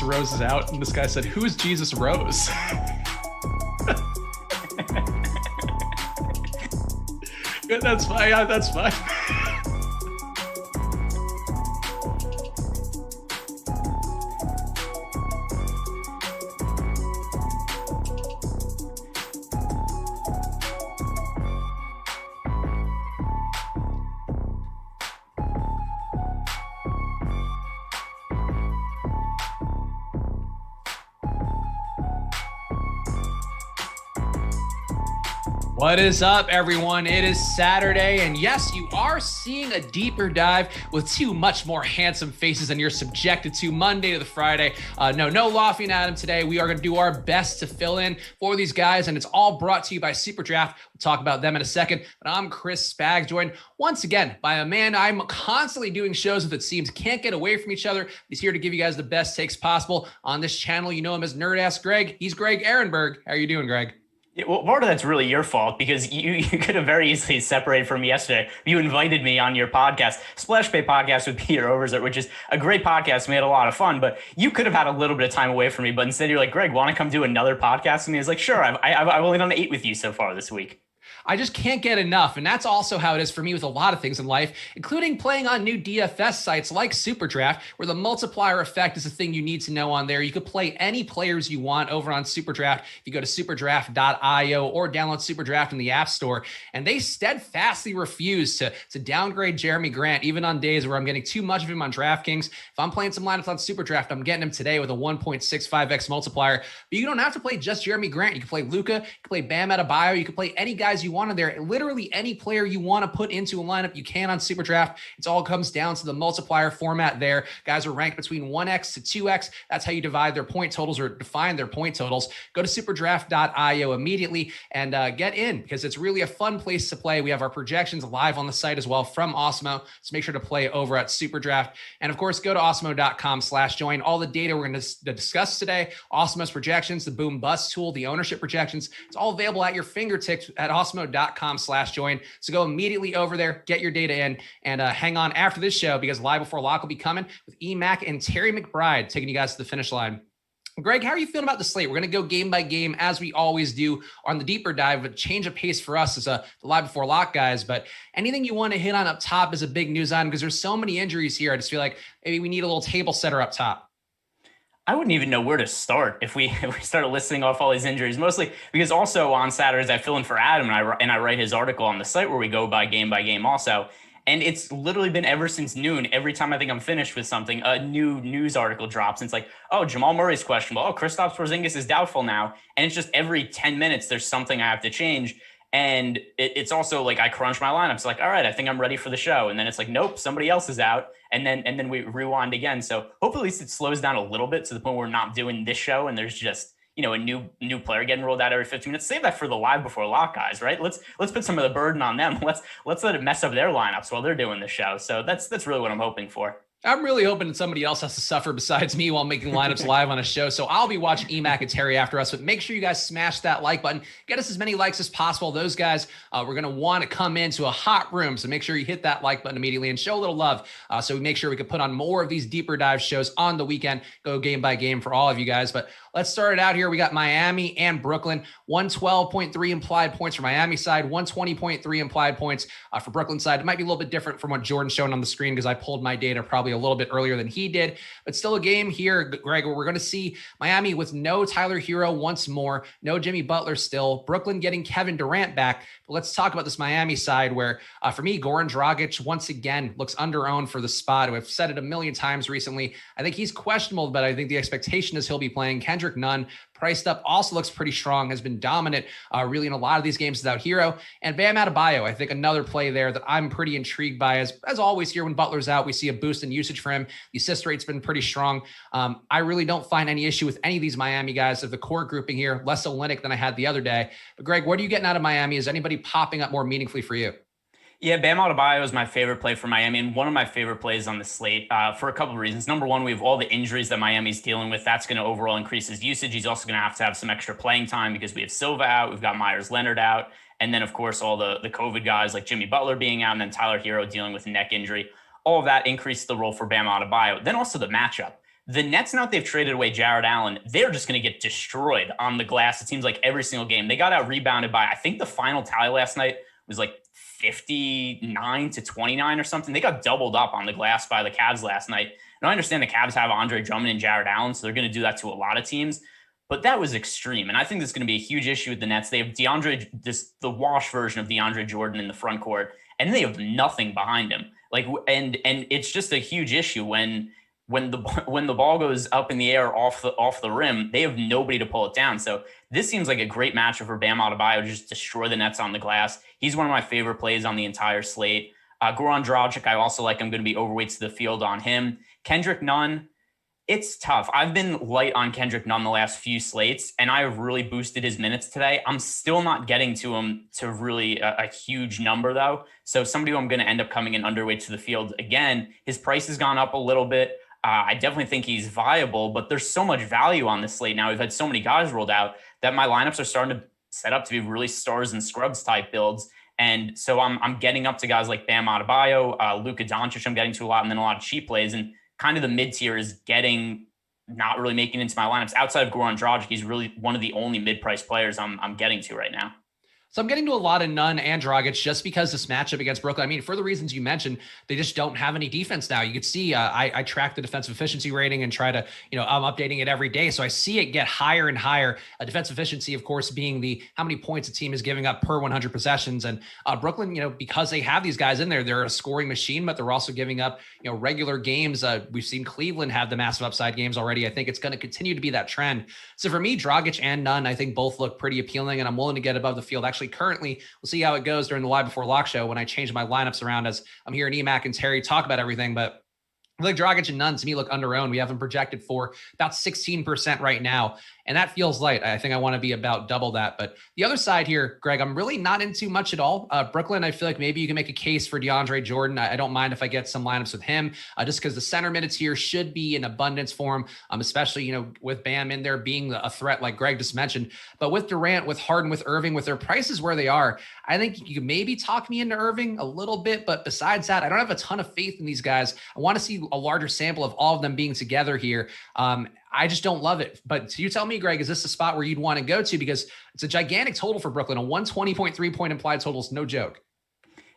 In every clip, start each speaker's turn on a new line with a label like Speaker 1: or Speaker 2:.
Speaker 1: Rose is out, and this guy said, "Who is Jesus Rose?" Yeah, that's fine. Yeah, that's fine. What is up, everyone? It is Saturday, and yes, you are seeing a deeper dive with two much more handsome faces than you're subjected to Monday to the Friday. No laughing at them today. We are going to do our best to fill in for these guys, and it's all brought to you by SuperDraft. We'll talk about them in a second, but I'm Chris Spags, joined once again by a man I'm constantly doing shows with, it seems, can't get away from each other. He's here to give you guys the best takes possible on this channel. You know him as Nerd-Ass Greg. He's Greg Ehrenberg. How are you doing, Greg?
Speaker 2: Yeah, well, part of that's really your fault because you could have very easily separated from me yesterday. You invited me on your podcast, Splash Pay Podcast with Peter Overzet, which is a great podcast. We had a lot of fun, but you could have had a little bit of time away from me. But instead, you're like, Greg, want to come do another podcast with me? I was like, sure. I've only done 8 with you so far this week.
Speaker 1: I just can't get enough. And that's also how it is for me with a lot of things in life, including playing on new DFS sites like SuperDraft, where the multiplier effect is a thing you need to know on there. You could play any players you want over on SuperDraft. If you go to superdraft.io or download SuperDraft in the App Store, and they steadfastly refuse to downgrade Jeremy Grant, even on days where I'm getting too much of him on DraftKings. If I'm playing some lineups on SuperDraft, I'm getting him today with a 1.65x multiplier. But you don't have to play just Jeremy Grant. You can play Luka, you can play Bam Adebayo, you can play any guys you want in there. Literally any player you want to put into a lineup, you can on SuperDraft. It all comes down to the multiplier format there. Guys are ranked between 1x to 2x. That's how you divide their point totals or define their point totals. Go to superdraft.io immediately and get in, because it's really a fun place to play. We have our projections live on the site as well from Awesemo, so make sure to play over at SuperDraft. And of course, go to awesemo.com/join. All the data we're going to discuss today, Awesemo's projections, the boom bust tool, the ownership projections, it's all available at your fingertips at awesemo.com/join. So go immediately over there, get your data in, and hang on after this show, because Live Before Lock will be coming with EMac and Terry McBride, taking you guys to the finish line. Greg, how are you feeling about the slate? We're going to go game by game as we always do on the deeper dive, but change of pace for us as the Live Before Lock guys. But anything you want to hit on up top is a big news item, because there's so many injuries here. I just feel like maybe we need a little table setter up top.
Speaker 2: I wouldn't even know where to start if we started listing off all these injuries, mostly because also on Saturdays I fill in for Adam and I write his article on the site where we go by game also. And it's literally been ever since noon. Every time I think I'm finished with something, a new news article drops. And it's like, oh, Jamal Murray's questionable. Oh, Kristaps Porzingis is doubtful now. And it's just every 10 minutes, there's something I have to change. And it's also like I crunch my lineups, like, all right, I think I'm ready for the show. And then it's like, nope, somebody else is out. And then we rewind again. So hopefully at least it slows down a little bit to the point where we're not doing this show and there's just, a new player getting rolled out every 15 minutes. Save that for the Live Before Lock guys, right? Let's put some of the burden on them. Let's let it mess up their lineups while they're doing the show. So that's really what I'm hoping for.
Speaker 1: I'm really hoping that somebody else has to suffer besides me while making lineups live on a show. So I'll be watching EMac and Terry after us, but make sure you guys smash that like button. Get us as many likes as possible. Those guys, we're going to want to come into a hot room. So make sure you hit that like button immediately and show a little love. So we make sure we can put on more of these deeper dive shows on the weekend, go game by game for all of you guys. But let's start it out here. We got Miami and Brooklyn, 112.3 implied points for Miami side, 120.3 implied points for Brooklyn side. It might be a little bit different from what Jordan's showing on the screen, because I pulled my data probably a little bit earlier than he did, but still a game here, Greg, where we're going to see Miami with no Tyler Hero once more, no Jimmy Butler still, Brooklyn getting Kevin Durant back. But let's talk about this Miami side where, for me, Goran Dragic once again looks under-owned for the spot. I've said it a million times recently. I think he's questionable, but I think the expectation is he'll be playing. Kendrick Nunn, priced up, also looks pretty strong, has been dominant really in a lot of these games without Hero. And Bam Adebayo, I think another play there that I'm pretty intrigued by. As always here, when Butler's out, we see a boost in usage for him. The assist rate's been pretty strong. I really don't find any issue with any of these Miami guys of the core grouping here, less Olynyk than I had the other day. But Greg, what are you getting out of Miami? Is anybody popping up more meaningfully for you?
Speaker 2: Yeah, Bam Adebayo is my favorite play for Miami and one of my favorite plays on the slate for a couple of reasons. Number one, we have all the injuries that Miami's dealing with. That's going to overall increase his usage. He's also going to have some extra playing time because we have Silva out. We've got Myers Leonard out. And then, of course, all the COVID guys like Jimmy Butler being out and then Tyler Hero dealing with a neck injury. All of that increased the role for Bam Adebayo. Then also the matchup. The Nets, now that they've traded away Jared Allen, they're just going to get destroyed on the glass. It seems like every single game. They got out rebounded by, I think the final tally last night was like 59-29 or something. They got doubled up on the glass by the Cavs last night. And I understand the Cavs have Andre Drummond and Jared Allen, so they're going to do that to a lot of teams. But that was extreme. And I think this is going to be a huge issue with the Nets. They have the wash version of DeAndre Jordan in the front court, and they have nothing behind him. Like, and it's just a huge issue when the ball goes up in the air off the rim, they have nobody to pull it down. So this seems like a great matchup for Bam Adebayo to just destroy the Nets on the glass. He's one of my favorite plays on the entire slate. Goran Dragic, I also like. I'm going to be overweight to the field on him. Kendrick Nunn, it's tough. I've been light on Kendrick Nunn the last few slates, and I have really boosted his minutes today. I'm still not getting to him to really a huge number, though. So somebody who I'm going to end up coming in underweight to the field again. His price has gone up a little bit. I definitely think he's viable, but there's so much value on this slate now. We've had so many guys rolled out that my lineups are starting to set up to be really stars and scrubs type builds. And so I'm getting up to guys like Bam Adebayo, Luka Doncic I'm getting to a lot, and then a lot of cheap plays. And kind of the mid-tier is not really making it into my lineups. Outside of Goran Dragic, he's really one of the only mid-price players I'm getting to right now.
Speaker 1: So I'm getting to a lot of Nunn and Dragic just because this matchup against Brooklyn. I mean, for the reasons you mentioned, they just don't have any defense now. You could see I track the defensive efficiency rating and try to, I'm updating it every day. So I see it get higher and higher. Defensive efficiency, of course, being how many points a team is giving up per 100 possessions. And Brooklyn, because they have these guys in there, they're a scoring machine, but they're also giving up, regular games. We've seen Cleveland have the massive upside games already. I think it's going to continue to be that trend. So for me, Dragic and Nunn, I think both look pretty appealing, and I'm willing to get above the field. Actually, currently, we'll see how it goes during the live before lock show when I change my lineups around as I'm here in EMac and Terry talk about everything. But I feel like Dragic and Nunn to me look under-owned. We have them projected for about 16% right now, and that feels light. I think I want to be about double that. But the other side here, Greg, I'm really not into much at all. Brooklyn, I feel like maybe you can make a case for DeAndre Jordan. I don't mind if I get some lineups with him, just because the center minutes here should be in abundance for him, especially, with Bam in there being a threat like Greg just mentioned. But with Durant, with Harden, with Irving, with their prices where they are, I think you can maybe talk me into Irving a little bit. But besides that, I don't have a ton of faith in these guys. I want to see a larger sample of all of them being together here. I just don't love it. But you tell me, Greg, is this a spot where you'd want to go to? Because it's a gigantic total for Brooklyn. A 120.3 point implied total is no joke.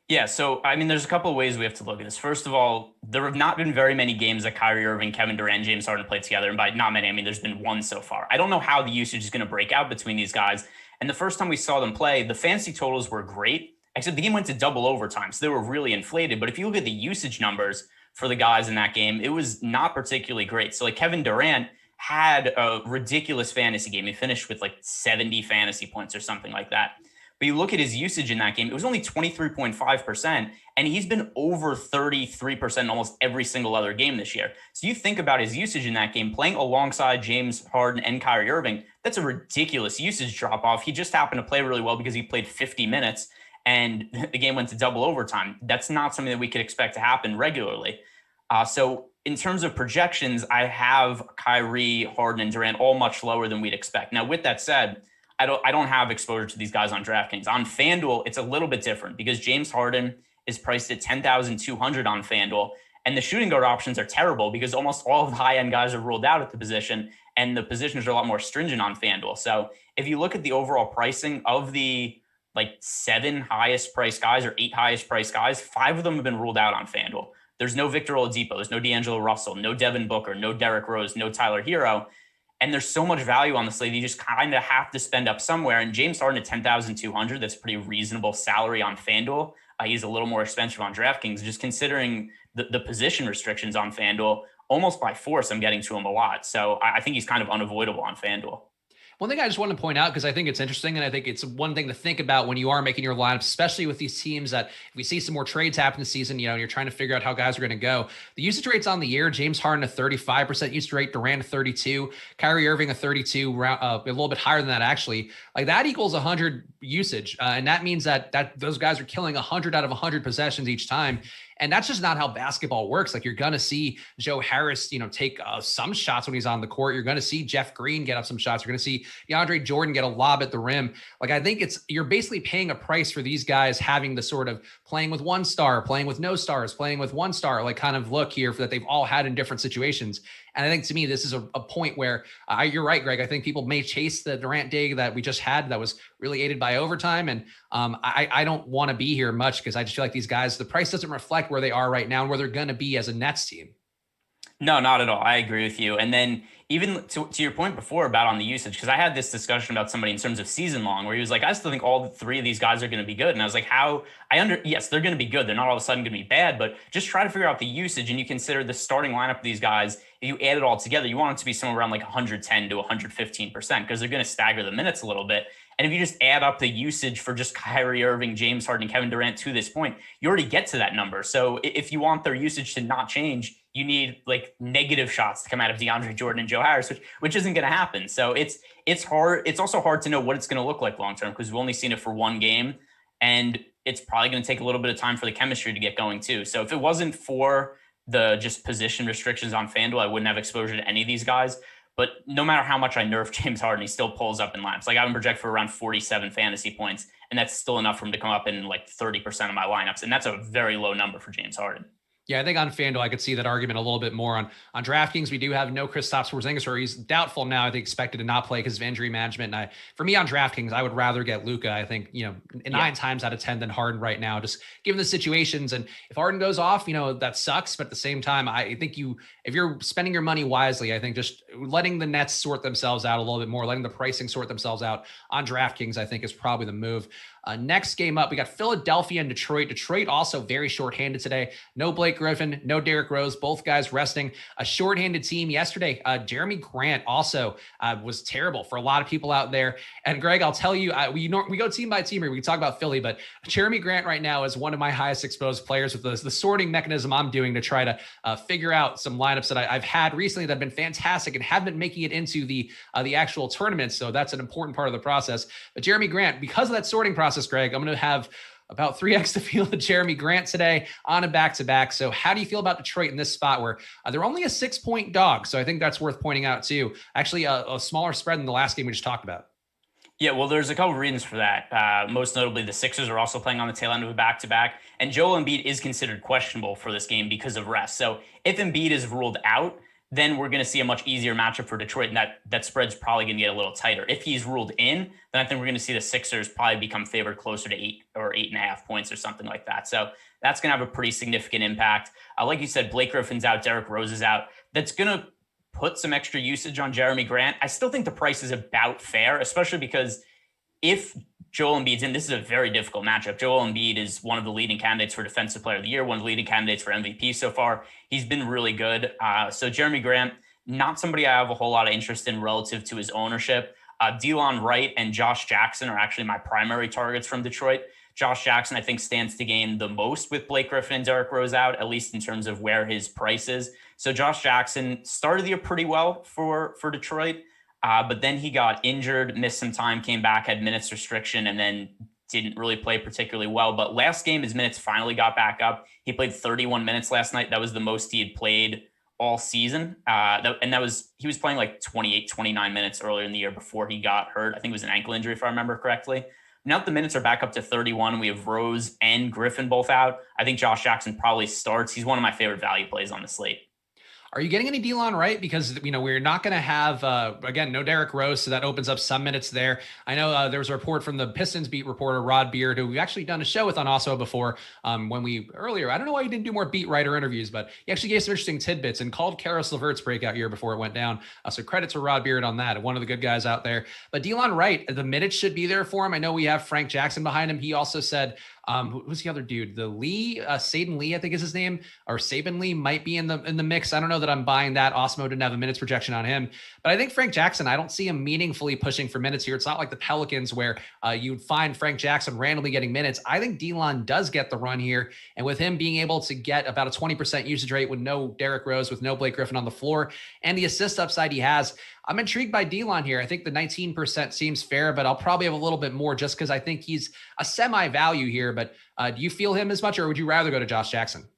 Speaker 2: Yeah, so, I mean, there's a couple of ways we have to look at this. First of all, there have not been very many games that Kyrie Irving, Kevin Durant, James Harden played together. And by not many, I mean, there's been one so far. I don't know how the usage is going to break out between these guys. And the first time we saw them play, the fantasy totals were great, except the game went to double overtime. So they were really inflated. But if you look at the usage numbers for the guys in that game, it was not particularly great. So like Kevin Durant had a ridiculous fantasy game. He finished with like 70 fantasy points or something like that. But you look at his usage in that game, it was only 23.5%, and he's been over 33% in almost every single other game this year. So you think about his usage in that game, playing alongside James Harden and Kyrie Irving, that's a ridiculous usage drop-off. He just happened to play really well because he played 50 minutes, and the game went to double overtime. That's not something that we could expect to happen regularly. So in terms of projections, I have Kyrie, Harden, and Durant all much lower than we'd expect. Now, with that said, I don't have exposure to these guys on DraftKings. On FanDuel, it's a little bit different because James Harden is priced at $10,200 on FanDuel, and the shooting guard options are terrible because almost all of the high-end guys are ruled out at the position, and the positions are a lot more stringent on FanDuel. So if you look at the overall pricing of the 7 highest priced guys or 8 highest priced guys, 5 of them have been ruled out on FanDuel. There's no Victor Oladipo, there's no D'Angelo Russell, no Devin Booker, no Derrick Rose, no Tyler Hero. And there's so much value on the slate, you just kind of have to spend up somewhere. And James Harden at $10,200, that's a pretty reasonable salary on FanDuel. He's a little more expensive on DraftKings. Just considering the position restrictions on FanDuel, almost by force, I'm getting to him a lot. So I think he's kind of unavoidable on FanDuel.
Speaker 1: One thing I just want to point out, because I think it's interesting, and I think it's one thing to think about when you are making your lineups, especially with these teams that if we see some more trades happen this season, and you're trying to figure out how guys are going to go. The usage rates on the year, James Harden a 35% usage rate, Durant a 32, Kyrie Irving a 32, a little bit higher than that actually. Like that equals 100 usage, and that means that those guys are killing 100 out of 100 possessions each time. And that's just not how basketball works. Like you're going to see Joe Harris, take some shots when he's on the court. You're going to see Jeff Green get up some shots. You're going to see DeAndre Jordan get a lob at the rim. Like I think you're basically paying a price for these guys having the sort of playing with one star, playing with no stars, playing with one star, like kind of look here that they've all had in different situations. And I think to me, this is a point where you're right, Greg. I think people may chase the Durant dig that we just had that was really aided by overtime. And I don't want to be here much because I just feel like these guys, the price doesn't reflect where they are right now and where they're going to be as a Nets team.
Speaker 2: No, not at all. I agree with you. And then even to your point before about on the usage, because I had this discussion about somebody in terms of season long where he was like, I still think all three of these guys are going to be good. And I was like, yes, they're going to be good. They're not all of a sudden going to be bad, but just try to figure out the usage. And you consider the starting lineup of these guys, if you add it all together, you want it to be somewhere around like 110 to 115% because they're going to stagger the minutes a little bit. And if you just add up the usage for just Kyrie Irving, James Harden, and Kevin Durant to this point, you already get to that number. So if you want their usage to not change, you need like negative shots to come out of DeAndre Jordan and Joe Harris, which isn't going to happen. So it's hard. It's also hard to know what it's going to look like long term because we've only seen it for one game, and it's probably going to take a little bit of time for the chemistry to get going too. So if it wasn't for the just position restrictions on FanDuel, I wouldn't have exposure to any of these guys. But no matter how much I nerf James Harden, he still pulls up in lineups. Like I have him project for around 47 fantasy points, and that's still enough for him to come up in like 30% of my lineups. And that's a very low number for James Harden.
Speaker 1: Yeah, I think on FanDuel, I could see that argument a little bit more. On DraftKings, we do have no Kristaps Porzingis, or he's doubtful now. I think expected to not play because of injury management. And for me on DraftKings, I would rather get Luka. I think, 9 times out of 10 than Harden right now, just given the situations. And if Harden goes off, that sucks. But at the same time, I think if you're spending your money wisely, I think just letting the Nets sort themselves out a little bit more, letting the pricing sort themselves out on DraftKings, I think is probably the move. Next game up, we got Philadelphia and Detroit. Detroit also very shorthanded today. No Blake Griffin, no Derrick Rose, both guys resting. A shorthanded team yesterday. Jeremy Grant also was terrible for a lot of people out there. And Greg, I'll tell you, we go team by team here. We can talk about Philly, but Jeremy Grant right now is one of my highest exposed players with the sorting mechanism I'm doing to try to figure out some lineups that I've had recently that have been fantastic and have been making it into the actual tournament. So that's an important part of the process. But Jeremy Grant, because of that sorting process, Greg, I'm going to have about 3x the field of Jeremy Grant today on a back-to-back. So how do you feel about Detroit in this spot where they're only a 6-point dog? So I think that's worth pointing out too. Actually, a smaller spread than the last game we just talked about.
Speaker 2: Yeah, well, there's a couple of reasons for that. Most notably, the Sixers are also playing on the tail end of a back-to-back, and Joel Embiid is considered questionable for this game because of rest. So if Embiid is ruled out, then we're going to see a much easier matchup for Detroit, and that spread's probably going to get a little tighter. If he's ruled in, then I think we're going to see the Sixers probably become favored closer to 8 or 8.5 points or something like that. So that's going to have a pretty significant impact. Like you said, Blake Griffin's out, Derrick Rose is out. That's going to put some extra usage on Jeremy Grant. I still think the price is about fair, especially because if Joel Embiid's in, this is a very difficult matchup. Joel Embiid is one of the leading candidates for Defensive Player of the Year, one of the leading candidates for MVP so far. He's been really good. So Jeremy Grant, not somebody I have a whole lot of interest in relative to his ownership. Delon Wright and Josh Jackson are actually my primary targets from Detroit. Josh Jackson, I think, stands to gain the most with Blake Griffin and Derrick Rose out, at least in terms of where his price is. So Josh Jackson started the year pretty well for Detroit. But then he got injured, missed some time, came back, had minutes restriction, and then didn't really play particularly well. But last game, his minutes finally got back up. He played 31 minutes last night. That was the most he had played all season. He was playing like 28, 29 minutes earlier in the year before he got hurt. I think it was an ankle injury, if I remember correctly. Now that the minutes are back up to 31, we have Rose and Griffin both out. I think Josh Jackson probably starts. He's one of my favorite value plays on the slate.
Speaker 1: Are you getting any Delon Wright? Because, we're not going to have, again, no Derrick Rose, so that opens up some minutes there. I know there was a report from the Pistons beat reporter, Rod Beard, who we've actually done a show with on Awesemo before earlier. I don't know why he didn't do more beat writer interviews, but he actually gave some interesting tidbits and called Karis LeVert's breakout year before it went down. So credit to Rod Beard on that, one of the good guys out there. But Delon Wright, the minutes should be there for him. I know we have Frank Jackson behind him. He also said, who's the other dude? The Lee, Saban Lee, I think is his name, or Saban Lee might be in the mix. I don't know that I'm buying that. Awesemo didn't have a minutes projection on him, but I think Frank Jackson, I don't see him meaningfully pushing for minutes here. It's not like the Pelicans where you'd find Frank Jackson randomly getting minutes. I think Delon does get the run here, and with him being able to get about a 20% usage rate with no Derrick Rose, with no Blake Griffin on the floor, and the assist upside he has, I'm intrigued by Delon here. I think the 19% seems fair, but I'll probably have a little bit more just because I think he's a semi-value here. But do you feel him as much, or would you rather go to Josh Jackson?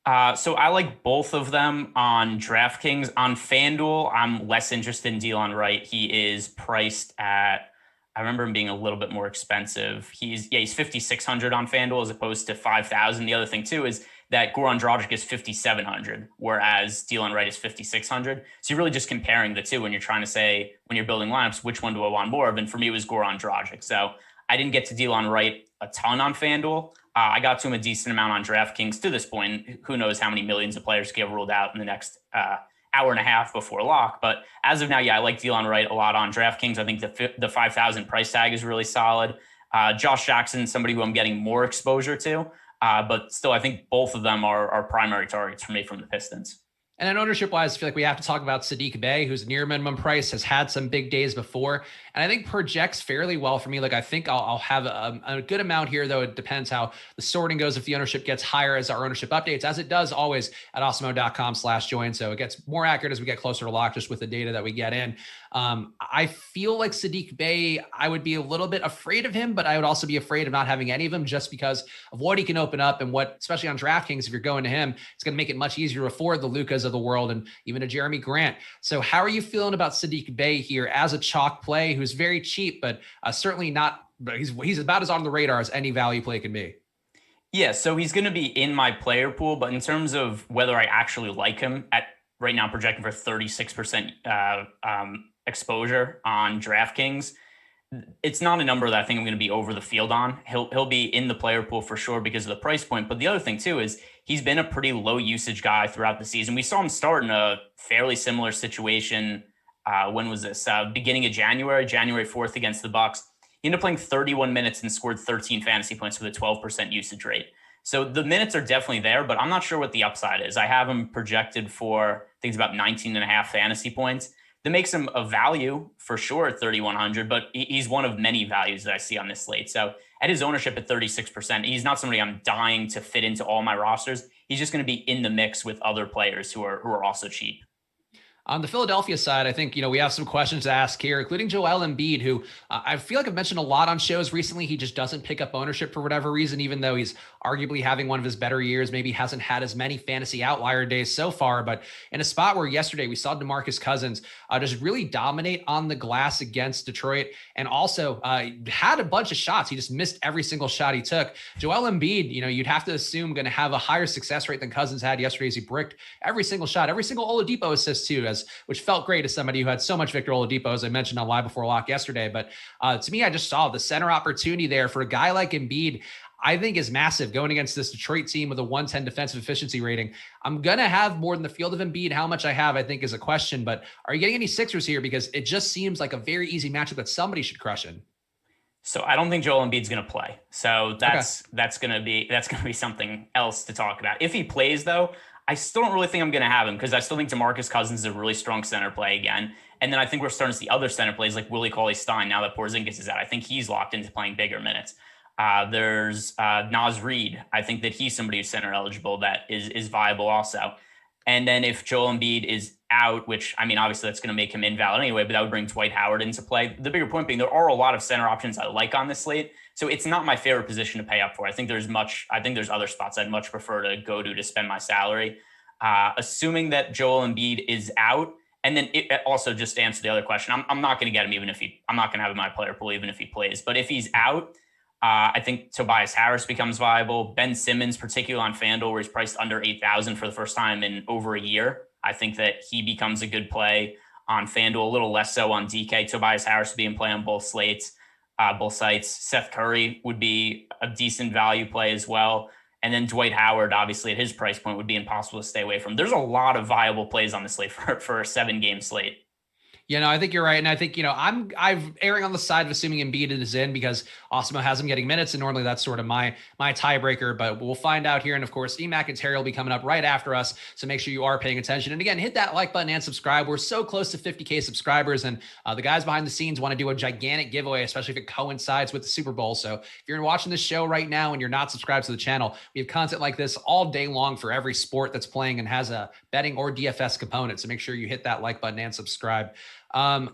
Speaker 2: So I like both of them on DraftKings. On FanDuel, I'm less interested in Delon Wright. He is priced at, I remember him being a little bit more expensive. He's 5,600 on FanDuel as opposed to 5,000. The other thing too is that Goran Dragic is 5,700, whereas Delon Wright is 5,600. So you're really just comparing the two when you're trying to say, when you're building lineups, which one do I want more of? And for me, it was Goran Dragic. So I didn't get to Delon Wright a ton on FanDuel. I got to him a decent amount on DraftKings to this point. Who knows how many millions of players get ruled out in the next hour and a half before lock. But as of now, yeah, I like Delon Wright a lot on DraftKings. I think the 5,000 price tag is really solid. Josh Jackson, somebody who I'm getting more exposure to. But still, I think both of them are primary targets for me from the Pistons.
Speaker 1: And then ownership-wise, I feel like we have to talk about Sadiq Bey, who's near minimum price, has had some big days before, and I think projects fairly well for me. Like, I think I'll have a good amount here, though. It depends how the sorting goes. If the ownership gets higher as our ownership updates, as it does always at awesemo.com/join. So it gets more accurate as we get closer to lock, just with the data that we get in. I feel like Sadiq Bey, I would be a little bit afraid of him, but I would also be afraid of not having any of them just because of what he can open up and what, especially on DraftKings, if you're going to him, it's going to make it much easier to afford the Lucas of the world and even a Jeremy Grant. So how are you feeling about Sadiq Bey here as a chalk play who's very cheap, but certainly not, he's about as on the radar as any value play can be?
Speaker 2: Yeah, so he's going to be in my player pool, but in terms of whether I actually like him, at right now projecting for 36% exposure on DraftKings, it's not a number that I think I'm going to be over the field on. He'll be in the player pool for sure because of the price point. But the other thing too is he's been a pretty low usage guy throughout the season. We saw him start in a fairly similar situation. When was this? Beginning of January 4th against the Bucks. He ended up playing 31 minutes and scored 13 fantasy points with a 12% usage rate. So the minutes are definitely there, but I'm not sure what the upside is. I have him projected for, I think it's about 19 and a half fantasy points. That makes him a value for sure at 3,100, but he's one of many values that I see on this slate. So at his ownership at 36%, he's not somebody I'm dying to fit into all my rosters. He's just going to be in the mix with other players who are also cheap.
Speaker 1: On the Philadelphia side, I think, we have some questions to ask here, including Joel Embiid, who I feel like I've mentioned a lot on shows recently. He just doesn't pick up ownership for whatever reason, even though he's arguably having one of his better years. Maybe hasn't had as many fantasy outlier days so far, but in a spot where yesterday we saw Demarcus Cousins just really dominate on the glass against Detroit, and also had a bunch of shots. He just missed every single shot he took. Joel Embiid, you'd have to assume going to have a higher success rate than Cousins had yesterday as he bricked every single shot, every single Oladipo assist too, which felt great as somebody who had so much Victor Oladipo, as I mentioned on Live Before Lock yesterday. But to me, I just saw the center opportunity there for a guy like Embiid, I think is massive going against this Detroit team with a 110 defensive efficiency rating. I'm going to have more than the field of Embiid. How much I have, I think, is a question. But are you getting any Sixers here? Because it just seems like a very easy matchup that somebody should crush in.
Speaker 2: So I don't think Joel Embiid's going to play. So that's going to be something else to talk about. If he plays, though, I still don't really think I'm going to have him because I still think Demarcus Cousins is a really strong center play again. And then I think we're starting to see other center plays like Willie Cauley-Stein now that Porzingis is out. I think he's locked into playing bigger minutes. There's Naz Reid. I think that he's somebody who's center eligible that is viable also. And then if Joel Embiid is out, which, I mean, obviously that's going to make him invalid anyway, but that would bring Dwight Howard into play. The bigger point being there are a lot of center options I like on this slate. So it's not my favorite position to pay up for. I think there's other spots I'd much prefer to go to spend my salary. Assuming that Joel Embiid is out, and then it also just to answer the other question, I'm not going to get him I'm not going to have him in my player pool even if he plays. But if he's out, I think Tobias Harris becomes viable. Ben Simmons, particularly on FanDuel, where he's priced under 8,000 for the first time in over a year. I think that he becomes a good play on FanDuel, a little less so on DK. Tobias Harris would be in play on both sites. Seth Curry would be a decent value play as well. And then Dwight Howard, obviously at his price point, would be impossible to stay away from. There's a lot of viable plays on the slate for a 7-game slate.
Speaker 1: I think you're right. And I think, I'm erring on the side of assuming Embiid is in because Awesemo has him getting minutes. And normally that's sort of my tiebreaker, but we'll find out here. And of course, EMac and Terry will be coming up right after us. So make sure you are paying attention. And again, hit that like button and subscribe. We're so close to 50K subscribers. And the guys behind the scenes want to do a gigantic giveaway, especially if it coincides with the Super Bowl. So if you're watching this show right now and you're not subscribed to the channel, we have content like this all day long for every sport that's playing and has a betting or DFS component. So make sure you hit that like button and subscribe.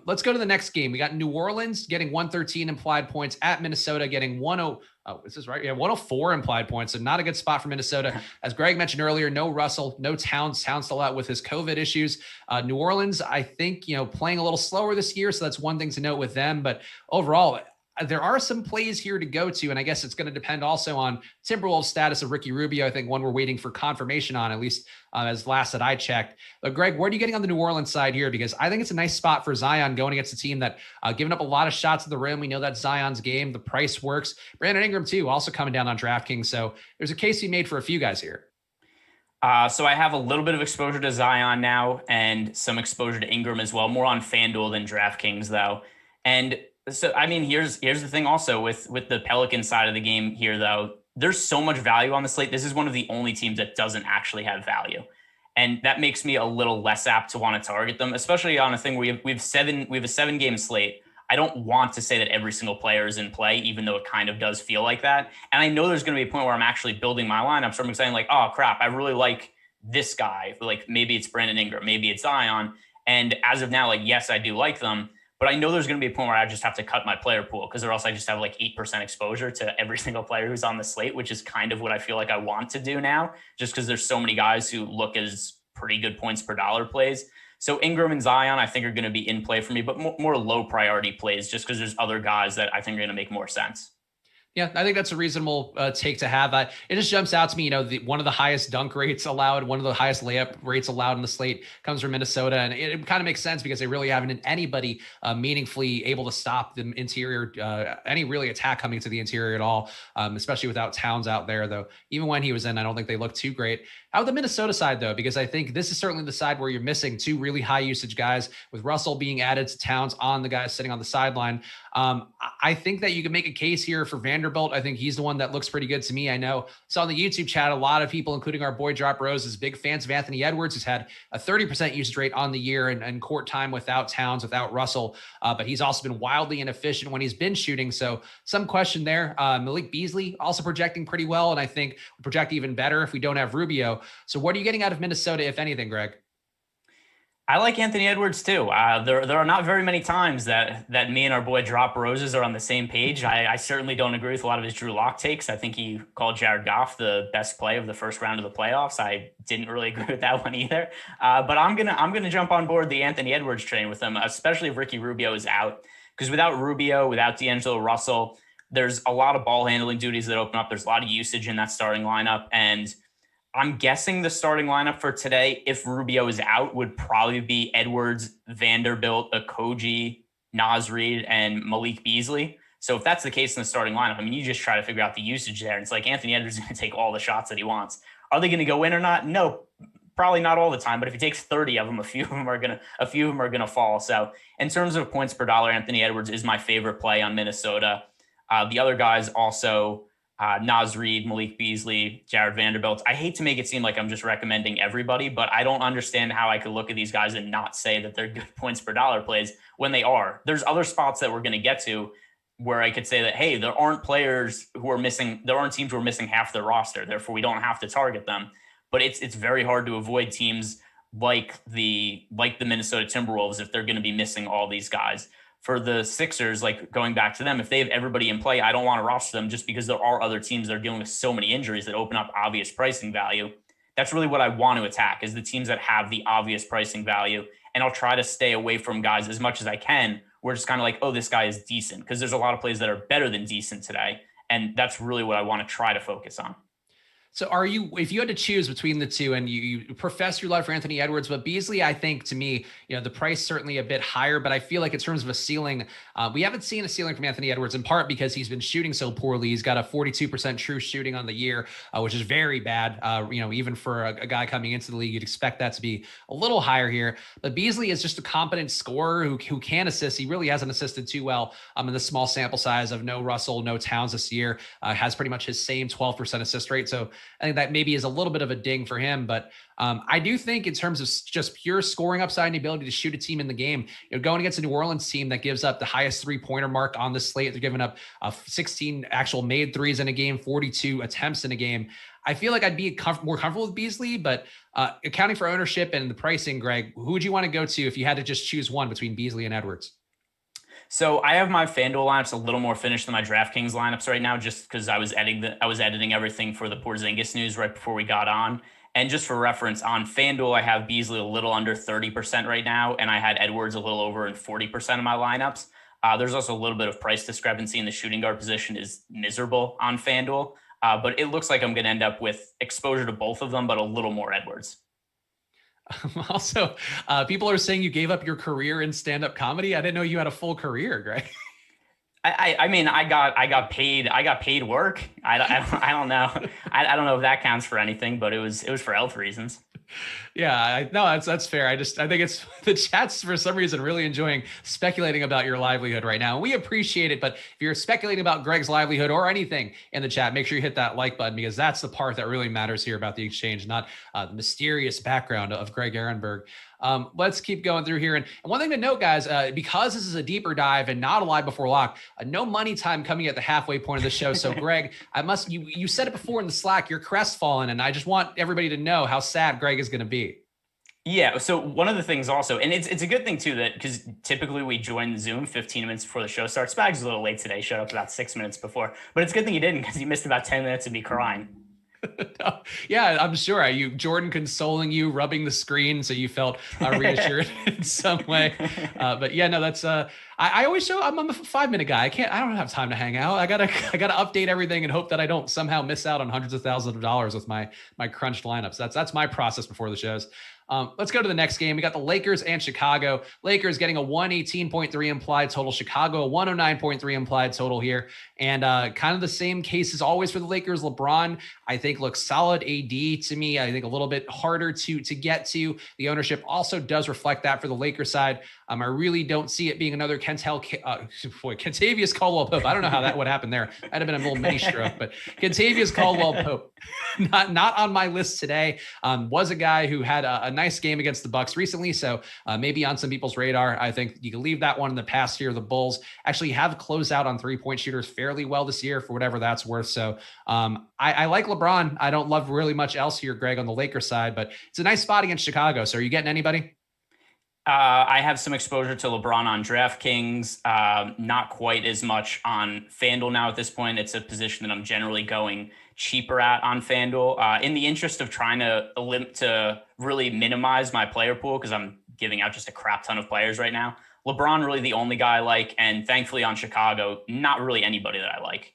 Speaker 1: Let's go to the next game. We got New Orleans getting 113 implied points at Minnesota getting 104 implied points. So not a good spot for Minnesota. As Greg mentioned earlier, no Russell, no Towns. Towns still out with his COVID issues. New Orleans, I think, playing a little slower this year. So that's one thing to note with them. But overall, there are some plays here to go to, and I guess it's going to depend also on Timberwolves status of Ricky Rubio. I think one we're waiting for confirmation on, at least as last that I checked. But Greg, what are you getting on the New Orleans side here? Because I think it's a nice spot for Zion going against a team that giving up a lot of shots at the rim. We know that's Zion's game. The price works. Brandon Ingram too, also coming down on DraftKings. So there's a case to be made for a few guys here.
Speaker 2: So I have a little bit of exposure to Zion now and some exposure to Ingram as well, more on FanDuel than DraftKings though. And so, I mean, here's the thing also with the Pelican side of the game here, though. There's so much value on the slate. This is one of the only teams that doesn't actually have value. And that makes me a little less apt to want to target them, especially on a thing where we have a 7-game slate. I don't want to say that every single player is in play, even though it kind of does feel like that. And I know there's going to be a point where I'm actually building my lineup. So I'm saying like, oh crap, I really like this guy. Like maybe it's Brandon Ingram, maybe it's Zion. And as of now, like, yes, I do like them. But I know there's going to be a point where I just have to cut my player pool because or else I just have like 8% exposure to every single player who's on the slate, which is kind of what I feel like I want to do now, just because there's so many guys who look as pretty good points per dollar plays. So Ingram and Zion, I think, are going to be in play for me, but more low priority plays just because there's other guys that I think are going to make more sense.
Speaker 1: Yeah, I think that's a reasonable take to have. It just jumps out to me, one of the highest dunk rates allowed, one of the highest layup rates allowed in the slate comes from Minnesota. And it kind of makes sense because they really haven't anybody meaningfully able to stop the interior, any really attack coming to the interior at all, especially without Towns out there, though. Even when he was in, I don't think they looked too great. How about the Minnesota side, though? Because I think this is certainly the side where you're missing two really high usage guys, with Russell being added to Towns on the guys sitting on the sideline. I think that you can make a case here for Vanderbilt. I think he's the one that looks pretty good to me. I know. So on the YouTube chat, a lot of people, including our boy Drop Rose, is big fans of Anthony Edwards, who's had a 30% usage rate on the year and court time without Towns, without Russell. But he's also been wildly inefficient when he's been shooting. So some question there. Malik Beasley also projecting pretty well. And I think we project even better if we don't have Rubio. So what are you getting out of Minnesota, if anything, Greg?
Speaker 2: I like Anthony Edwards too. There are not very many times that me and our boy Drop Roses are on the same page. I certainly don't agree with a lot of his Drew Lock takes. I think he called Jared Goff the best play of the first round of the playoffs. I didn't really agree with that one either. But I'm gonna jump on board the Anthony Edwards train with him, especially if Ricky Rubio is out. Because without Rubio, without D'Angelo Russell, there's a lot of ball handling duties that open up. There's a lot of usage in that starting lineup, and I'm guessing the starting lineup for today, if Rubio is out, would probably be Edwards, Vanderbilt, Okogie, Naz Reid, and Malik Beasley. So if that's the case in the starting lineup, I mean, you just try to figure out the usage there. And it's like Anthony Edwards is going to take all the shots that he wants. Are they going to go in or not? No, probably not all the time. But if he takes 30 of them, a few of them are going to fall. So in terms of points per dollar, Anthony Edwards is my favorite play on Minnesota. The other guys also, Naz Reid, Malik Beasley, Jared Vanderbilt. I hate to make it seem like I'm just recommending everybody, but I don't understand how I could look at these guys and not say that they're good points per dollar plays when they are. There's other spots that we're going to get to where I could say that, hey, there aren't teams who are missing half their roster. Therefore, we don't have to target them. But it's very hard to avoid teams like the Minnesota Timberwolves if they're going to be missing all these guys. For the Sixers, like going back to them, if they have everybody in play, I don't want to roster them just because there are other teams that are dealing with so many injuries that open up obvious pricing value. That's really what I want to attack, is the teams that have the obvious pricing value. And I'll try to stay away from guys as much as I can. We're just kind of like, oh, this guy is decent, because there's a lot of plays that are better than decent today. And that's really what I want to try to focus on.
Speaker 1: So if you had to choose between the two, and you profess your love for Anthony Edwards, but Beasley, I think to me, the price certainly a bit higher, but I feel like in terms of a ceiling, we haven't seen a ceiling from Anthony Edwards, in part because he's been shooting so poorly. He's got a 42% true shooting on the year, which is very bad. Even for a guy coming into the league, you'd expect that to be a little higher here. But Beasley is just a competent scorer who can assist. He really hasn't assisted too well in the small sample size of no Russell, no Towns this year. Has pretty much his same 12% assist rate. So I think that maybe is a little bit of a ding for him, but I do think in terms of just pure scoring upside and the ability to shoot a team in the game, going against a New Orleans team that gives up the highest 3-pointer mark on the slate. They're giving up 16 actual made threes in a game, 42 attempts in a game. I feel like I'd be more comfortable with Beasley, but accounting for ownership and the pricing, Greg, who would you want to go to if you had to just choose one between Beasley and Edwards?
Speaker 2: So I have my FanDuel lineups a little more finished than my DraftKings lineups right now, just because I was editing everything for the Porzingis news right before we got on. And just for reference, on FanDuel, I have Beasley a little under 30% right now, and I had Edwards a little over in 40% of my lineups. There's also a little bit of price discrepancy in the shooting guard position is miserable on FanDuel. But it looks like I'm going to end up with exposure to both of them, but a little more Edwards.
Speaker 1: Also, people are saying you gave up your career in stand-up comedy. I didn't know you had a full career, Greg.
Speaker 2: I mean, I got paid work. I don't know. I don't know if that counts for anything, but it was for health reasons.
Speaker 1: Yeah, that's fair. I think it's the chat's for some reason really enjoying speculating about your livelihood right now. We appreciate it, but if you're speculating about Greg's livelihood or anything in the chat, make sure you hit that like button, because that's the part that really matters here about the exchange, not the mysterious background of Greg Ehrenberg. Let's keep going through here. And one thing to note, guys, because this is a deeper dive and not a live before lock, no money time coming at the halfway point of the show. So Greg, you said it before in the Slack, you're crestfallen, and I just want everybody to know how sad Greg is going to be.
Speaker 2: Yeah. So one of the things also, and it's a good thing too, that because typically we join Zoom 15 minutes before the show starts. Spags was a little late today, showed up about 6 minutes before, but it's a good thing he didn't, because he missed about 10 minutes of me crying.
Speaker 1: Yeah, I'm sure. Jordan consoling you, rubbing the screen, so you felt reassured in some way. But yeah, no, that's I always show I'm a 5-minute guy. I don't have time to hang out. I gotta update everything and hope that I don't somehow miss out on hundreds of thousands of dollars with my crunched lineups. That's my process before the shows. Let's go to the next game. We got the Lakers and Chicago. Lakers getting a 118.3 implied total. Chicago, a 109.3 implied total here. And kind of the same case as always for the Lakers. LeBron, I think, looks solid. AD, to me, I think a little bit harder to get to. The ownership also does reflect that for the Lakers side. I really don't see it being another Kentavious Caldwell-Pope. I don't know how that would happen there. That'd have been a little mini stroke, but Kentavious Caldwell-Pope, not on my list today. Was a guy who had a nice game against the Bucks recently, so maybe on some people's radar. I think you can leave that one in the past here. The Bulls actually have closed out on 3-point shooters fairly well this year, for whatever that's worth. So I like LeBron. I don't love really much else here, Greg, on the Lakers side, but it's a nice spot against Chicago. So are you getting anybody?
Speaker 2: I have some exposure to LeBron on DraftKings, not quite as much on FanDuel now at this point. It's a position that I'm generally going cheaper at on FanDuel, in the interest of trying to really minimize my player pool, because I'm giving out just a crap ton of players right now. LeBron really the only guy I like, and thankfully on Chicago, not really anybody that I like.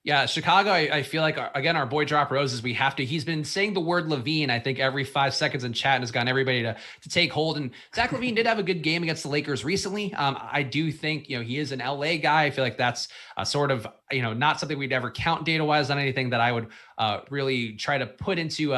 Speaker 1: Yeah, Chicago, I feel like, again, our boy Drop Roses, he's been saying the word LaVine, I think, every 5 seconds in chat, and has gotten everybody to take hold. And Zach LaVine did have a good game against the Lakers recently. I do think, he is an LA guy. I feel like that's sort of, not something we'd ever count data-wise on anything that I would really try to put into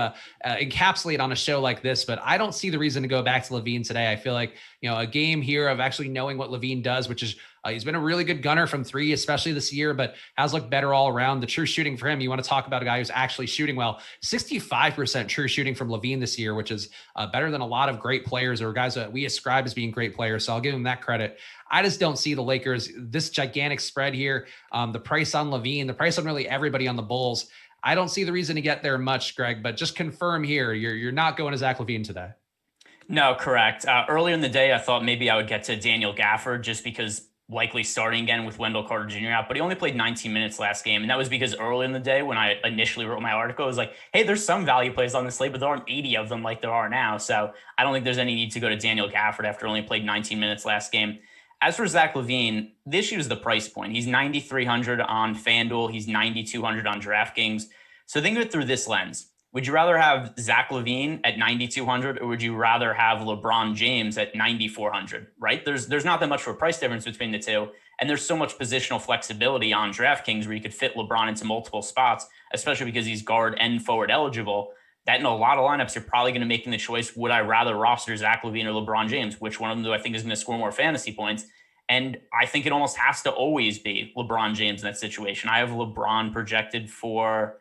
Speaker 1: encapsulate on a show like this. But I don't see the reason to go back to LaVine today. I feel like, a game here of actually knowing what LaVine does, which is he's been a really good gunner from three, especially this year, but has looked better all around. The true shooting for him, you want to talk about a guy who's actually shooting well. 65% true shooting from LaVine this year, which is better than a lot of great players or guys that we ascribe as being great players. So I'll give him that credit. I just don't see the Lakers, this gigantic spread here, the price on LaVine, the price on really everybody on the Bulls. I don't see the reason to get there much, Greg, but just confirm here, you're not going to Zach LaVine today.
Speaker 2: No, correct. Earlier in the day, I thought maybe I would get to Daniel Gafford, just because likely starting again with Wendell Carter Jr. out, but he only played 19 minutes last game. And that was because early in the day when I initially wrote my article, it was like, hey, there's some value plays on the slate, but there aren't 80 of them like there are now. So I don't think there's any need to go to Daniel Gafford after only played 19 minutes last game. As for Zach LaVine, the issue is the price point. He's 9,300 on FanDuel. He's 9,200 on DraftKings. So think of it through this lens. Would you rather have Zach LaVine at 9,200, or would you rather have LeBron James at 9,400, right? There's not that much of a price difference between the two. And there's so much positional flexibility on DraftKings where you could fit LeBron into multiple spots, especially because he's guard and forward eligible, that in a lot of lineups, you're probably going to be making the choice, would I rather roster Zach LaVine or LeBron James? Which one of them do I think is going to score more fantasy points? And I think it almost has to always be LeBron James in that situation. I have LeBron projected for,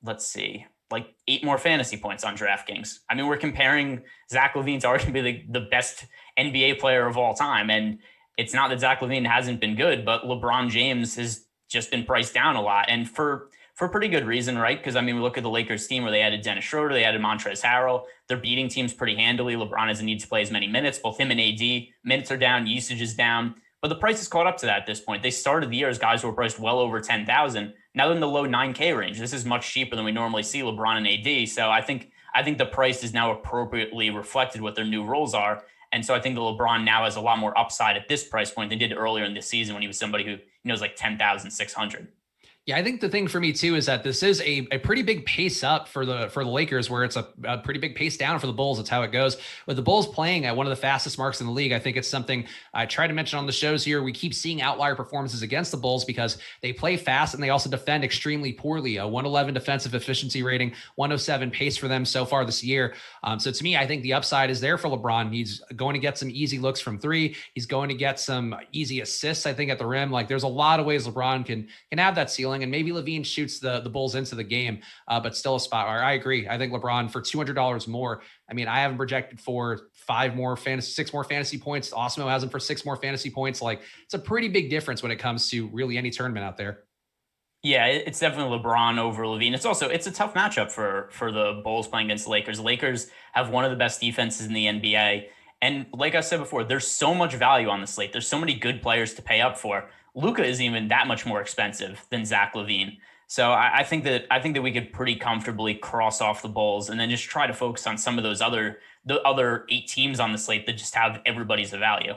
Speaker 2: let's see, like 8 more fantasy points on DraftKings. I mean, we're comparing Zach LaVine's arguably the best NBA player of all time. And it's not that Zach LaVine hasn't been good, but LeBron James has just been priced down a lot. And for pretty good reason, right? Because, I mean, we look at the Lakers team where they added Dennis Schroeder, they added Montrezl Harrell. They're beating teams pretty handily. LeBron doesn't need to play as many minutes. Both him and AD, minutes are down, usage is down. But the price has caught up to that at this point. They started the year as guys who were priced well over 10,000. Now they're in the low 9K range. This is much cheaper than we normally see LeBron and AD. So I think the price is now appropriately reflected what their new roles are. And so I think the LeBron now has a lot more upside at this price point than did earlier in the season when he was somebody who was like 10,600.
Speaker 1: Yeah, I think the thing for me too is that this is a pretty big pace up for the Lakers, where it's a pretty big pace down for the Bulls. That's how it goes. With the Bulls playing at one of the fastest marks in the league, I think it's something I try to mention on the shows here. We keep seeing outlier performances against the Bulls because they play fast and they also defend extremely poorly. A 111 defensive efficiency rating, 107 pace for them so far this year. So to me, I think the upside is there for LeBron. He's going to get some easy looks from three. He's going to get some easy assists, I think, at the rim. Like there's a lot of ways LeBron can have that ceiling. And maybe LaVine shoots the Bulls into the game, but still a spot where I agree. I think LeBron for $200 more. I mean, I have him projected for 6 more fantasy points. Awesemo has him for 6 more fantasy points. Like it's a pretty big difference when it comes to really any tournament out there.
Speaker 2: Yeah, it's definitely LeBron over LaVine. It's a tough matchup for the Bulls playing against the Lakers. The Lakers have one of the best defenses in the NBA. And like I said before, there's so much value on the slate. There's so many good players to pay up for. Luka is even that much more expensive than Zach LaVine. So I think that we could pretty comfortably cross off the Bulls and then just try to focus on some of the other 8 teams on the slate that just have everybody's value.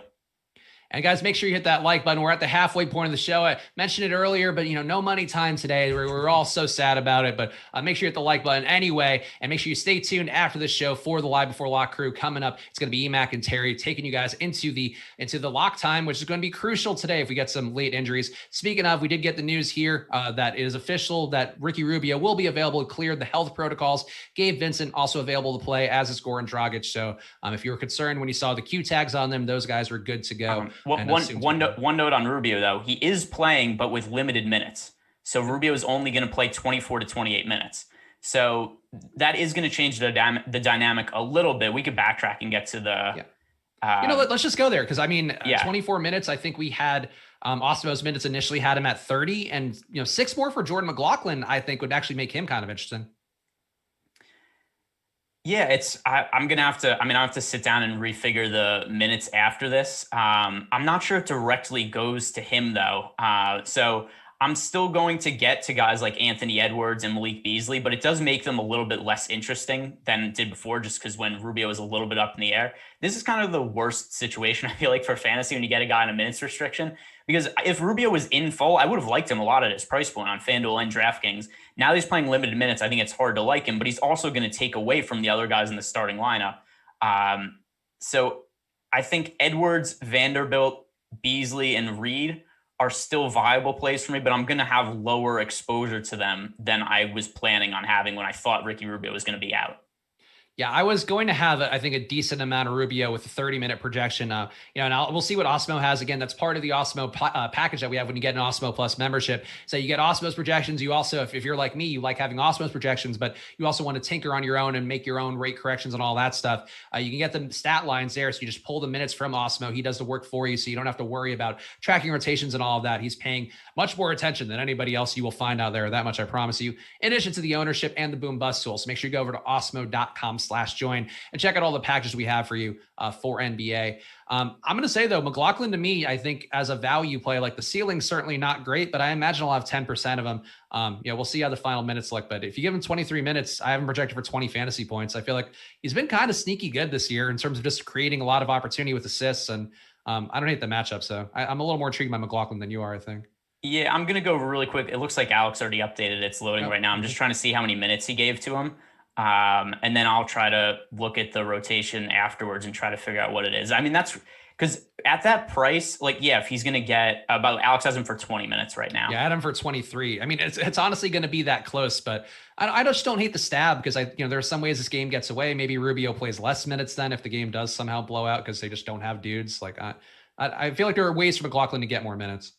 Speaker 1: And guys, make sure you hit that like button. We're at the halfway point of the show. I mentioned it earlier, but no money time today. We're all so sad about it, but make sure you hit the like button anyway. And make sure you stay tuned after the show for the Live Before Lock crew coming up. It's going to be EMac and Terry taking you guys into the lock time, which is going to be crucial today if we get some late injuries. Speaking of, we did get the news here that it is official that Ricky Rubio will be available to clear the health protocols. Gabe Vincent also available to play, as is Goran Dragic. So if you were concerned when you saw the Q tags on them, those guys were good to go.
Speaker 2: One note on Rubio, though. He is playing, but with limited minutes. So Rubio is only going to play 24 to 28 minutes. So that is going to change the dynamic a little bit. We could backtrack and get to the... Yeah.
Speaker 1: Let's just go there. Because, 24 minutes, I think we had... Awesemo's minutes initially had him at 30. And, 6 more for Jordan McLaughlin, I think, would actually make him kind of interesting.
Speaker 2: Yeah, I'm going to have to, I have to sit down and refigure the minutes after this. I'm not sure it directly goes to him though. So I'm still going to get to guys like Anthony Edwards and Malik Beasley, but it does make them a little bit less interesting than it did before, just because when Rubio was a little bit up in the air. This is kind of the worst situation, I feel like, for fantasy when you get a guy on a minutes restriction. Because if Rubio was in full, I would have liked him a lot at his price point on FanDuel and DraftKings. Now he's playing limited minutes. I think it's hard to like him, but he's also going to take away from the other guys in the starting lineup. So I think Edwards, Vanderbilt, Beasley, and Reed are still viable plays for me, but I'm going to have lower exposure to them than I was planning on having when I thought Ricky Rubio was going to be out.
Speaker 1: Yeah, I was going to have, I think, a decent amount of Rubio with a 30-minute projection. And we'll see what Awesemo has. Again, that's part of the Awesemo package that we have when you get an Awesemo Plus membership. So you get Awesemo's projections. You also, if you're like me, you like having Awesemo's projections, but you also want to tinker on your own and make your own rate corrections and all that stuff. You can get the stat lines there. So you just pull the minutes from Awesemo. He does the work for you, so you don't have to worry about tracking rotations and all of that. He's paying much more attention than anybody else you will find out there. That much I promise you. In addition to the ownership and the boom bust tool. So make sure you go over to awesemo.com/join and check out all the packages we have for you for NBA. I'm going to say though, McLaughlin to me, I think as a value play, like the ceiling's certainly not great, but I imagine I'll have 10% of him. We'll see how the final minutes look, but if you give him 23 minutes, I have him projected for 20 fantasy points. I feel like he's been kind of sneaky good this year in terms of just creating a lot of opportunity with assists. And I don't hate the matchup. So I'm a little more intrigued by McLaughlin than you are, I think.
Speaker 2: Yeah, I'm going to go really quick. It looks like Alex already updated. It's loading right now. I'm just trying to see how many minutes he gave to him. And then I'll try to look at the rotation afterwards and try to figure out what it is. That's because at that price, if he's going to get about Alex has him for 20 minutes right now.
Speaker 1: Yeah, I had him for 23. It's honestly going to be that close, but I just don't hate the stab because there are some ways this game gets away. Maybe Rubio plays less minutes then if the game does somehow blow out because they just don't have dudes. I feel like there are ways for McLaughlin to get more minutes.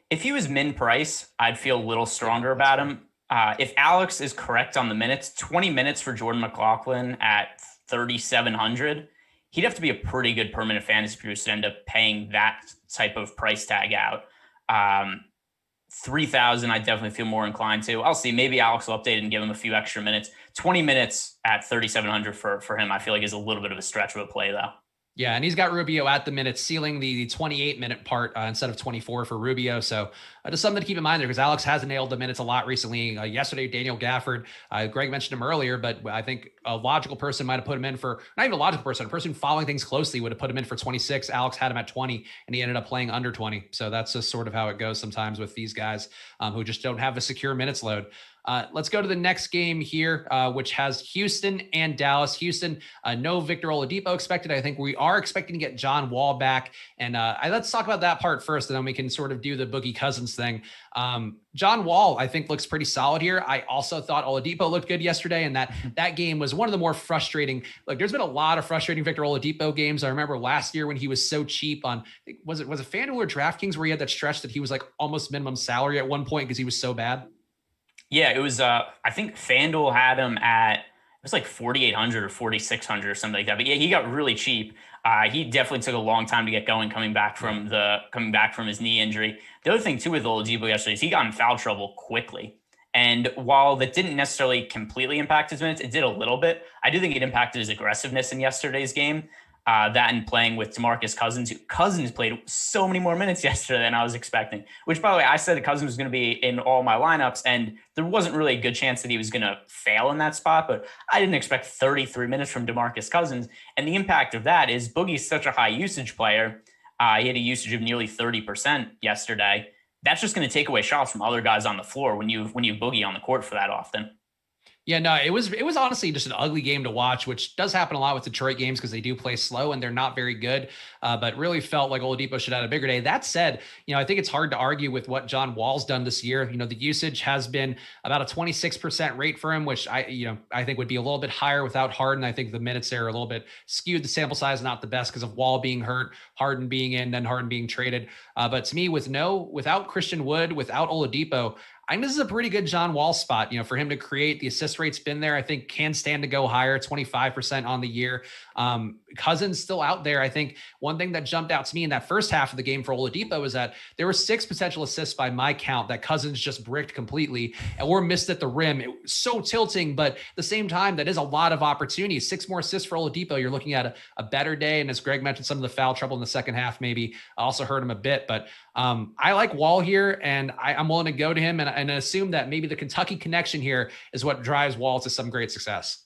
Speaker 2: If he was min price, I'd feel a little stronger about him. If Alex is correct on the minutes, 20 minutes for Jordan McLaughlin at 3,700, he'd have to be a pretty good permanent fantasy producer to end up paying that type of price tag out. 3,000, I definitely feel more inclined to. I'll see. Maybe Alex will update and give him a few extra minutes. 20 minutes at 3,700 for him, I feel like is a little bit of a stretch of a play though.
Speaker 1: Yeah, and he's got Rubio at the minute, sealing the 28-minute part instead of 24 for Rubio. So just something to keep in mind there, because Alex has nailed the minutes a lot recently. Yesterday, Daniel Gafford, Greg mentioned him earlier, but I think a logical person might have put him in for, not even a logical person, a person following things closely would have put him in for 26. Alex had him at 20, and he ended up playing under 20. So that's just sort of how it goes sometimes with these guys who just don't have a secure minutes load. Let's go to the next game here, which has Houston and Dallas. Houston, no Victor Oladipo expected. I think we are expecting to get John Wall back. And let's talk about that part first, and then we can sort of do the Boogie Cousins thing. John Wall, I think, looks pretty solid here. I also thought Oladipo looked good yesterday, and that game was one of the more frustrating. Like, there's been a lot of frustrating Victor Oladipo games. I remember last year when he was so cheap on, was it FanDuel or DraftKings, where he had that stretch that he was like almost minimum salary at one point because he was so bad?
Speaker 2: Yeah, it was, I think FanDuel had him at, it was like 4,800 or 4,600 or something like that. But yeah, he got really cheap. He definitely took a long time to get going coming back from his knee injury. The other thing too with Oladipo yesterday is he got in foul trouble quickly. And while that didn't necessarily completely impact his minutes, it did a little bit. I do think it impacted his aggressiveness in yesterday's game. That and playing with Demarcus Cousins. Cousins played so many more minutes yesterday than I was expecting, which, by the way, I said Cousins was going to be in all my lineups, and there wasn't really a good chance that he was going to fail in that spot, but I didn't expect 33 minutes from Demarcus Cousins. And the impact of that is Boogie's such a high usage player. He had a usage of nearly 30% yesterday. That's just going to take away shots from other guys on the floor when you Boogie on the court for that often.
Speaker 1: Yeah, no, it was honestly just an ugly game to watch, which does happen a lot with Detroit games because they do play slow and they're not very good, but really felt like Oladipo should have had a bigger day. That said, I think it's hard to argue with what John Wall's done this year. The usage has been about a 26% rate for him, which I think would be a little bit higher without Harden. I think the minutes there are a little bit skewed. The sample size not the best because of Wall being hurt, Harden being in, then Harden being traded. But to me, without Christian Wood, without Oladipo, I think this is a pretty good John Wall spot, for him to create. The assist rate's been there. I think can stand to go higher, 25% on the year. Cousins still out there. I think one thing that jumped out to me in that first half of the game for Oladipo is that there were 6 potential assists by my count that Cousins just bricked completely or missed at the rim. It was so tilting, but at the same time, that is a lot of opportunities. 6 more assists for Oladipo. You're looking at a better day. And as Greg mentioned, some of the foul trouble in the second half maybe also hurt him a bit. But I like Wall here, and I'm willing to go to him and assume that maybe the Kentucky connection here is what drives Wall to some great success.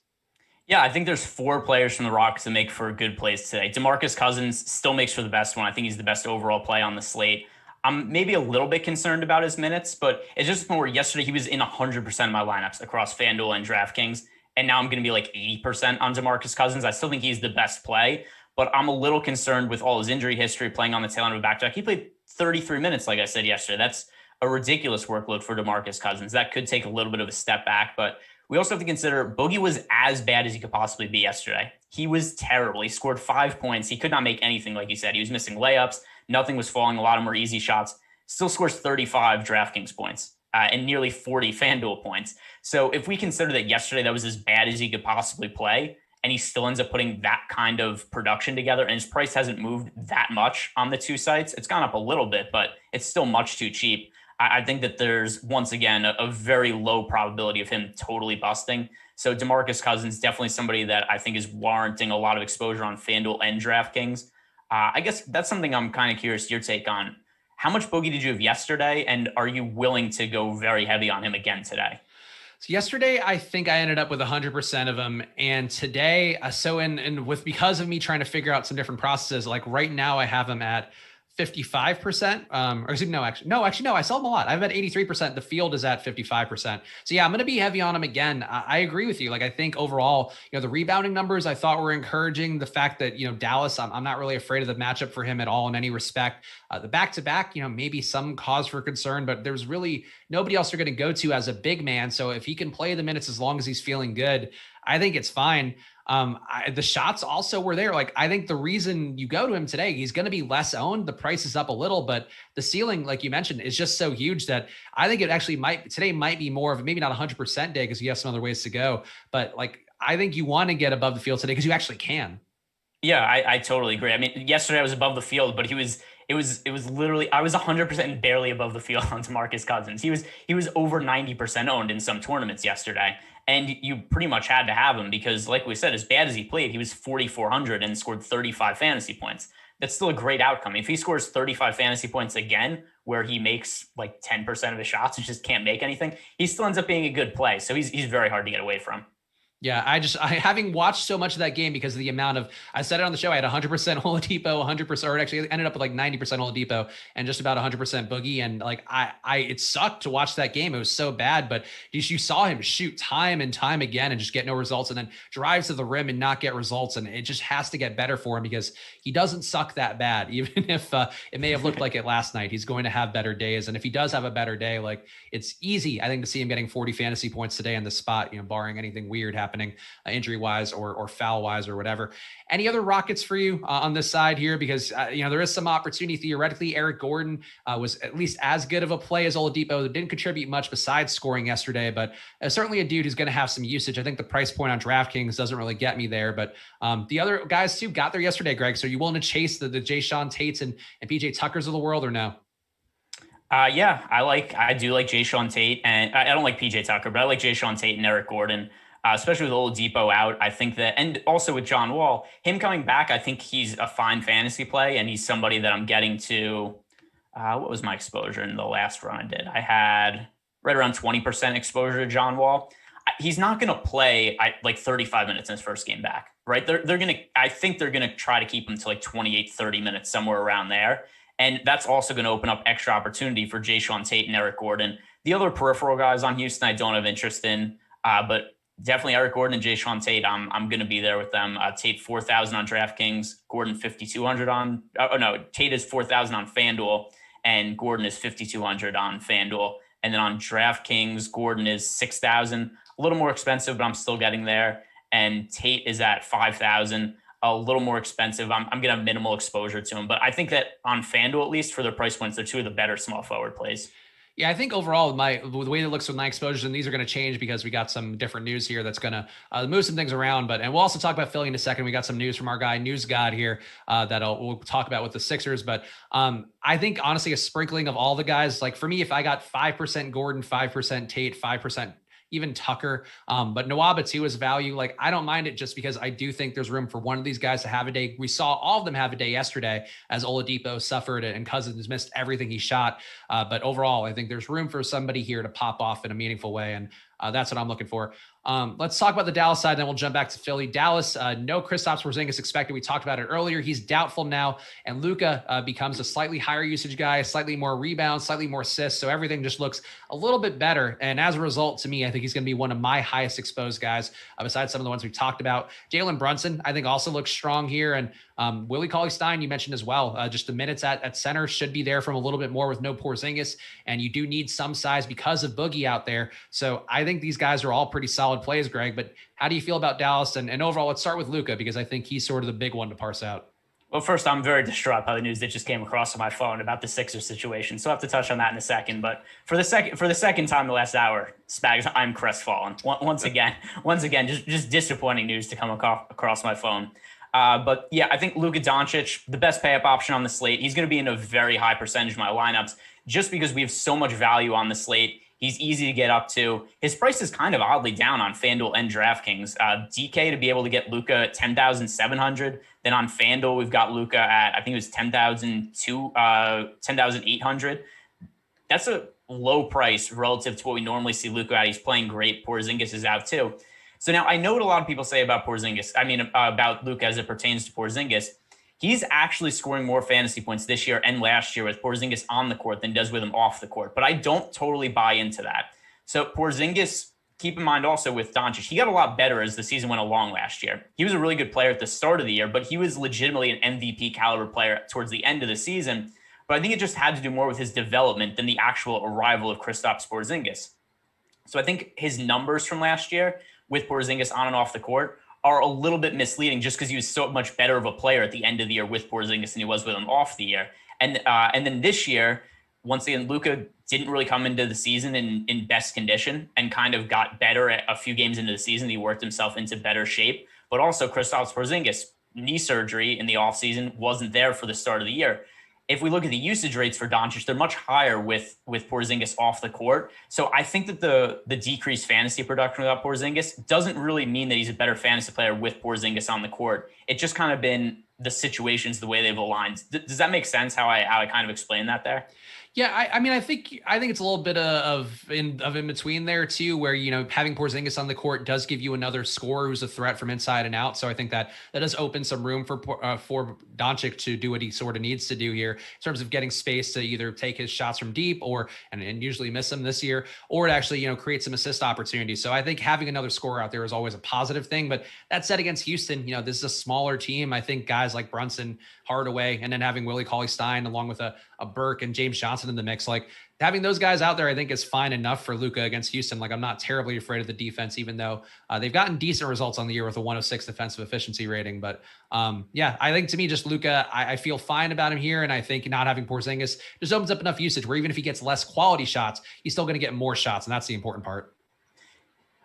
Speaker 2: Yeah, I think there's 4 players from the Rockets that make for a good plays today. Demarcus Cousins still makes for the best one. I think he's the best overall play on the slate. I'm maybe a little bit concerned about his minutes, but it's just more yesterday he was in 100% of my lineups across FanDuel and DraftKings, and now I'm going to be like 80% on Demarcus Cousins. I still think he's the best play, but I'm a little concerned with all his injury history playing on the tail end of a back-to-back. He played 33 minutes, like I said yesterday. That's a ridiculous workload for Demarcus Cousins. That could take a little bit of a step back, but we also have to consider Boogie was as bad as he could possibly be yesterday. He was terrible. He scored 5 points. He could not make anything, like you said. He was missing layups. Nothing was falling. A lot of them were easy shots. Still scores 35 DraftKings points and nearly 40 FanDuel points. So if we consider that yesterday that was as bad as he could possibly play, and he still ends up putting that kind of production together, and his price hasn't moved that much on the 2 sites. It's gone up a little bit, but it's still much too cheap. I think that there's, once again, a very low probability of him totally busting. So Demarcus Cousins, definitely somebody that I think is warranting a lot of exposure on FanDuel and DraftKings. I guess that's something I'm kind of curious your take on. How much Boogie did you have yesterday, and are you willing to go very heavy on him again today?
Speaker 1: So yesterday, I think I ended up with 100% of them. And today, because of me trying to figure out some different processes, like right now I have them at 55%. No, I sell them a lot. I've at 83%. The field is at 55%. So yeah, I'm going to be heavy on him again. I agree with you. Like, I think overall, the rebounding numbers I thought were encouraging. The fact that, Dallas, I'm not really afraid of the matchup for him at all in any respect. The back-to-back, maybe some cause for concern, but there's really nobody else they're going to go to as a big man. So if he can play the minutes as long as he's feeling good, I think it's fine. The shots also were there. Like, I think the reason you go to him today, he's going to be less owned. The price is up a little, but the ceiling, like you mentioned, is just so huge that I think it actually today might be more of maybe not 100% day because you have some other ways to go. But like, I think you want to get above the field today because you actually can.
Speaker 2: Yeah, I totally agree. I mean, yesterday I was above the field, but it was literally, I was 100% barely above the field on Demarcus Cousins. He was over 90% owned in some tournaments yesterday. And you pretty much had to have him because, like we said, as bad as he played, he was 4,400 and scored 35 fantasy points. That's still a great outcome. If he scores 35 fantasy points again, where he makes like 10% of his shots and just can't make anything, he still ends up being a good play. So he's very hard to get away from.
Speaker 1: Yeah, I having watched so much of that game because of the amount of, I said it on the show, I had 100% Oladipo, 100%, or actually ended up with like 90% Oladipo and just about 100% Boogie. And like, it sucked to watch that game. It was so bad, but you saw him shoot time and time again and just get no results, and then drives to the rim and not get results. And it just has to get better for him because he doesn't suck that bad. Even if it may have looked like it last night, he's going to have better days. And if he does have a better day, like, it's easy, I think, to see him getting 40 fantasy points today on the spot, barring anything weird happening injury wise or foul wise or whatever. Any other Rockets for you on this side here? Because, there is some opportunity theoretically. Eric Gordon was at least as good of a play as Oladipo. Didn't contribute much besides scoring yesterday, but certainly a dude who's going to have some usage. I think the price point on DraftKings doesn't really get me there, but the other guys too got there yesterday, Greg. So are you willing to chase the Jayshawn Tates and PJ Tuckers of the world, or no?
Speaker 2: Yeah, I do like Jayshawn Tate, and I don't like PJ Tucker, but I like Jayshawn Tate and Eric Gordon. Especially with Oladipo out, I think that, and also with John Wall, him coming back, I think he's a fine fantasy play, and he's somebody that I'm getting to. What was my exposure in the last run I did? I had right around 20% exposure to John Wall. He's not going to play like 35 minutes in his first game back, right? I think they're going to try to keep him to like 28, 30 minutes, somewhere around there. And that's also going to open up extra opportunity for Jayshawn Tate and Eric Gordon. The other peripheral guys on Houston, I don't have interest in, but definitely Eric Gordon and Jayshawn Tate. I'm going to be there with them. Tate 4,000 on DraftKings, Gordon 5,200 on. Tate is 4,000 on FanDuel, and Gordon is 5,200 on FanDuel. And then on DraftKings, Gordon is 6,000, a little more expensive, but I'm still getting there. And Tate is at 5,000, a little more expensive. I'm going to have minimal exposure to him, but I think that on FanDuel, at least for their price points, they're two of the better small forward plays.
Speaker 1: Yeah, I think overall, the way it looks with my exposures, and these are going to change because we got some different news here that's going to move some things around. And we'll also talk about Philly in a second. We got some news from our guy, News God here, that we'll talk about with the Sixers. But I think, honestly, a sprinkling of all the guys, like for me, if I got 5% Gordon, 5% Tate, 5% even Tucker, but Nwaba too is value. Like, I don't mind it just because I do think there's room for one of these guys to have a day. We saw all of them have a day yesterday as Oladipo suffered and Cousins missed everything he shot. But overall, I think there's room for somebody here to pop off in a meaningful way. And that's what I'm looking for. Let's talk about the Dallas side, then we'll jump back to Philly. Dallas, no Kristaps Porzingis expected. We talked about it earlier. He's doubtful now, and Luka becomes a slightly higher usage guy, slightly more rebounds, slightly more assists. So everything just looks a little bit better. And as a result, to me, I think he's going to be one of my highest exposed guys, besides some of the ones we talked about. Jalen Brunson, I think, also looks strong here. And Willie Cauley-Stein, you mentioned as well. Just the minutes at center should be there from a little bit more with no Porzingis, and you do need some size because of Boogie out there. So I think these guys are all pretty solid plays, Greg. But how do you feel about Dallas? And overall, let's start with Luka, because I think he's sort of the big one to parse out.
Speaker 2: Well, first, I'm very distraught by the news that just came across on my phone about the Sixers situation. So I'll have to touch on that in a second. But for the second time the last hour, Spags, I'm crestfallen. Once again, just disappointing news to come across my phone. But yeah, I think Luka Doncic, the best pay-up option on the slate. He's going to be in a very high percentage of my lineups just because we have so much value on the slate. He's easy to get up to. His price is kind of oddly down on FanDuel and DraftKings. DK to be able to get Luka at 10,700. Then on FanDuel, we've got Luka at, I think it was 10,800. That's a low price relative to what we normally see Luka at. He's playing great. Porzingis is out too. So now I know what a lot of people say about about Luka as it pertains to Porzingis. He's actually scoring more fantasy points this year and last year with Porzingis on the court than does with him off the court. But I don't totally buy into that. So Porzingis, keep in mind also with Doncic, he got a lot better as the season went along last year. He was a really good player at the start of the year, but he was legitimately an MVP caliber player towards the end of the season. But I think it just had to do more with his development than the actual arrival of Kristaps Porzingis. So I think his numbers from last year with Porzingis on and off the court are a little bit misleading just because he was so much better of a player at the end of the year with Porzingis than he was with him off the year. And then this year, once again, Luka didn't really come into the season in best condition and kind of got better at a few games into the season. He worked himself into better shape. But also Kristaps Porzingis, knee surgery in the offseason, wasn't there for the start of the year. if we look at the usage rates for Doncic, they're much higher with Porzingis off the court. So I think that the decreased fantasy production without Porzingis doesn't really mean that he's a better fantasy player with Porzingis on the court. It's just kind of been the situations, the way they've aligned. Does that make sense? How I kind of explain that there?
Speaker 1: Yeah, I mean, I think it's a little bit of in between there too, where having Porzingis on the court does give you another scorer who's a threat from inside and out. So I think that does open some room for Doncic to do what he sort of needs to do here in terms of getting space to either take his shots from deep and usually miss them this year, or to actually create some assist opportunities. So I think having another scorer out there is always a positive thing. But that said, against Houston, this is a smaller team. I think guys like Brunson, Hardaway, and then having Willie Cauley-Stein along with a Burke and James Johnson in the mix, like having those guys out there, I think is fine enough for Luka against Houston. Like I'm not terribly afraid of the defense, even though they've gotten decent results on the year with a 106 defensive efficiency rating. But yeah, I think to me, just Luka, I feel fine about him here. And I think not having Porzingis just opens up enough usage where even if he gets less quality shots, he's still going to get more shots. And that's the important part.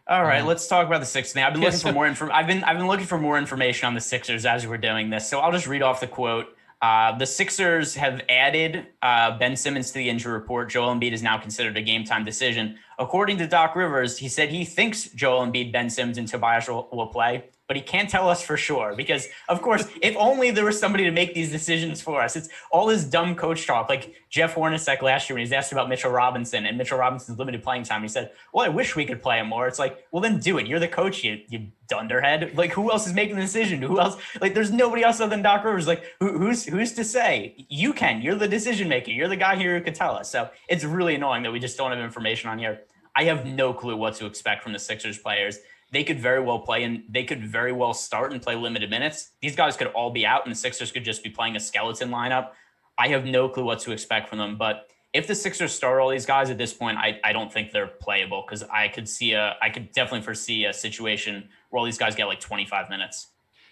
Speaker 2: All right, let's talk about the Sixers now. I've been looking for more I've been looking for more information on the Sixers as we're doing this. So I'll just read off the quote. The Sixers have added Ben Simmons to the injury report. Joel Embiid is now considered a game-time decision. According to Doc Rivers, he said he thinks Joel Embiid, Ben Simmons, and Tobias will play, but he can't tell us for sure because, of course, if only there was somebody to make these decisions for us. It's all this dumb coach talk, like Jeff Hornacek last year when he was asked about Mitchell Robinson and Mitchell Robinson's limited playing time. He said, well, I wish we could play him more. It's like, well, then do it. You're the coach, you dunderhead. Like, who else is making the decision? Who else? Like, there's nobody else other than Doc Rivers. Like, who's to say? You can. You're the decision maker. You're the guy here who could tell us. So it's really annoying that we just don't have information on here. I have no clue what to expect from the Sixers players. They could very well play and they could very well start and play limited minutes. These guys could all be out and the Sixers could just be playing a skeleton lineup. I have no clue what to expect from them. But if the Sixers start all these guys at this point, I don't think they're playable because I could definitely foresee a situation where all these guys get like 25 minutes.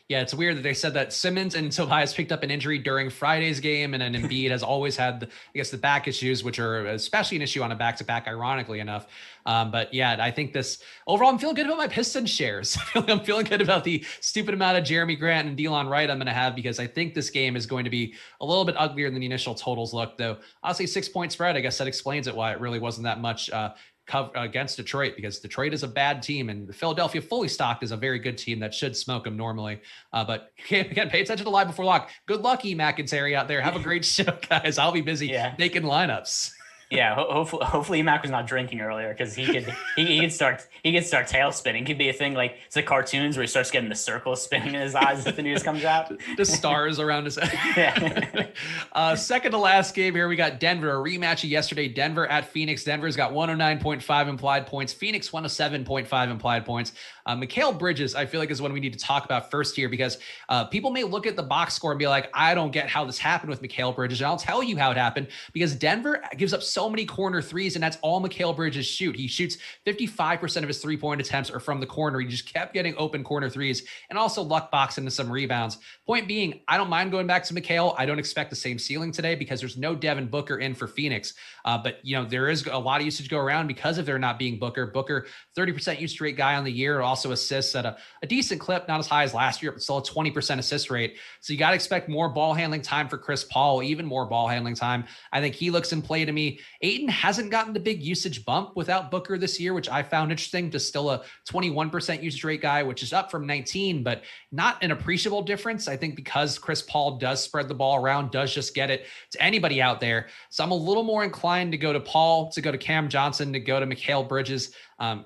Speaker 1: Yeah, it's weird that they said that Simmons and Tobias picked up an injury during Friday's game, and then Embiid has always had, the back issues, which are especially an issue on a back-to-back, ironically enough. But yeah, I think this overall, I'm feeling good about my Pistons shares. I'm feeling good about the stupid amount of Jeremy Grant and Delon Wright I'm going to have because I think this game is going to be a little bit uglier than the initial totals look. Though, honestly, 6-point spread, I guess that explains it why it really wasn't that much against Detroit because Detroit is a bad team and the Philadelphia fully stocked is a very good team that should smoke them normally. But again, pay attention to live before lock. Good luck, EMac and Terry out there. Have a great show, guys. I'll be busy making lineups.
Speaker 2: Yeah, hopefully EMac was not drinking earlier because he could start tail spinning. Could be a thing like it's the cartoons where he starts getting the circle spinning in his eyes as the news comes out.
Speaker 1: The stars around his head.
Speaker 2: Yeah.
Speaker 1: Second to last game here, we got Denver, a rematch of yesterday. Denver at Phoenix. Denver's got 109.5 implied points. Phoenix 107.5 implied points. Mikal Bridges, I feel like is one we need to talk about first here because people may look at the box score and be like, I don't get how this happened with Mikal Bridges. And I'll tell you how it happened because Denver gives up so many corner threes, and that's all Mikal Bridges shoot. He shoots 55% of his three-point attempts are from the corner. He just kept getting open corner threes and also luck box into some rebounds. Point being, I don't mind going back to Mikal. I don't expect the same ceiling today because there's no Devin Booker in for Phoenix. But, there is a lot of usage to go around because of there not being Booker. Booker, 30% usage rate guy on the year, also assists at a decent clip, not as high as last year, but still a 20% assist rate. So you got to expect more ball handling time for Chris Paul, even more ball handling time. I think he looks in play to me. Ayton hasn't gotten the big usage bump without Booker this year, which I found interesting. Just still a 21% usage rate guy, which is up from 19, but not an appreciable difference. I think because Chris Paul does spread the ball around, does just get it to anybody out there. So I'm a little more inclined to go to Paul, to go to Cam Johnson, to go to Mikal Bridges.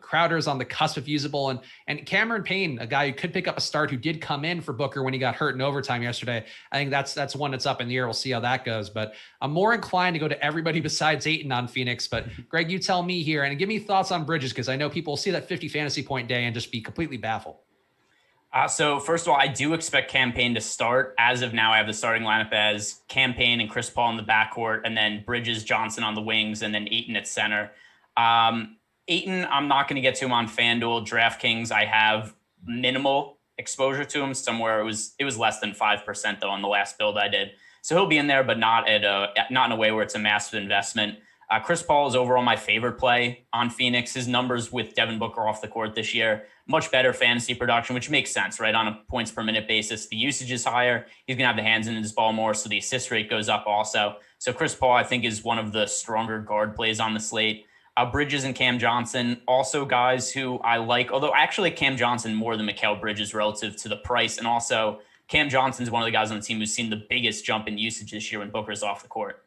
Speaker 1: Crowder's on the cusp of usable, and Cameron Payne, a guy who could pick up a start, who did come in for Booker when he got hurt in overtime yesterday. I think that's one that's up in the air. We'll see how that goes, but I'm more inclined to go to everybody besides Ayton on Phoenix. But Greg, you tell me here and give me thoughts on Bridges because I know people will see that 50 fantasy point day and just be completely baffled.
Speaker 2: So first of all, I do expect Cam Payne to start. As of now, I have the starting lineup as Cam Payne and Chris Paul in the backcourt, and then Bridges, Johnson on the wings, and then Ayton at center. Ayton, I'm not going to get to him on FanDuel. DraftKings, I have minimal exposure to him. Somewhere it was less than 5% though on the last build I did. So he'll be in there, but not in a way where it's a massive investment. Chris Paul is overall my favorite play on Phoenix. His numbers with Devin Booker off the court this year, much better fantasy production, which makes sense, right? On a points per minute basis, the usage is higher. He's going to have the hands in his ball more, so the assist rate goes up also. So Chris Paul, I think, is one of the stronger guard plays on the slate. Bridges and Cam Johnson, also guys who I like, although I actually like Cam Johnson more than Mikal Bridges relative to the price. And also Cam Johnson is one of the guys on the team who's seen the biggest jump in usage this year when Booker's off the court.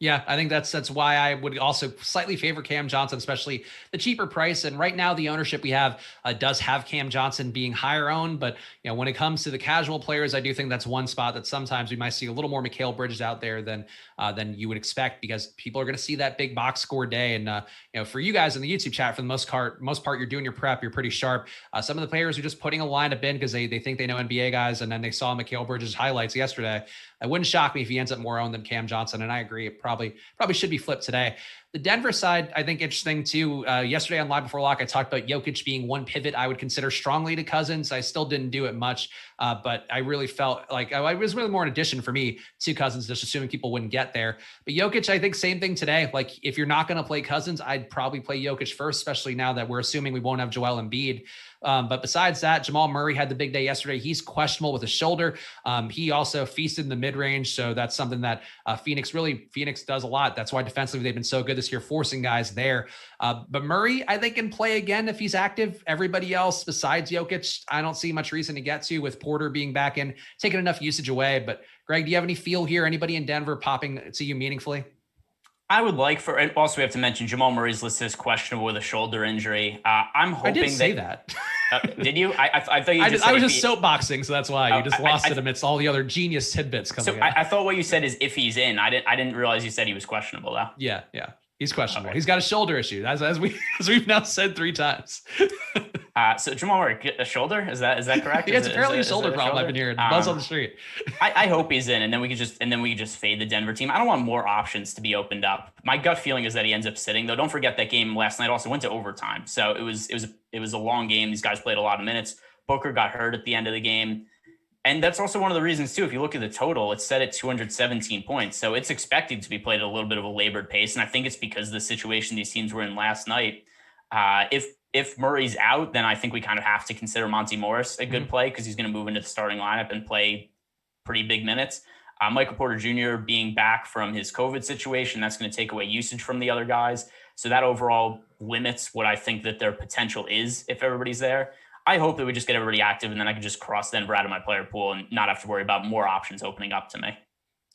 Speaker 1: Yeah, I think that's why I would also slightly favor Cam Johnson, especially the cheaper price. And right now, the ownership we have does have Cam Johnson being higher owned. But when it comes to the casual players, I do think that's one spot that sometimes we might see a little more Mikal Bridges out there than you would expect, because people are going to see that big box score day. And for you guys in the YouTube chat, for the most part, you're doing your prep, you're pretty sharp. Some of the players are just putting a lineup in because they think they know NBA guys, and then they saw Mikal Bridges highlights yesterday. It wouldn't shock me if he ends up more owned than Cam Johnson. And I agree, it probably should be flipped today. The Denver side, I think interesting too. Yesterday on Live Before Lock, I talked about Jokic being one pivot I would consider strongly to Cousins. I still didn't do it much, but I really felt like I was really more an addition for me to Cousins, just assuming people wouldn't get there. But Jokic, I think same thing today. Like if you're not going to play Cousins, I'd probably play Jokic first, especially now that we're assuming we won't have Joel Embiid. But besides that, Jamal Murray had the big day yesterday. He's questionable with his shoulder. He also feasted in the mid-range. So that's something that Phoenix does a lot. That's why defensively they've been so good this year, forcing guys there. But Murray, I think, can play again if he's active. Everybody else besides Jokic, I don't see much reason to get to, with Porter being back in, taking enough usage away. But Greg, do you have any feel here? Anybody in Denver popping to you meaningfully?
Speaker 2: I would like and also we have to mention Jamal Murray's listed as questionable with a shoulder injury. I'm hoping
Speaker 1: I did say that.
Speaker 2: Did you? I thought you
Speaker 1: I was just soapboxing, so that's why you just lost it amidst all the other genius tidbits coming out.
Speaker 2: I thought what you said is if he's in. I didn't realize you said he was questionable though.
Speaker 1: Yeah. He's questionable. Okay. He's got a shoulder issue, as we've now said 3 times.
Speaker 2: So Jamal Murray, a shoulder? Is that correct?
Speaker 1: Yeah, it's apparently a shoulder problem. I've been hearing buzz on the street.
Speaker 2: I hope he's in, and then we could just fade the Denver team. I don't want more options to be opened up. My gut feeling is that he ends up sitting, though. Don't forget that game last night also went to overtime, so it was a long game. These guys played a lot of minutes. Booker got hurt at the end of the game. And that's also one of the reasons, too, if you look at the total, it's set at 217 points. So it's expected to be played at a little bit of a labored pace. And I think it's because of the situation these teams were in last night. If Murray's out, then I think we kind of have to consider Monty Morris a good play, because he's going to move into the starting lineup and play pretty big minutes. Michael Porter Jr. being back from his COVID situation, that's going to take away usage from the other guys. So that overall limits what I think that their potential is if everybody's there. I hope that we just get everybody active, and then I can just cross Denver out of my player pool and not have to worry about more options opening up to me.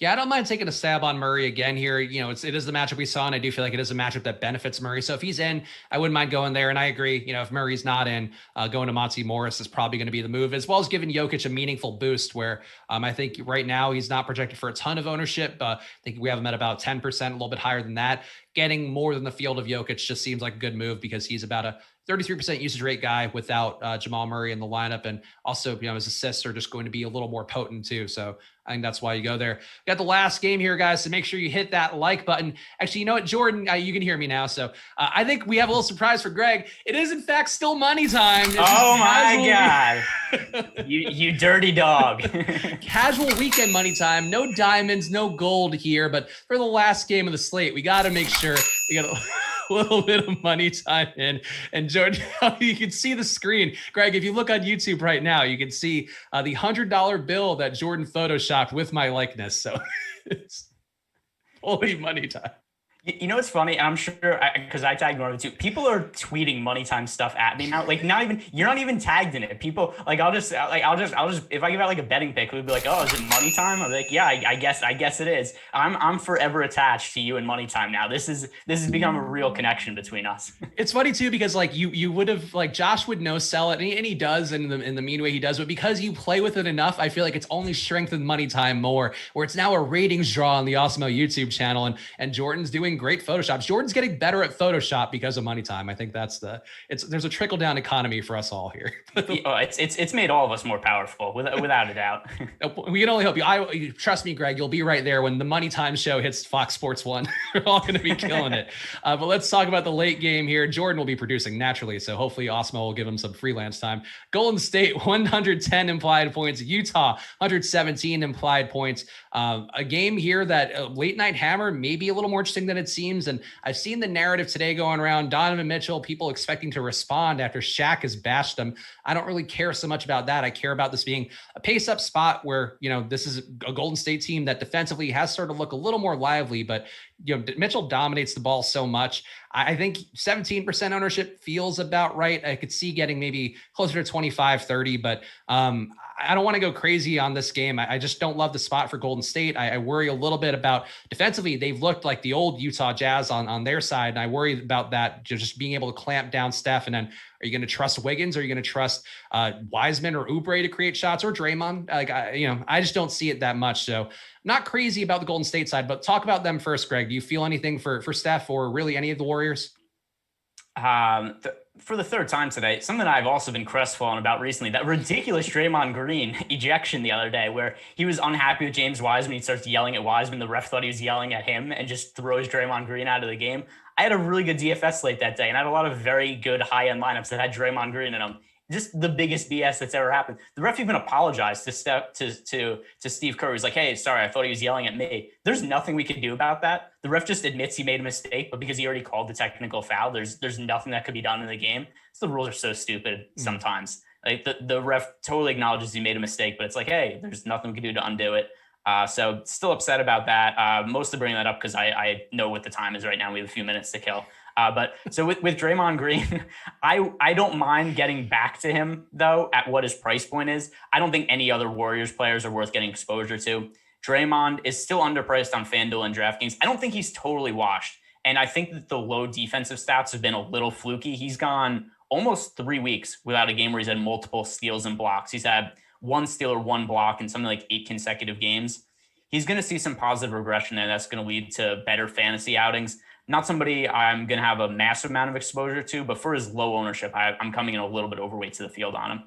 Speaker 1: Yeah, I don't mind taking a stab on Murray again here. It is the matchup we saw, and I do feel like it is a matchup that benefits Murray. So if he's in, I wouldn't mind going there. And I agree, if Murray's not in, going to Monty Morris is probably going to be the move, as well as giving Jokic a meaningful boost where I think right now he's not projected for a ton of ownership. I think we have him at about 10%, a little bit higher than that. Getting more than the field of Jokic just seems like a good move, because he's about a 33% usage rate guy without Jamal Murray in the lineup. And also, his assists are just going to be a little more potent too. So I think that's why you go there. We got the last game here, guys. So make sure you hit that like button. Actually, you know what, Jordan, you can hear me now. So I think we have a little surprise for Greg. It is in fact still money time.
Speaker 2: Oh my God. You dirty dog.
Speaker 1: Casual weekend money time. No diamonds, no gold here. But for the last game of the slate, we got to make sure we got a little bit of money time in. And Jordan, you can see the screen. Greg, if you look on YouTube right now, you can see the $100 bill that Jordan photoshopped with my likeness. So it's holy money time.
Speaker 2: You know what's funny? I'm sure because I tagged one of the two. People are tweeting money time stuff at me now. Like you're not even tagged in it. People I'll just if I give out like a betting pick, we'd be like, oh, is it money time? I'm like, yeah, I guess it is. I'm forever attached to you and money time now. This has become a real connection between us.
Speaker 1: It's funny too, because like you would have, like, Josh would no sell it, and he does in the mean way he does, but because you play with it enough, I feel like it's only strengthened money time more, where it's now a ratings draw on the Awesemo YouTube channel, and Jordan's doing great Photoshops. Jordan's getting better at Photoshop because of money time. I think there's a trickle down economy for us all here.
Speaker 2: It's made all of us more powerful without a doubt.
Speaker 1: We can only help you. Trust me, Greg, you'll be right there when the money time show hits Fox Sports 1. We're all going to be killing it. But let's talk about the late game here. Jordan will be producing naturally, so hopefully Awesemo will give him some freelance time. Golden State 110 implied points. Utah 117 implied points. A game here that late night hammer may be a little more interesting than it seems. And I've seen the narrative today going around Donovan Mitchell, people expecting to respond after Shaq has bashed them. I don't really care so much about that. I care about this being a pace up spot where, this is a Golden State team that defensively has started to look a little more lively, but Mitchell dominates the ball so much. I think 17% ownership feels about right. I could see getting maybe closer to 25, 30, but I don't want to go crazy on this game. I just don't love the spot for Golden State. I worry a little bit about defensively. They've looked like the old Utah Jazz on their side. And I worry about that, just being able to clamp down Steph. And then are you going to trust Wiggins? Are you going to trust Wiseman or Oubre to create shots, or Draymond? I just don't see it that much. So not crazy about the Golden State side, but talk about them first, Greg. Do you feel anything for Steph or really any of the Warriors?
Speaker 2: For the third time today, something I've also been crestfallen about recently, that ridiculous Draymond Green ejection the other day where he was unhappy with James Wiseman. He starts yelling at Wiseman. The ref thought he was yelling at him and just throws Draymond Green out of the game. I had a really good DFS slate that day, and I had a lot of very good high-end lineups that had Draymond Green in them. Just the biggest BS that's ever happened. The ref even apologized to Steve Kerr. He's like, "Hey, sorry, I thought he was yelling at me." There's nothing we could do about that. The ref just admits he made a mistake, but because he already called the technical foul, there's nothing that could be done in the game. So the rules are so stupid sometimes. Like the ref totally acknowledges he made a mistake, but it's like, hey, there's nothing we can do to undo it. So still upset about that. Mostly bringing that up because I know what the time is right now. We have a few minutes to kill. But so with Draymond Green, I don't mind getting back to him, though, at what his price point is. I don't think any other Warriors players are worth getting exposure to. Draymond is still underpriced on FanDuel and DraftKings. I don't think he's totally washed. And I think that the low defensive stats have been a little fluky. He's gone almost 3 weeks without a game where he's had multiple steals and blocks. He's had 1 steal or 1 block in something like 8 consecutive games. He's going to see some positive regression there. That's going to lead to better fantasy outings. Not somebody I'm going to have a massive amount of exposure to, but for his low ownership, I'm coming in a little bit overweight to the field on him.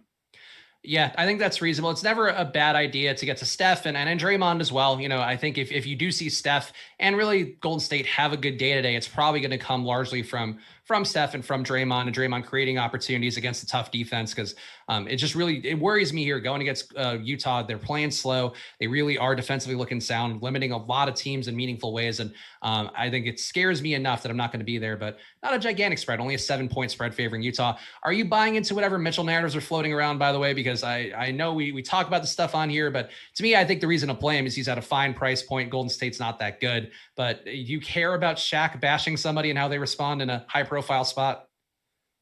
Speaker 1: Yeah, I think that's reasonable. It's never a bad idea to get to Steph and Draymond as well. I think if you do see Steph and really Golden State have a good day today, it's probably going to come largely from Steph and from Draymond, and Draymond creating opportunities against a tough defense, because it worries me here going against Utah. They're playing slow. They really are defensively looking sound, limiting a lot of teams in meaningful ways. And I think it scares me enough that I'm not going to be there, but not a gigantic spread, only a 7-point spread favoring Utah. Are you buying into whatever Mitchell narratives are floating around, by the way? Because I know we talk about the stuff on here, but to me, I think the reason to play him is he's at a fine price point. Golden State's not that good, but do you care about Shaq bashing somebody and how they respond in a high profile spot?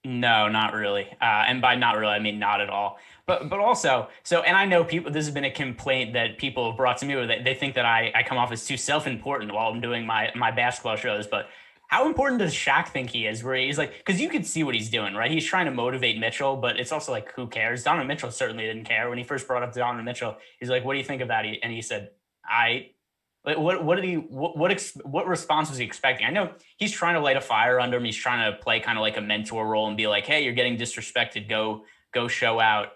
Speaker 2: No, not really. And by not really, I mean not at all. But also, and I know people, this has been a complaint that people have brought to me, that they think that I come off as too self-important while I'm doing my basketball shows. But how important does Shaq think he is? Where he's like, because you could see what he's doing, right? He's trying to motivate Mitchell, but it's also like, who cares? Donovan Mitchell certainly didn't care. When he first brought up Donovan Mitchell, he's like, what do you think of that? And he said, what response was he expecting? I know he's trying to light a fire under him. He's trying to play kind of like a mentor role and be like, hey, you're getting disrespected. Go show out.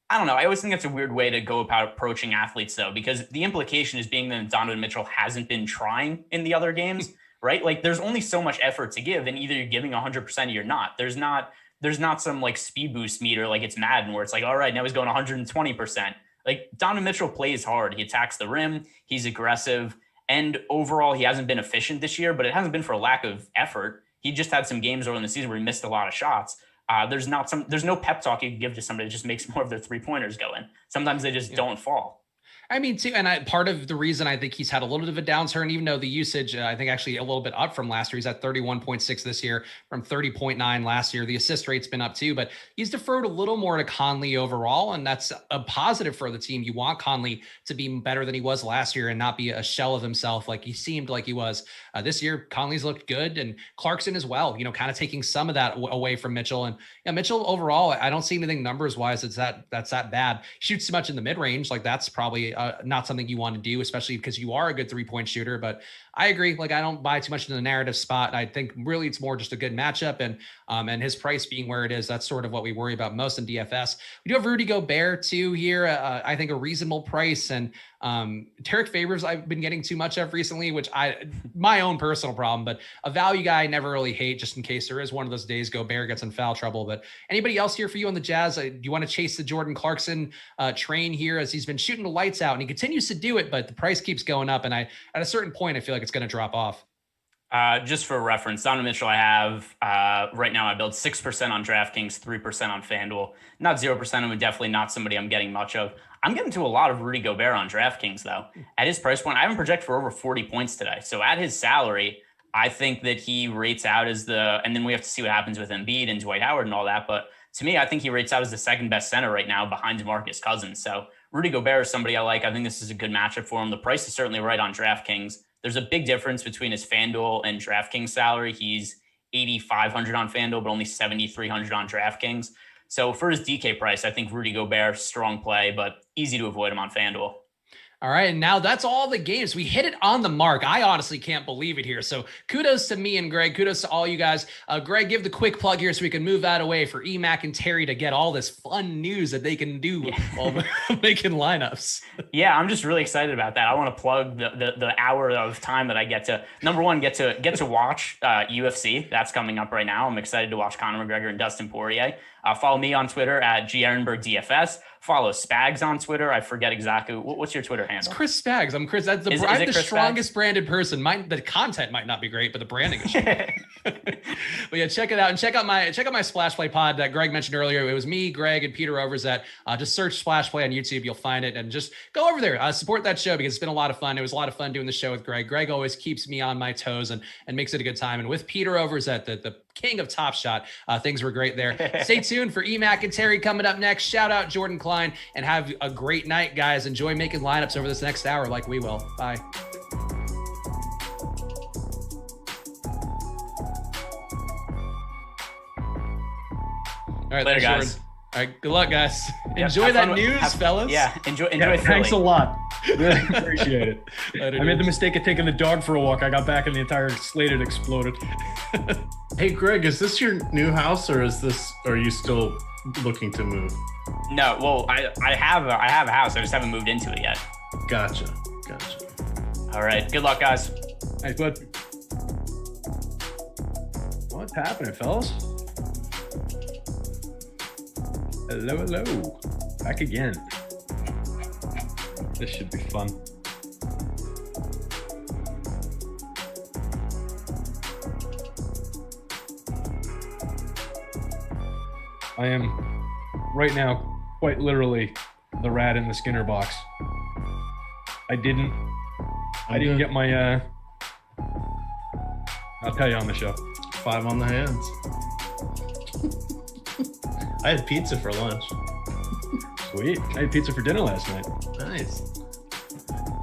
Speaker 2: I don't know. I always think that's a weird way to go about approaching athletes, though, because the implication is being that Donovan Mitchell hasn't been trying in the other games, right? Like there's only so much effort to give, and either you're giving 100% or you're not. There's not some like speed boost meter like it's Madden where it's like, all right, now he's going 120%. Like Donovan Mitchell plays hard. He attacks the rim. He's aggressive. And overall, he hasn't been efficient this year, but it hasn't been for a lack of effort. He just had some games early in the season where he missed a lot of shots. There's no pep talk you can give to somebody that just makes more of their 3-pointers go in. Sometimes they just don't fall.
Speaker 1: I mean, too, and part of the reason I think he's had a little bit of a downturn, even though the usage, I think actually a little bit up from last year. He's at 31.6 this year from 30.9 last year. The assist rate's been up too, but he's deferred a little more to Conley overall, and that's a positive for the team. You want Conley to be better than he was last year and not be a shell of himself like he seemed like he was this year. Conley's looked good, and Clarkson as well, kind of taking some of that away from Mitchell. And Mitchell overall, I don't see anything numbers wise that's that bad. Shoots too much in the mid range. Like that's probably not something you want to do, especially because you are a good 3-point shooter. But I agree. Like I don't buy too much into the narrative spot. I think really it's more just a good matchup, and his price being where it is, that's sort of what we worry about most in DFS. We do have Rudy Gobert too here. I think a reasonable price, and Tarek Favors I've been getting too much of recently, which my own personal problem, but a value guy I never really hate, just in case there is one of those days Gobert gets in foul trouble. But anybody else here for you on the Jazz? Do you want to chase the Jordan Clarkson train here, as he's been shooting the lights out and he continues to do it, but the price keeps going up, and at a certain point I feel like it's going to drop off.
Speaker 2: Just for reference, Donovan Mitchell, I have right now. I build 6% on DraftKings, 3% on FanDuel. Not 0%. I'm definitely not somebody I'm getting much of. I'm getting to a lot of Rudy Gobert on DraftKings though. At his price point, I have him project for over 40 points today. So at his salary, I think that he rates out as and then we have to see what happens with Embiid and Dwight Howard and all that. But to me, I think he rates out as the second best center right now behind Demarcus Cousins. So Rudy Gobert is somebody I like. I think this is a good matchup for him. The price is certainly right on DraftKings. There's a big difference between his FanDuel and DraftKings salary. He's 8,500 on FanDuel, but only 7,300 on DraftKings. So for his DK price, I think Rudy Gobert, strong play, but easy to avoid him on FanDuel.
Speaker 1: All right, and now that's all the games. We hit it on the mark. I honestly can't believe it here. So kudos to me and Greg. Kudos to all you guys. Greg, give the quick plug here so we can move that away for EMac and Terry to get all this fun news that they can do while making lineups.
Speaker 2: Yeah, I'm just really excited about that. I want to plug the hour of time that I get to, number one, get to watch UFC. That's coming up right now. I'm excited to watch Conor McGregor and Dustin Poirier. Follow me on Twitter at Ehrenberg DFS. Follow Spags on Twitter. I forget exactly what's your Twitter handle.
Speaker 1: It's Chris Spags. I'm Chris. That's I'm the strongest branded person. The content might not be great, but the branding is. But yeah, check it out and check out my Splash Play pod that Greg mentioned earlier. It was me, Greg, and Peter Overzet. Just search Splash Play on YouTube. You'll find it, and just go over there. Support that show because it's been a lot of fun. It was a lot of fun doing the show with Greg. Greg always keeps me on my toes and makes it a good time. And with Peter Overzet, the king of Top Shot, things were great there. Stay tuned for EMac and Terry coming up next. Shout out Jordan Klein and have a great night, guys. Enjoy making lineups over this next hour like we will. Bye. All right,
Speaker 2: later, guys.
Speaker 1: All right, good luck, guys. Enjoy that news, fellas.
Speaker 2: Yeah, enjoy.
Speaker 3: Thanks a lot. Really appreciate it. I made the mistake of taking the dog for a walk. I got back and the entire slate had exploded.
Speaker 4: Hey, Greg, is this your new house, or are you still looking to move?
Speaker 2: No, well, I have a house. I just haven't moved into it yet.
Speaker 4: Gotcha.
Speaker 2: All right, good luck, guys.
Speaker 3: Thanks, bud. What's happening, fellas? Hello. Back again. This should be fun. I am right now quite literally the rat in the Skinner box. I didn't get my I'll tell you on the show.
Speaker 4: 5 on the hands. I had pizza for lunch.
Speaker 3: Sweet. I had pizza for dinner last night.
Speaker 4: Nice.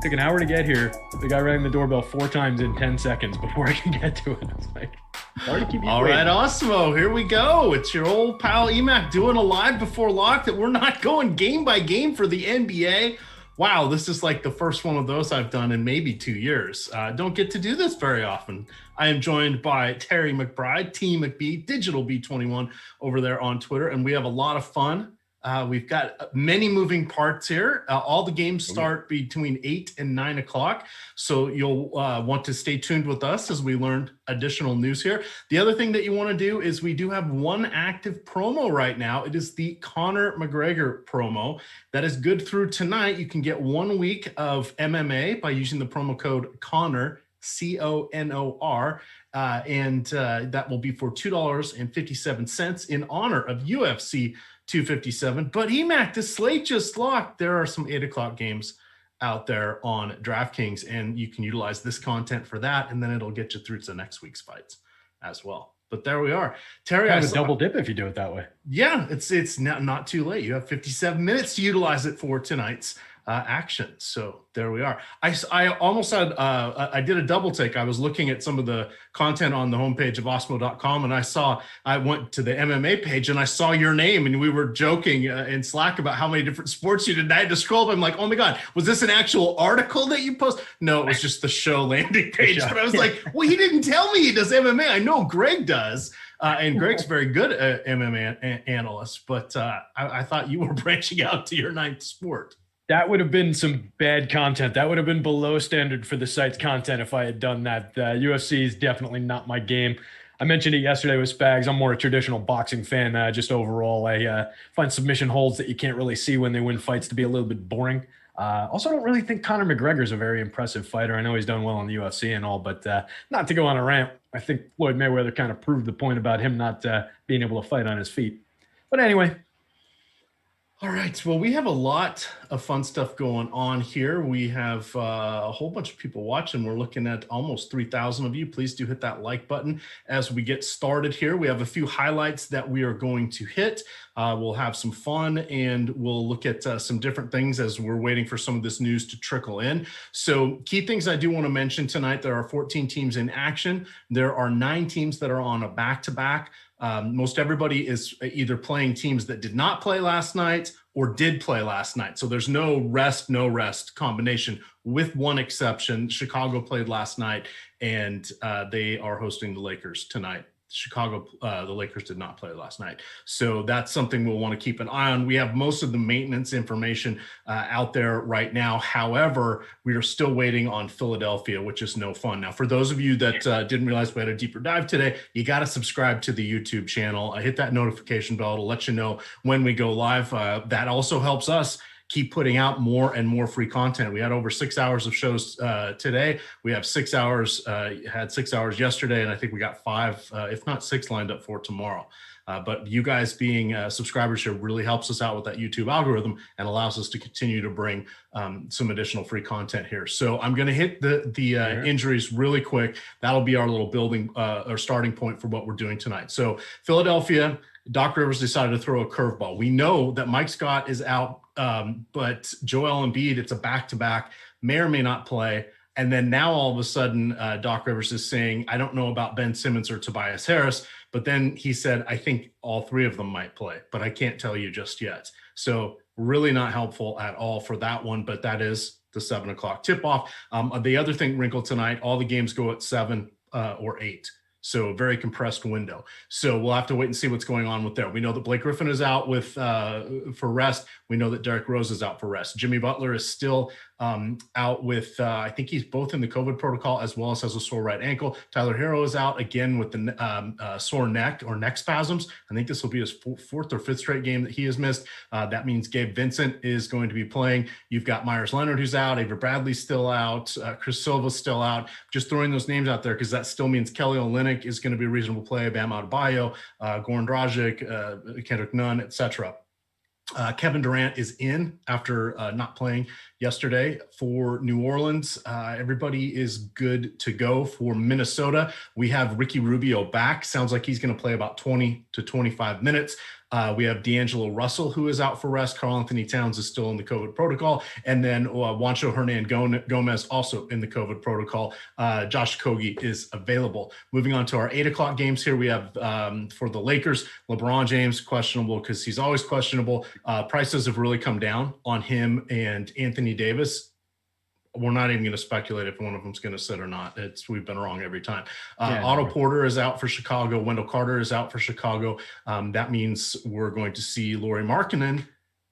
Speaker 3: Took an hour to get here. The guy rang the doorbell 4 times in 10 seconds before I could get to it. I was like, sorry to keep you
Speaker 4: All
Speaker 3: waiting.
Speaker 4: right, Awesemo, here we go. It's your old pal EMac doing a live before lock that we're not going game by game for the NBA. Wow, this is like the first one of those I've done in maybe 2 years. Don't get to do this very often. I am joined by Terry McBride, T McB, Digital B21 over there on Twitter, and we have a lot of fun. We've got many moving parts here. All the games start between 8 and 9 o'clock. So you'll want to stay tuned with us as we learn additional news here. The other thing that you want to do is we do have one active promo right now. It is the Conor McGregor promo. That is good through tonight. You can get 1 week of MMA by using the promo code Conor, CONOR. And that will be for $2.57 in honor of UFC 257. But EMac, the slate just locked. There are some 8 o'clock games out there on DraftKings, and you can utilize this content for that, and then it'll get you through to next week's fights as well. But there we are. Terry,
Speaker 3: I have a double dip if you do it that way.
Speaker 4: Yeah, it's not too late. You have 57 minutes to utilize it for tonight's action. So there we are. I almost had I did a double take. I was looking at some of the content on the homepage of Awesemo.com, and I went to the MMA page and I saw your name, and we were joking in Slack about how many different sports you did. And I had to scroll up. I'm like, oh my God, was this an actual article that you post? No, it was just the show landing page. But I was like, well, he didn't tell me he does MMA. I know Greg does. And Greg's very good at MMA analyst, but I thought you were branching out to your ninth sport.
Speaker 3: That would have been some bad content. That would have been below standard for the site's content if I had done that. UFC is definitely not my game. I mentioned it yesterday with Spags. I'm more a traditional boxing fan. Just overall, I find submission holds that you can't really see when they win fights to be a little bit boring. Also, don't really think Conor McGregor's a very impressive fighter. I know he's done well in the UFC and all, but not to go on a rant. I think Floyd Mayweather kind of proved the point about him not being able to fight on his feet. But anyway.
Speaker 4: All right. Well, we have a lot of fun stuff going on here. We have a whole bunch of people watching. We're looking at almost 3,000 of you. Please do hit that like button as we get started here. We have a few highlights that we are going to hit. We'll have some fun and we'll look at some different things as we're waiting for some of this news to trickle in. So key things I do want to mention tonight, there are 14 teams in action. There are 9 teams that are on a back-to-back. Most everybody is either playing teams that did not play last night or did play last night. So there's no rest combination, with one exception. Chicago played last night, and they are hosting the Lakers tonight. The Lakers did not play last night. So that's something we'll want to keep an eye on. We have most of the maintenance information out there right now. However, we are still waiting on Philadelphia, which is no fun. Now, for those of you that didn't realize we had a deeper dive today, you got to subscribe to the YouTube channel. Hit that notification bell to let you know when we go live. That also helps us keep putting out more and more free content. We had over 6 hours of shows today. We have 6 hours, had 6 hours yesterday, and I think we got 5, if not 6, lined up for tomorrow. But you guys being subscribers here really helps us out with that YouTube algorithm and allows us to continue to bring some additional free content here. So I'm going to hit the injuries really quick. That'll be our little building or starting point for what we're doing tonight. So Philadelphia, Doc Rivers decided to throw a curveball. We know that Mike Scott is out, but Joel Embiid, it's a back-to-back, may or may not play. And then now all of a sudden, Doc Rivers is saying, I don't know about Ben Simmons or Tobias Harris. But then he said, I think all 3 of them might play, but I can't tell you just yet. So really not helpful at all for that one, but that is the 7 o'clock tip-off. The other thing wrinkled tonight, all the games go at 7 or 8. So a very compressed window. So we'll have to wait and see what's going on with there. We know that Blake Griffin is out with for rest. We know that Derrick Rose is out for rest. Jimmy Butler is still out with, I think he's both in the COVID protocol as well as has a sore right ankle. Tyler Hero is out again with the sore neck or neck spasms. I think this will be his 4th or 5th straight game that he has missed. That means Gabe Vincent is going to be playing. You've got Myers Leonard who's out. Avery Bradley's still out. Chris Silva's still out. Just throwing those names out there because that still means Kelly Olynyk is going to be a reasonable play. Bam Adebayo, Goran Dragic, Kendrick Nunn, etc. Kevin Durant is in after not playing yesterday for New Orleans. Everybody is good to go for Minnesota. We have Ricky Rubio back. Sounds like he's going to play about 20 to 25 minutes. We have D'Angelo Russell, who is out for rest. Karl Anthony Towns is still in the COVID protocol. And then Juancho Hernan Gomez also in the COVID protocol. Josh Okogie is available. Moving on to our 8 o'clock games here, we have for the Lakers, LeBron James questionable because he's always questionable. Prices have really come down on him and Anthony Davis. We're not even going to speculate if one of them's going to sit or not. We've been wrong every time. Otto Porter is out for Chicago. Wendell Carter is out for Chicago. That means we're going to see Lauri Markkanen,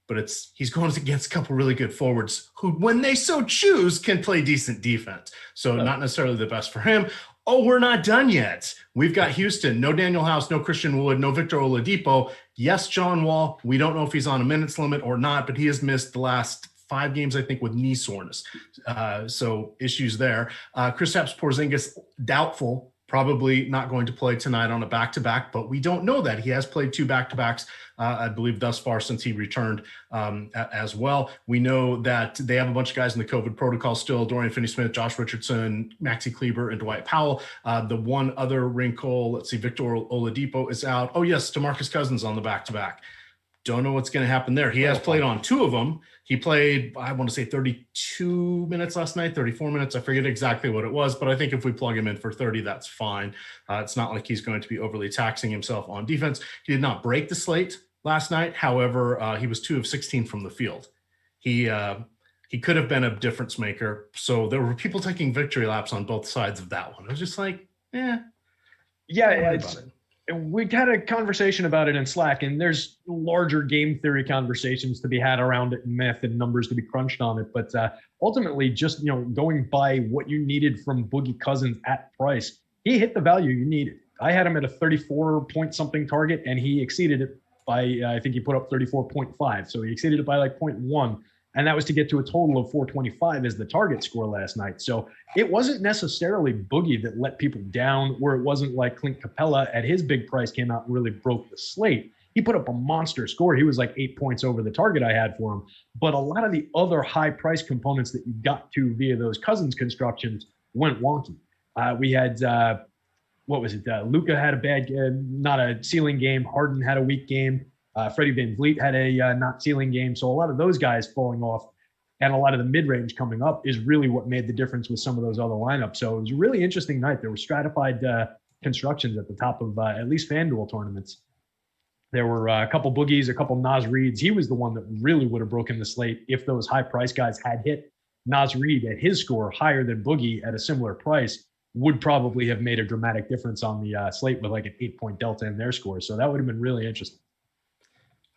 Speaker 4: but he's going against a couple really good forwards who, when they so choose, can play decent defense. So not necessarily the best for him. Oh, we're not done yet. We've got Houston. No Daniel House, no Christian Wood, no Victor Oladipo. Yes, John Wall. We don't know if he's on a minutes limit or not, but he has missed the last 5 games, I think, with knee soreness. So issues there. Kristaps Porzingis, doubtful, probably not going to play tonight on a back-to-back, but we don't know that. He has played 2 back-to-backs, I believe, thus far since he returned as well. We know that they have a bunch of guys in the COVID protocol still: Dorian Finney-Smith, Josh Richardson, Maxi Kleber, and Dwight Powell. The one other wrinkle, let's see, Victor Oladipo is out. Oh, yes, Demarcus Cousins on the back-to-back. Don't know what's going to happen there. He has played on 2 of them. He played, I want to say 32 minutes last night, 34 minutes. I forget exactly what it was, but I think if we plug him in for 30, that's fine. It's not like he's going to be overly taxing himself on defense. He did not break the slate last night. However, he was 2 of 16 from the field. He could have been a difference maker. So there were people taking victory laps on both sides of that one. It was just like, yeah.
Speaker 3: We had a conversation about it in Slack, and there's larger game theory conversations to be had around it, and math and numbers to be crunched on it. But ultimately, just going by what you needed from Boogie Cousins at price, he hit the value you needed. I had him at a 34 point something target, and he exceeded it by I think he put up 34.5, so he exceeded it by like 0.1. And that was to get to a total of 425 as the target score last night. So it wasn't necessarily Boogie that let people down, where it wasn't like Clint Capella at his big price came out and really broke the slate. He put up a monster score. He was like 8 points over the target I had for him. But a lot of the other high price components that you got to via those Cousins constructions went wonky. We had, Luka had a bad, not a ceiling game. Harden had a weak game. Freddie VanVleet had a not ceiling game. So a lot of those guys falling off and a lot of the mid-range coming up is really what made the difference with some of those other lineups. So it was a really interesting night. There were stratified constructions at the top of at least FanDuel tournaments. There were a couple Boogies, a couple Nas Reeds. He was the one that really would have broken the slate if those high price guys had hit. Nas Reed at his score higher than Boogie at a similar price would probably have made a dramatic difference on the slate with like an 8-point delta in their score. So that would have been really interesting.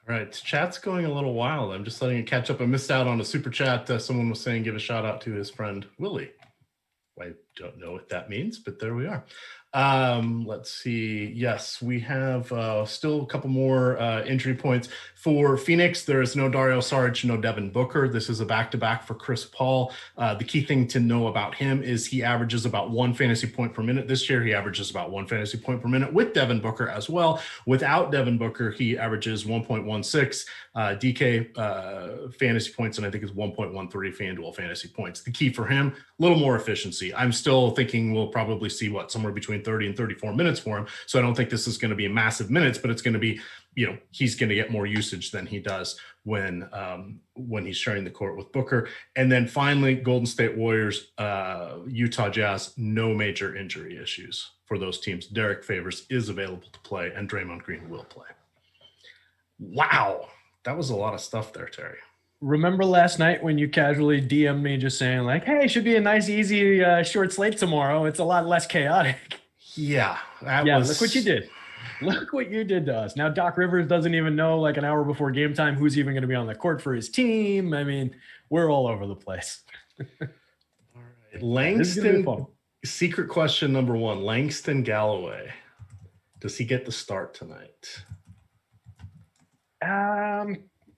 Speaker 4: All right, chat's going a little wild. I'm just letting it catch up. I missed out on a super chat. Someone was saying give a shout out to his friend Willie. I don't know what that means, but there we are. Let's see. Yes, we have still a couple more injury points. For Phoenix, there is no Dario Saric, no Devin Booker. This is a back-to-back for Chris Paul. The key thing to know about him is he averages about 1 fantasy point per minute. This year, he averages about 1 fantasy point per minute with Devin Booker as well. Without Devin Booker, he averages 1.16 DK fantasy points, and I think it's 1.13 FanDuel fantasy points. The key for him, a little more efficiency. I'm still thinking we'll probably see somewhere between 30 and 34 minutes for him. So I don't think this is going to be massive minutes, but it's going to be, he's going to get more usage than he does when he's sharing the court with Booker. And then finally, Golden State Warriors, Utah Jazz, no major injury issues for those teams. Derek Favors is available to play, and Draymond Green will play. Wow. That was a lot of stuff there, Terry.
Speaker 3: Remember last night when you casually DM'd me just saying like, hey, it should be a nice, easy, short slate tomorrow. It's a lot less chaotic.
Speaker 4: Yeah.
Speaker 3: Look what you did. Look what you did to us. Now Doc Rivers doesn't even know like an hour before game time who's even going to be on the court for his team. I mean, we're all over the place.
Speaker 4: All right. Langston, secret question number 1, Langston Galloway. Does he get the start tonight?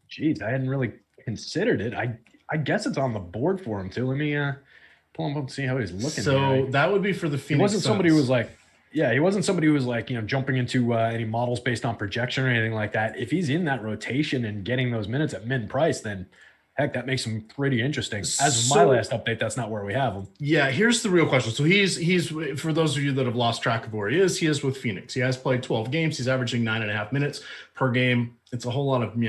Speaker 3: Geez, I hadn't really considered it. I guess it's on the board for him too. Let me pull him up and see how he's looking.
Speaker 4: So that would be for the Phoenix.
Speaker 3: He wasn't somebody who was like, he wasn't somebody who was like, jumping into any models based on projection or anything like that. If he's in that rotation and getting those minutes at mid price, then heck, that makes him pretty interesting. As of my last update, that's not where we have him.
Speaker 4: Yeah, here's the real question. So he's for those of you that have lost track of where he is with Phoenix. He has played 12 games. He's averaging 9.5 minutes per game. It's a whole lot of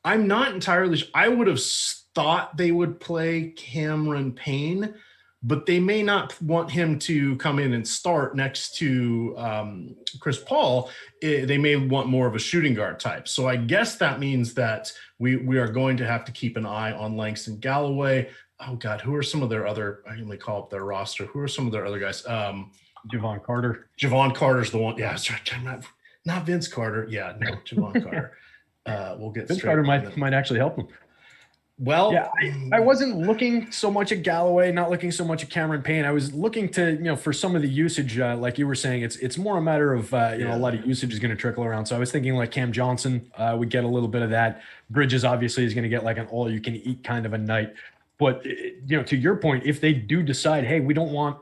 Speaker 4: I'm not entirely sure. I would have thought they would play Cameron Payne, but they may not want him to come in and start next to Chris Paul. They may want more of a shooting guard type. So I guess that means that we are going to have to keep an eye on Langston Galloway. Oh, God, who are some of their other – I can only call up their roster. Who are some of their other guys?
Speaker 3: Javon Carter.
Speaker 4: Javon Carter's the one. Yeah, that's right. Not Vince Carter. Yeah, no, Javon Carter. We'll get
Speaker 3: Vince Carter might actually help him.
Speaker 4: Well,
Speaker 3: yeah, I wasn't looking so much at Galloway, not looking so much at Cameron Payne. I was looking to, for some of the usage, like you were saying, it's more a matter of, a lot of usage is going to trickle around. So I was thinking like Cam Johnson would get a little bit of that. Bridges obviously is going to get like an all you can eat kind of a night. But, to your point, if they do decide, hey, we don't want,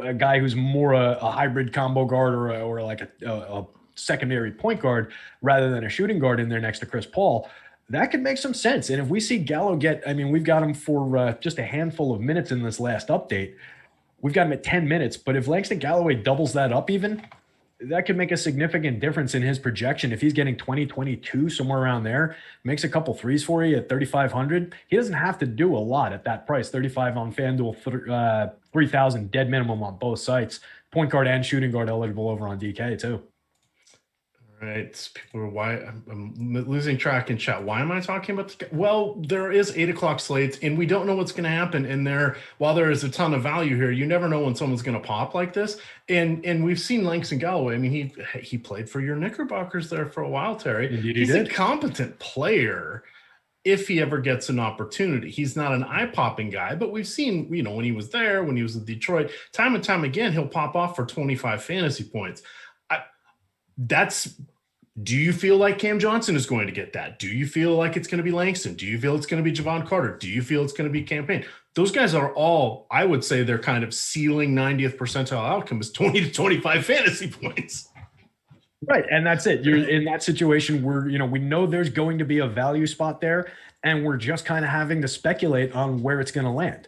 Speaker 3: a guy who's more a hybrid combo guard or like a secondary point guard rather than a shooting guard in there next to Chris Paul, that could make some sense. And if we see Gallo we've got him for just a handful of minutes in this last update. We've got him at 10 minutes. But if Langston Galloway doubles that up even, that could make a significant difference in his projection. If he's getting 20, 22, somewhere around there, makes a couple threes for you at 3,500. He doesn't have to do a lot at that price. 35 on FanDuel, 3,000 dead minimum on both sites. Point guard and shooting guard eligible over on DK too.
Speaker 4: Right. People are I'm losing track in chat. Why am I talking about this? Well, there is 8:00 slates and we don't know what's going to happen. And while there is a ton of value here, you never know when someone's going to pop like this. And we've seen Langston Galloway. I mean, he played for your Knickerbockers there for a while, Terry.
Speaker 3: Indeed,
Speaker 4: he's a competent player if he ever gets an opportunity. He's not an eye-popping guy, but we've seen, when he was there, when he was in Detroit, time and time again, he'll pop off for 25 fantasy points. That's Do you feel like Cam Johnson is going to get that? Do you feel like it's going to be Langston? Do you feel it's going to be Javon Carter? Do you feel it's going to be Cam Payne? Those guys are all, I would say, they're kind of ceiling 90th percentile outcome is 20 to 25 fantasy points.
Speaker 3: Right, and that's it. You're in that situation where, we know there's going to be a value spot there, and we're just kind of having to speculate on where it's going to land.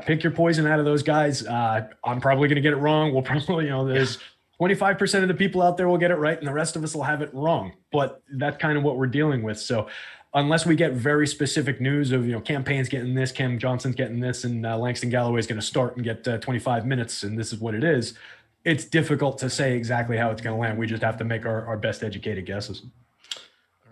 Speaker 3: Pick your poison out of those guys. I'm probably going to get it wrong. We'll probably, there's 25% of the people out there will get it right, and the rest of us will have it wrong. But that's kind of what we're dealing with. So unless we get very specific news of, Cam Payne's getting this, Cam Johnson's getting this, and Langston Galloway's going to start and get 25 minutes, and this is what it is, it's difficult to say exactly how it's going to land. We just have to make our best educated guesses.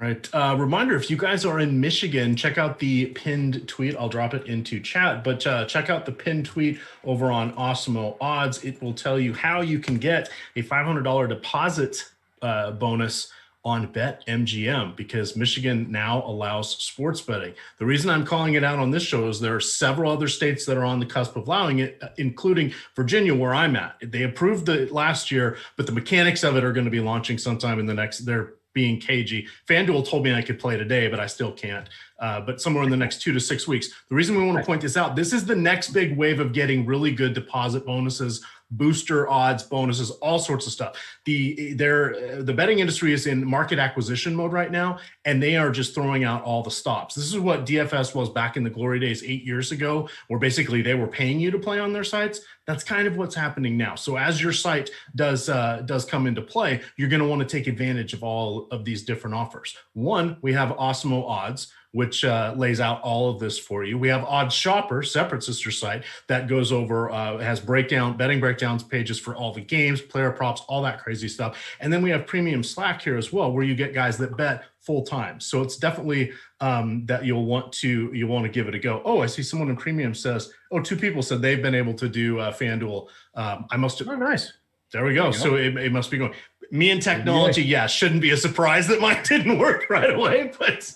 Speaker 4: All right. Reminder, if you guys are in Michigan, check out the pinned tweet. I'll drop it into chat, but check out the pinned tweet over on Awesemo Odds. It will tell you how you can get a $500 deposit bonus on BetMGM, because Michigan now allows sports betting. The reason I'm calling it out on this show is there are several other states that are on the cusp of allowing it, including Virginia, where I'm at. They approved it last year, but the mechanics of it are going to be launching sometime in the next, they're being cagey. FanDuel told me I could play today, but I still can't. But somewhere in the next 2 to 6 weeks. The reason we want to point this out, this is the next big wave of getting really good deposit bonuses, booster odds, bonuses, all sorts of stuff. The betting industry is in market acquisition mode right now, and they are just throwing out all the stops. This is what DFS was back in the glory days 8 years ago, where basically they were paying you to play on their sites. That's kind of what's happening now. So as your site does come into play, you're going to want to take advantage of all of these different offers. One, we have Awesemo Odds, which lays out all of this for you. We have Odds Shopper, separate sister site, that goes over, has betting breakdowns pages for all the games, player props, all that crazy stuff. And then we have Premium Slack here as well, where you get guys that bet full time. So it's definitely that you'll want to give it a go. Oh, I see someone in Premium says, 2 people said they've been able to do FanDuel. I must have.
Speaker 3: Oh, nice.
Speaker 4: There we go. So it must be going. Me and technology, shouldn't be a surprise that mine didn't work right away, but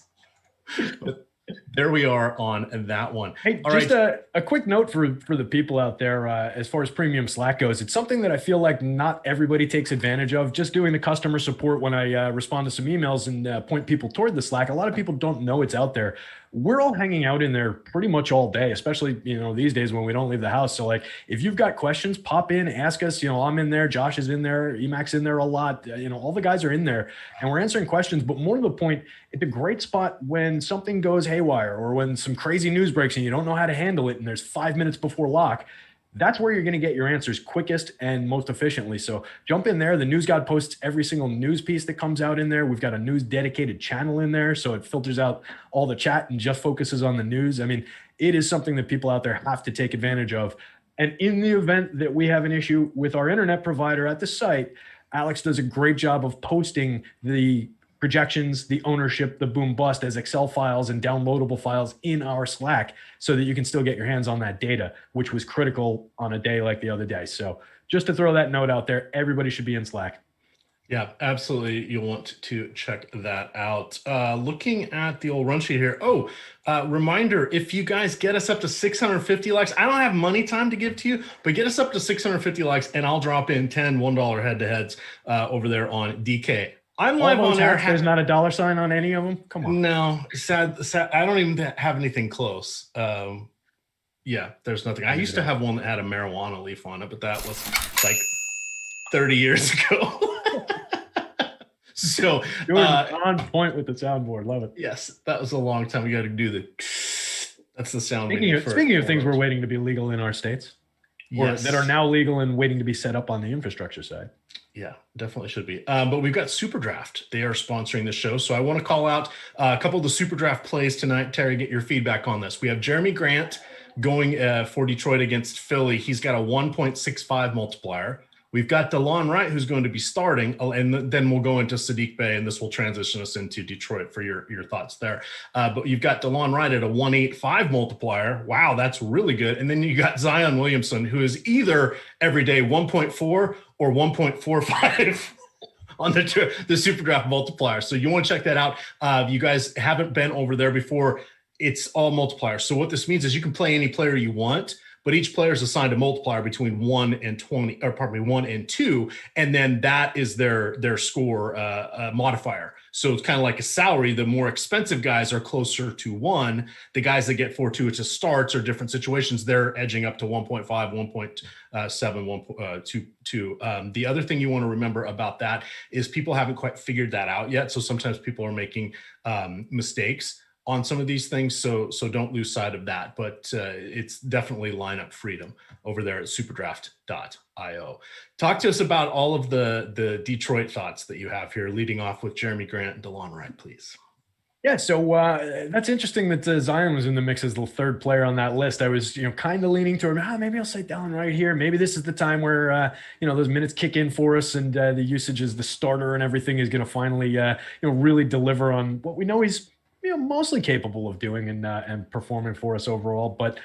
Speaker 4: there we are on that one.
Speaker 3: Hey,
Speaker 4: all
Speaker 3: just
Speaker 4: right.
Speaker 3: a quick note for the people out there, as far as Premium Slack goes, it's something that I feel like not everybody takes advantage of. Just doing the customer support when I respond to some emails and point people toward the Slack, a lot of people don't know it's out there. We're all hanging out in there pretty much all day, especially, these days when we don't leave the house. So like, if you've got questions, pop in, ask us. I'm in there, Josh is in there, EMac's in there a lot. All the guys are in there and we're answering questions. But more to the point, it's a great spot when something goes haywire or when some crazy news breaks and you don't know how to handle it and there's 5 minutes before lock. That's where you're going to get your answers quickest and most efficiently. So jump in there. The News God posts every single news piece that comes out in there. We've got a news dedicated channel in there, so it filters out all the chat and just focuses on the news. I mean, it is something that people out there have to take advantage of. And in the event that we have an issue with our internet provider at the site, Alex does a great job of posting the projections, the ownership, the boom bust as Excel files and downloadable files in our Slack so that you can still get your hands on that data, which was critical on a day like the other day. So just to throw that note out there, everybody should be in Slack.
Speaker 4: Yeah, absolutely. You'll want to check that out. Looking at the old run sheet here. Reminder, if you guys get us up to 650 likes, I don't have money time to give to you, but get us up to 650 likes and I'll drop in 10 $1 head-to-heads over there on DK. I'm live on there.
Speaker 3: There's not a $sign on any of them? Come on.
Speaker 4: No, sad. I don't even have anything close. There's nothing. I used to have one that had a marijuana leaf on it, but that was like 30 years ago. So
Speaker 3: you're on point with the soundboard. Love it.
Speaker 4: Yes, that was a long time. We got to do that's the sound.
Speaker 3: Speaking of things we're waiting to be legal in our states, or that are now legal and waiting to be set up on the infrastructure side.
Speaker 4: Yeah, definitely should be. But we've got SuperDraft. They are sponsoring the show. So I want to call out a couple of the SuperDraft plays tonight. Terry, get your feedback on this. We have Jeremy Grant going for Detroit against Philly. He's got a 1.65 multiplier. We've got Delon Wright, who's going to be starting, and then we'll go into Sadiq Bey, and this will transition us into Detroit for your thoughts there. But you've got Delon Wright at a 1.85 multiplier. Wow, that's really good. And then you got Zion Williamson, who is either every day 1.4 or 1.45 on the SuperDraft multiplier. So you want to check that out. If you guys haven't been over there before, it's all multipliers. So what this means is you can play any player you want, but each player is assigned a multiplier between 1 and 20, or pardon me, 1 and 2, and then that is their score modifier. So it's kind of like a salary. The more expensive guys are closer to 1. The guys that get 4.2, which is starts or different situations, they're edging up to 1.5, 1.7, 1.22. The other thing you want to remember about that is people haven't quite figured that out yet. So sometimes people are making mistakes on some of these things. So don't lose sight of that. But it's definitely lineup freedom over there at superdraft.io. Talk to us about all of the Detroit thoughts that you have here, leading off with Jeremy Grant and Delon Wright, please.
Speaker 3: Yeah, so that's interesting that Zion was in the mix as the third player on that list. I was, kind of leaning toward, maybe I'll say Delon right here. Maybe this is the time where, those minutes kick in for us, and the usage as the starter and everything is going to finally, really deliver on what we know he's, mostly capable of doing and performing for us overall. But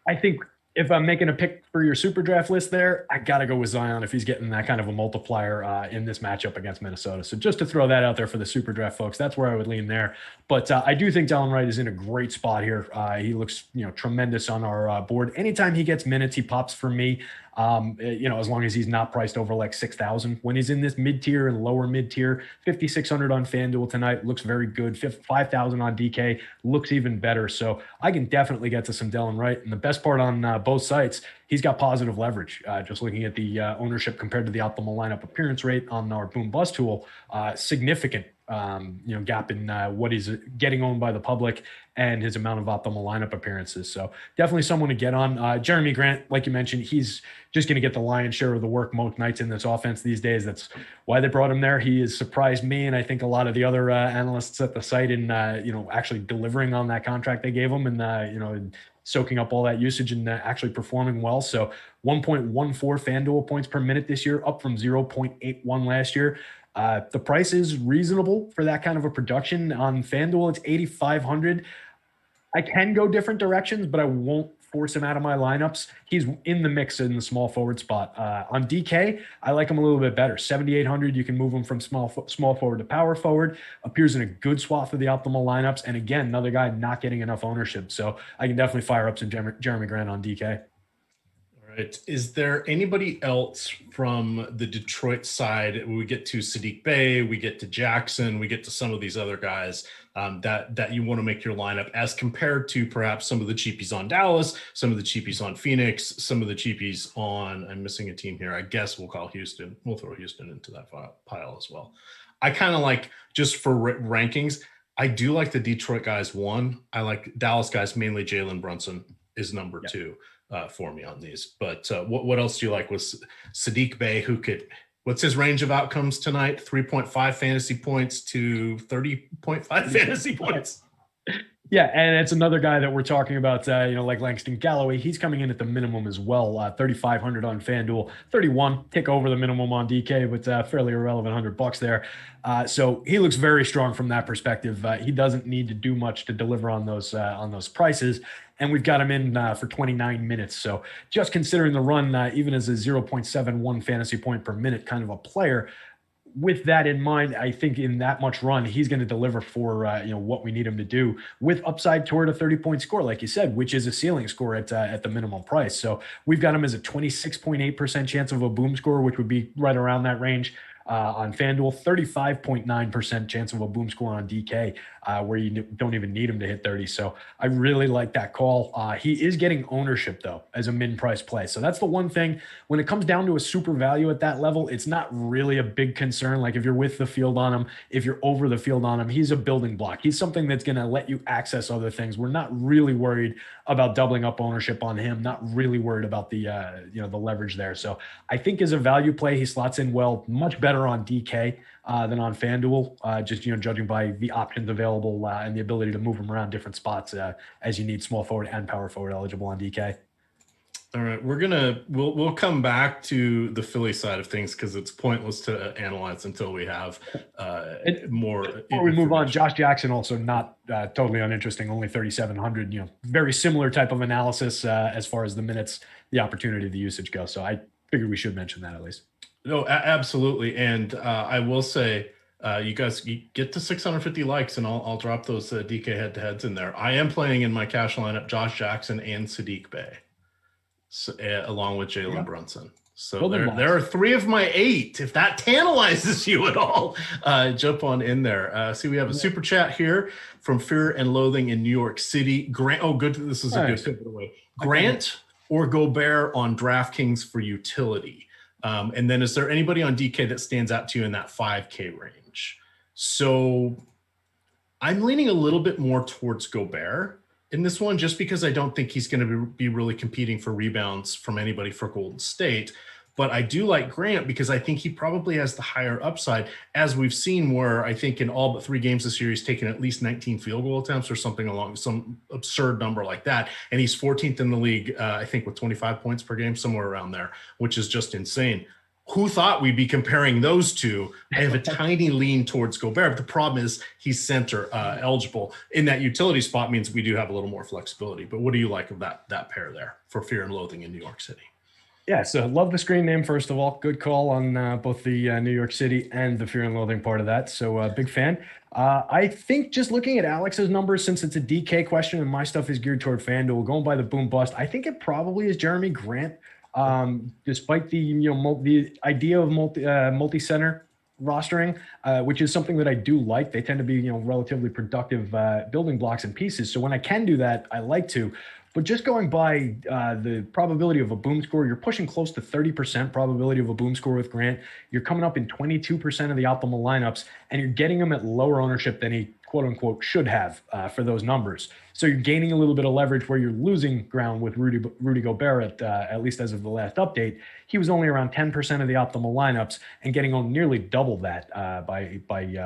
Speaker 3: I think if I'm making a pick for your super draft list there, I got to go with Zion if he's getting that kind of a multiplier in this matchup against Minnesota. So just to throw that out there for the super draft folks, that's where I would lean there. But I do think Delon Wright is in a great spot here. He looks, tremendous on our board. Anytime he gets minutes, he pops for me. As long as he's not priced over like 6,000. When he's in this mid-tier and lower mid-tier, 5,600 on FanDuel tonight looks very good. 5,000 on DK looks even better. So I can definitely get to some Delon Wright. And the best part on both sites, he's got positive leverage. Just looking at the ownership compared to the optimal lineup appearance rate on our boom bust tool, significant gap in what he's getting owned by the public and his amount of optimal lineup appearances. So definitely someone to get on. Jeremy Grant, like you mentioned, he's just going to get the lion's share of the work most nights in this offense these days. That's why they brought him there. He has surprised me, and I think a lot of the other analysts at the site in, actually delivering on that contract they gave him and, soaking up all that usage and actually performing well. So 1.14 FanDuel points per minute this year, up from 0.81 last year. The price is reasonable for that kind of a production. On FanDuel, it's 8,500. I can go different directions, but I won't force him out of my lineups. He's in the mix in the small forward spot. On DK, I like him a little bit better. 7,800, you can move him from small forward to power forward. Appears in a good spot for the optimal lineups. And again, another guy not getting enough ownership. So I can definitely fire up some Jeremy Grant on DK.
Speaker 4: Right. Is there anybody else from the Detroit side? We get to Sadiq Bey, we get to Jackson, we get to some of these other guys that you want to make your lineup as compared to perhaps some of the cheapies on Dallas, some of the cheapies on Phoenix, some of the cheapies on, I'm missing a team here. I guess we'll call Houston. We'll throw Houston into that pile as well. I kind of like, just for rankings, I do like the Detroit guys 1. I like Dallas guys, mainly Jalen Brunson is number 2. For me on these, but what else do you like with Sadiq Bey? What's his range of outcomes tonight? 3.5 fantasy points to 30.5 fantasy points.
Speaker 3: Yeah, and it's another guy that we're talking about, like Langston Galloway. He's coming in at the minimum as well, 3,500 on FanDuel, 31, tick over the minimum on DK, but fairly irrelevant $100 there. So he looks very strong from that perspective. He doesn't need to do much to deliver on those prices. And we've got him in for 29 minutes. So just considering the run, even as a 0.71 fantasy point per minute kind of a player, with that in mind, I think in that much run, he's going to deliver for what we need him to do, with upside toward a 30-point score, like you said, which is a ceiling score at the minimum price. So we've got him as a 26.8% chance of a boom score, which would be right around that range. On FanDuel, 35.9% chance of a boom score on DK, where you don't even need him to hit 30. So I really like that call. He is getting ownership, though, as a min-price play. So that's the one thing. When it comes down to a super value at that level, it's not really a big concern. Like if you're with the field on him, if you're over the field on him, he's a building block. He's something that's going to let you access other things. We're not really worried about doubling up ownership on him. Not really worried about the leverage there. So I think as a value play, he slots in well, much better on DK than on FanDuel, just judging by the options available and the ability to move them around different spots as you need small forward and power forward eligible on DK.
Speaker 4: All right, we'll come back to the Philly side of things because it's pointless to analyze until we have more.
Speaker 3: Before we move on, Josh Jackson also not totally uninteresting, only 3,700. Very similar type of analysis as far as the minutes, the opportunity, the usage go. So I figured we should mention that at least.
Speaker 4: No, absolutely. And I will say, you guys get to 650 likes and I'll drop those DK head-to-heads in there. I am playing in my cash lineup Josh Jackson and Sadiq Bey. so, along with Jalen Brunson. So
Speaker 3: Building
Speaker 4: there are 3 of my 8. If that tantalizes you at all, jump on in there. See, we have a super chat here from Fear and Loathing in New York City. Grant, oh, good. This is a good pivot away. Grant or Gobert on DraftKings for utility. And then is there anybody on DK that stands out to you in that 5K range? So I'm leaning a little bit more towards Gobert in this one, just because I don't think he's going to be really competing for rebounds from anybody for Golden State. But I do like Grant because I think he probably has the higher upside, as we've seen, where I think in all but 3 games this year, he's taken at least 19 field goal attempts or something along some absurd number like that. And he's 14th in the league, I think, with 25 points per game, somewhere around there, which is just insane. Who thought we'd be comparing those two? I have a tiny lean towards Gobert, but the problem is he's center eligible. In that utility spot means we do have a little more flexibility. But what do you like of that pair there for Fear and Loathing in New York City?
Speaker 3: Yeah, so love the screen name, first of all. Good call on both the New York City and the Fear and Loathing part of that. So big fan. I think just looking at Alex's numbers, since it's a DK question and my stuff is geared toward FanDuel, going by the boom bust, I think it probably is Jeremy Grant. Despite the the idea of multi-center rostering, which is something that I do like. They tend to be relatively productive building blocks and pieces. So when I can do that, I like to. But just going by the probability of a boom score, you're pushing close to 30% probability of a boom score with Grant. You're coming up in 22% of the optimal lineups, and you're getting him at lower ownership than he quote unquote should have for those numbers. So you're gaining a little bit of leverage where you're losing ground with Rudy Gobert at least as of the last update. He was only around 10% of the optimal lineups and getting on nearly double that by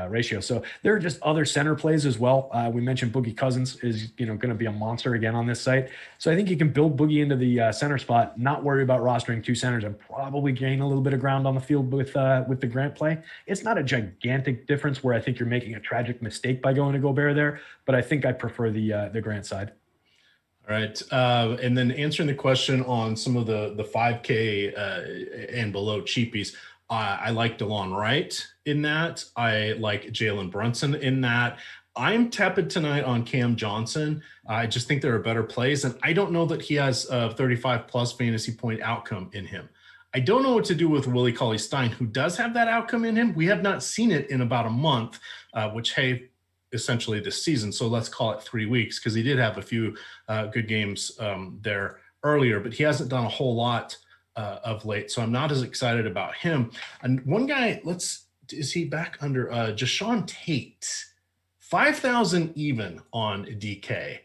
Speaker 3: ratio. So there are just other center plays as well. We mentioned Boogie Cousins is going to be a monster again on this site. So I think you can build Boogie into the center spot, not worry about rostering 2 centers, and probably gain a little bit of ground on the field with the Grant play. It's not a gigantic difference where I think you're making a tragic mistake by going to Gobert there, but I think I prefer the Grant side.
Speaker 4: All right. And then answering the question on some of the 5K and below cheapies, I like Delon Wright in that. I like Jalen Brunson in that. I'm tepid tonight on Cam Johnson. I just think there are better plays, and I don't know that he has a 35-plus fantasy point outcome in him. I don't know what to do with Willie Cauley-Stein, who does have that outcome in him. We have not seen it in about a month, which, hey, essentially this season. So let's call it 3 weeks, because he did have a few good games there earlier, but he hasn't done a whole lot of late. So I'm not as excited about him. And one guy, is he back under Jashawn Tate? 5,000 even on DK.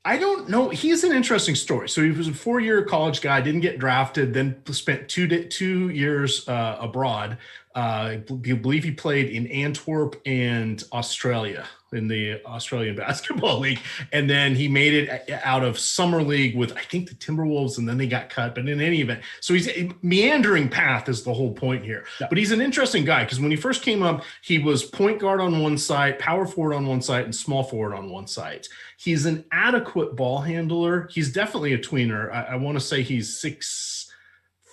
Speaker 4: I don't know. He's an interesting story. So he was a 4-year college guy, didn't get drafted, then spent 2 years abroad. I believe he played in Antwerp and Australia in the Australian Basketball League. And then he made it out of summer league with, I think, the Timberwolves, and then they got cut. But in any event, so he's a meandering path is the whole point here. Yeah. But he's an interesting guy because when he first came up, he was point guard on one side, power forward on one side, and small forward on one side. He's an adequate ball handler. He's definitely a tweener. I want to say he's 6'4",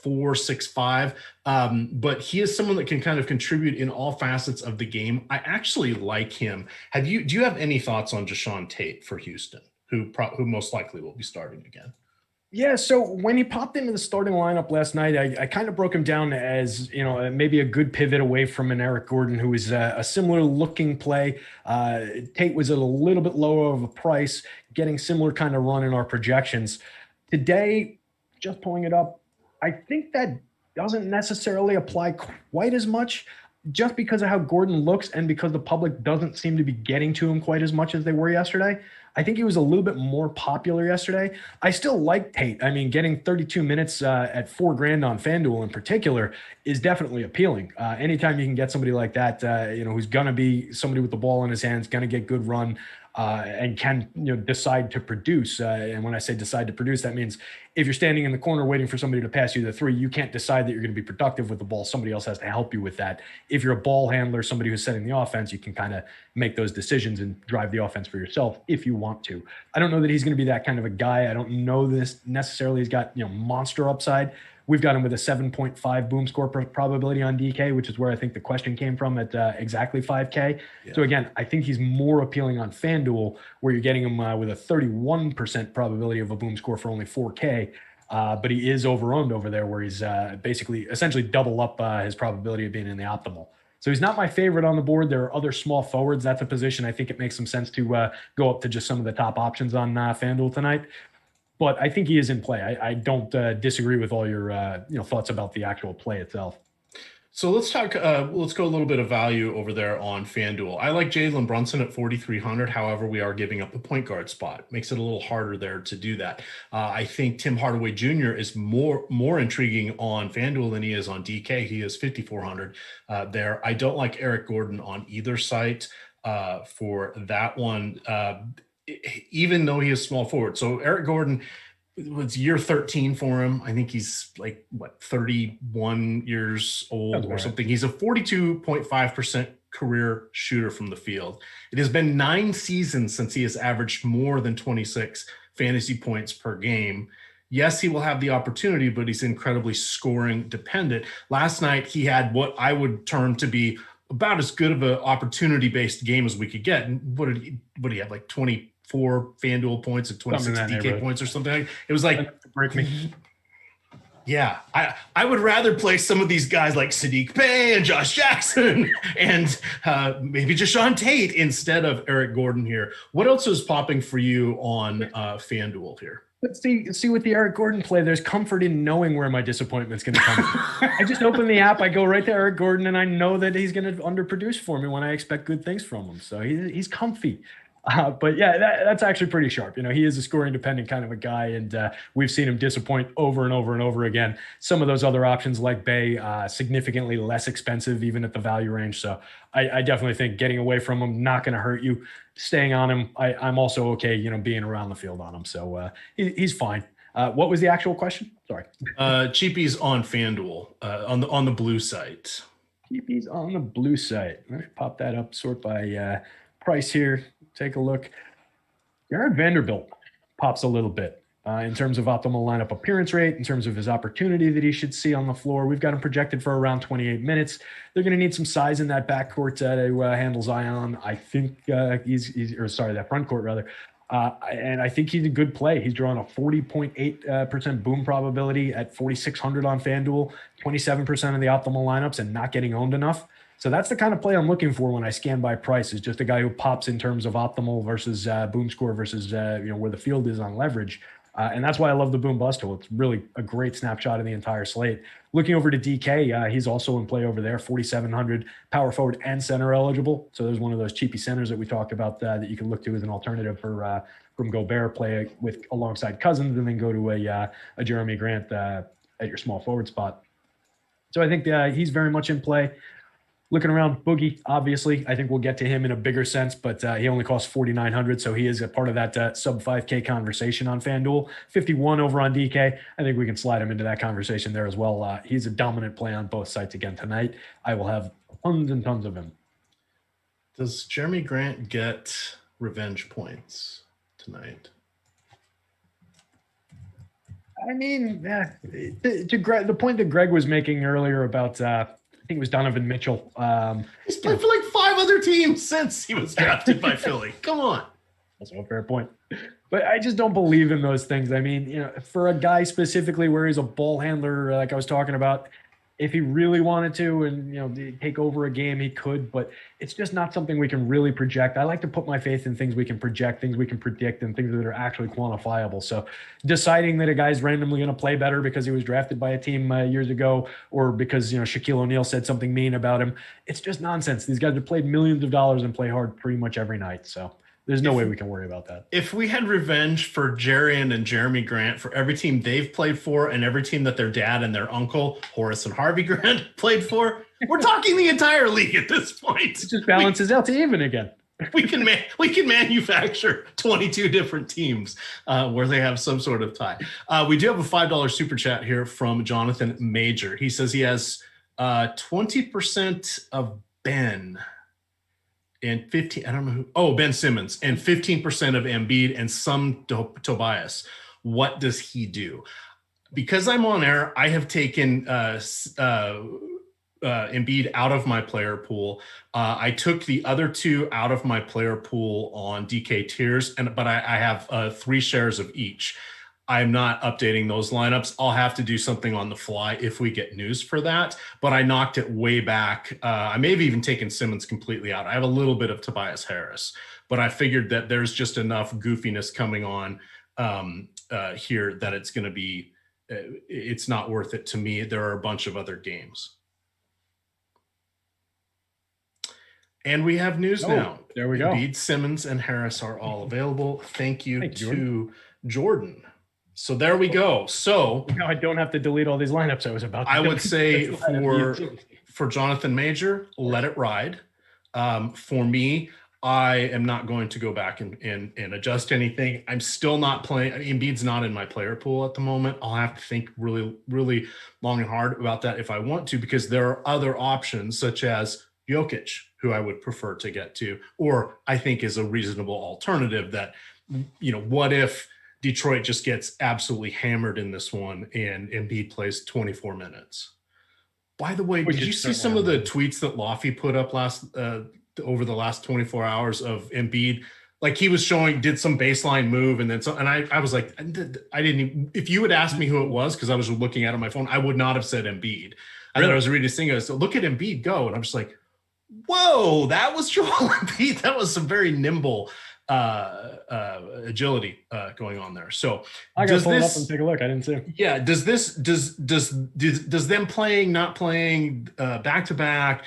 Speaker 4: 6'5", but he is someone that can kind of contribute in all facets of the game. I actually like him. Do you have any thoughts on Jashawn Tate for Houston, who most likely will be starting again?
Speaker 3: Yeah, so when he popped into the starting lineup last night, I kind of broke him down as, maybe a good pivot away from an Eric Gordon, who is a similar looking play. Tate was at a little bit lower of a price, getting similar kind of run in our projections. Today, just pulling it up, I think that doesn't necessarily apply quite as much, just because of how Gordon looks and because the public doesn't seem to be getting to him quite as much as they were yesterday. I think he was a little bit more popular yesterday. I still like Tate. I mean, getting 32 minutes at $4,000 on FanDuel in particular is definitely appealing. Anytime you can get somebody like that, who's going to be somebody with the ball in his hands, going to get good run, and can decide to produce. And when I say decide to produce, that means if you're standing in the corner waiting for somebody to pass you the 3, you can't decide that you're going to be productive with the ball. Somebody else has to help you with that. If you're a ball handler, somebody who's setting the offense, you can kind of make those decisions and drive the offense for yourself if you want to. I don't know that he's going to be that kind of a guy. I don't know this necessarily. He's got monster upside, We've got him with a 7.5 boom score probability on DK, which is where I think the question came from at exactly 5K. Yeah. So again, I think he's more appealing on FanDuel, where you're getting him with a 31% probability of a boom score for only 4K. But he is over-owned over there, where he's essentially double up his probability of being in the optimal. So he's not my favorite on the board. There are other small forwards. That's a position I think it makes some sense to go up to just some of the top options on FanDuel tonight. But I think he is in play. I don't disagree with all your thoughts about the actual play itself.
Speaker 4: So let's talk. Let's go a little bit of value over there on FanDuel. I like Jalen Brunson at 4,300. However, we are giving up the point guard spot. Makes it a little harder there to do that. I think Tim Hardaway Jr. is more intriguing on FanDuel than he is on DK. He is 5,400 there. I don't like Eric Gordon on either site for that one, even though he is small forward. So Eric Gordon, it was year 13 for him. I think he's 31 years old or something. He's a 42.5% career shooter from the field. It has been 9 seasons since he has averaged more than 26 fantasy points per game. Yes, he will have the opportunity, but he's incredibly scoring dependent. Last night, he had what I would term to be about as good of an opportunity-based game as we could get. And what did he have, 24 FanDuel points and 26 DK points or something? It was break me. Yeah, I would rather play some of these guys like Sadiq Bey and Josh Jackson and maybe Jashawn Tate instead of Eric Gordon here. What else is popping for you on FanDuel here?
Speaker 3: Let's see with the Eric Gordon play, there's comfort in knowing where my disappointment's going to come from. I just open the app, I go right to Eric Gordon, and I know that he's going to underproduce for me when I expect good things from him. So he's comfy. But yeah, that's actually pretty sharp. He is a scoring dependent kind of a guy, and we've seen him disappoint over and over and over again. Some of those other options like Bay, significantly less expensive, even at the value range. So I definitely think getting away from him, not going to hurt you. Staying on him, I'm also okay, being around the field on him. So he's fine. What was the actual question? Sorry.
Speaker 4: Cheapies on FanDuel on the blue site.
Speaker 3: Cheapies on the blue site. Let me pop that up, sort by price here. Take a look. Jared Vanderbilt pops a little bit in terms of optimal lineup appearance rate, in terms of his opportunity that he should see on the floor. We've got him projected for around 28 minutes. They're going to need some size in that backcourt to handle Zion. I think that front court rather. And I think he's a good play. He's drawing a 40.8% boom probability at 4,600 on FanDuel, 27% of the optimal lineups, and not getting owned enough. So that's the kind of play I'm looking for when I scan by price, is just a guy who pops in terms of optimal versus boom score versus where the field is on leverage. And that's why I love the boom bust tool. It's really a great snapshot of the entire slate. Looking over to DK, he's also in play over there, 4,700 power forward and center eligible. So there's one of those cheapy centers that we talked about that you can look to as an alternative from Gobert, play with alongside Cousins, and then go to a Jeremy Grant at your small forward spot. So I think he's very much in play. Looking around, Boogie, obviously, I think we'll get to him in a bigger sense, but he only costs 4,900, so he is a part of that sub 5K conversation on FanDuel. 51 over on DK. I think we can slide him into that conversation there as well. He's a dominant play on both sites again tonight. I will have tons and tons of him.
Speaker 4: Does Jeremy Grant get revenge points tonight?
Speaker 3: I mean, the point that Greg was making earlier about I think it was Donovan Mitchell.
Speaker 4: He's played for 5 other teams since he was drafted by Philly. Come on.
Speaker 3: That's a fair point. But I just don't believe in those things. I mean, for a guy specifically where he's a ball handler, like I was talking about, if he really wanted to and, take over a game, he could, but it's just not something we can really project. I like to put my faith in things we can project, things we can predict, and things that are actually quantifiable. So deciding that a guy's randomly going to play better because he was drafted by a team years ago, or because, Shaquille O'Neal said something mean about him, it's just nonsense. These guys have played millions of dollars and play hard pretty much every night. So there's no way we can worry about that.
Speaker 4: If we had revenge for Jarian and Jeremy Grant for every team they've played for and every team that their dad and their uncle, Horace and Harvey Grant, played for, we're talking the entire league at this point.
Speaker 3: It just balances out to even again.
Speaker 4: We can manufacture 22 different teams where they have some sort of tie. We do have a $5 super chat here from Jonathan Major. He says he has 20% of Ben and 15, I don't know who, Ben Simmons, and 15% of Embiid and some Tobias. What does he do? because I'm on air, I have taken Embiid out of my player pool. I took the other two out of my player pool on DK tiers, but I have 3 shares of each. I'm not updating those lineups. I'll have to do something on the fly if we get news for that, but I knocked it way back. I may have even taken Simmons completely out. I have a little bit of Tobias Harris, but I figured that there's just enough goofiness coming on here that it's going to be, it's not worth it to me. There are a bunch of other games. And we have news now.
Speaker 3: There we go.
Speaker 4: Embiid, Simmons, and Harris are all available. Thank you to Jordan. So there we go. So
Speaker 3: now I don't have to delete all these lineups I was about to
Speaker 4: I would say for Jonathan Major, let it ride. For me, I am not going to go back and adjust anything. I'm still not playing. Embiid's not in my player pool at the moment. I'll have to think really, really long and hard about that if I want to, because there are other options such as Jokic, who I would prefer to get to, or I think is a reasonable alternative that, what if Detroit just gets absolutely hammered in this one and Embiid plays 24 minutes? By the way, did you see some of the tweets that Laffy put up over the last 24 hours of Embiid? Like he was did some baseline move and then so, and I was like, I didn't even, if you had asked me who it was, because I was looking at it on my phone, I would not have said Embiid. And then I was reading this thing, I was like, look at Embiid go. And I'm just like, whoa, that was Joel Embiid. That was some very nimble agility going on there. So
Speaker 3: I gotta pull it up and take a look. I didn't see him.
Speaker 4: Yeah. Does them playing, not playing back to back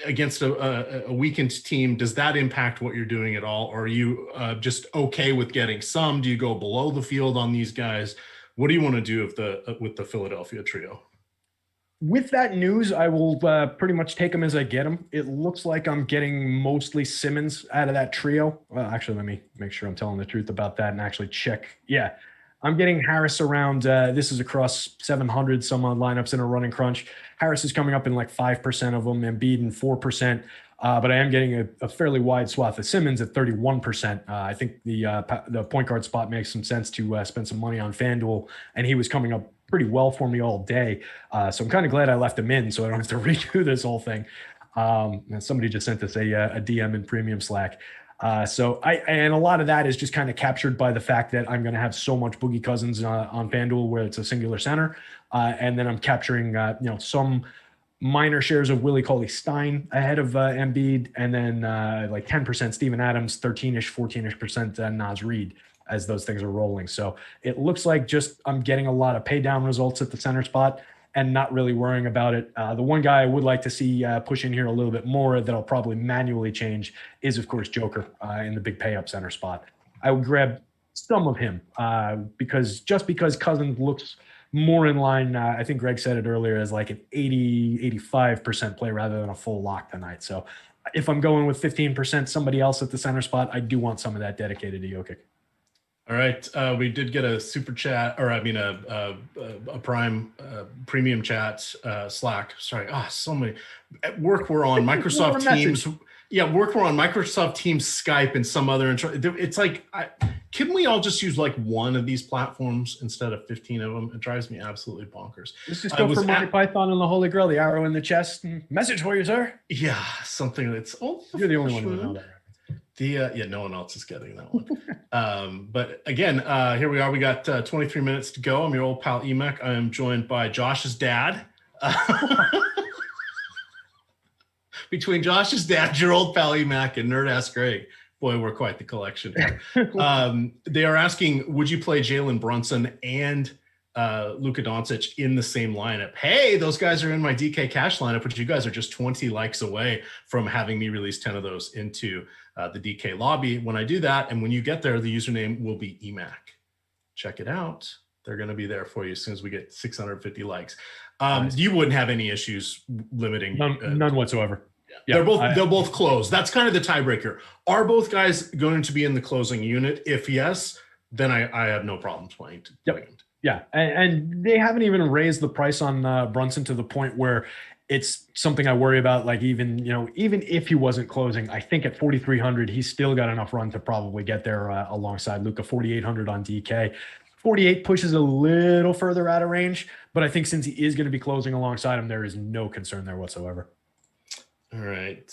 Speaker 4: against a weakened team, does that impact what you're doing at all? Or are you just okay with getting some? Do you go below the field on these guys? What do you want to do with the Philadelphia trio?
Speaker 3: With that news, I will pretty much take them as I get them. It looks like I'm getting mostly Simmons out of that trio. Well, actually, let me make sure I'm telling the truth about that and actually check. Yeah, I'm getting Harris around. This is across 700 some odd lineups in a running crunch. Harris is coming up in like 5% of them, Embiid in 4%. But I am getting a fairly wide swath of Simmons at 31%. I think the point guard spot makes some sense to spend some money on FanDuel, and he was coming up pretty well for me all day. So I'm kind of glad I left him in so I don't have to redo this whole thing. And somebody just sent us a DM in premium Slack. And a lot of that is just kind of captured by the fact that I'm going to have so much Boogie Cousins on FanDuel where it's a singular center. And then I'm capturing, some minor shares of Willie Cauley-Stein ahead of Embiid, and then like 10% Steven Adams, 13-ish, 14-ish% Naz Reid as those things are rolling. So it looks like just I'm getting a lot of pay down results at the center spot and not really worrying about it. The one guy I would like to see push in here a little bit more that I'll probably manually change is, of course, Joker in the big pay up center spot. I would grab some of him because Cousins looks more in line. I think Greg said it earlier as like an 85% play rather than a full lock tonight. So if I'm going with 15% somebody else at the center spot, I do want some of that dedicated to Jokic.
Speaker 4: All right. We did get a super chat, or I mean a prime premium chat Slack. Sorry. So many. At work we're on Microsoft Teams. Yeah, work we're on Microsoft Teams, Skype, and some other. It's like, can we all just use like one of these platforms instead of 15 of them? It drives me absolutely bonkers.
Speaker 3: Let's just go for Monty Python and the Holy Grail, the arrow in the chest. Message for you, sir.
Speaker 4: Yeah, something that's. Oh,
Speaker 3: you're the only one who would know that.
Speaker 4: No one else is getting that one. But again, here we are. We got 23 minutes to go. I'm your old pal EMac. I am joined by Josh's dad. Between Josh's dad, your old pal EMac, and Nerd Ass Greg. Boy, we're quite the collection here. They are asking, would you play Jalen Brunson and Luka Doncic in the same lineup? Hey, those guys are in my DK Cash lineup, but you guys are just 20 likes away from having me release 10 of those into the DK lobby. When I do that, and when you get there, the username will be EMac. Check it out. They're going to be there for you as soon as we get 650 likes. Nice. You wouldn't have any issues limiting.
Speaker 3: None whatsoever.
Speaker 4: Yeah, they're both closed. That's kind of the tiebreaker. Are both guys going to be in the closing unit? If yes, then I have no problems playing.
Speaker 3: Yep. Yeah, and they haven't even raised the price on Brunson to the point where it's something I worry about. Like even if he wasn't closing, I think at 4,300 he's still got enough run to probably get there alongside Luka. 4,800 on DK. 48 pushes a little further out of range, but I think since he is going to be closing alongside him, there is no concern there whatsoever.
Speaker 4: All right.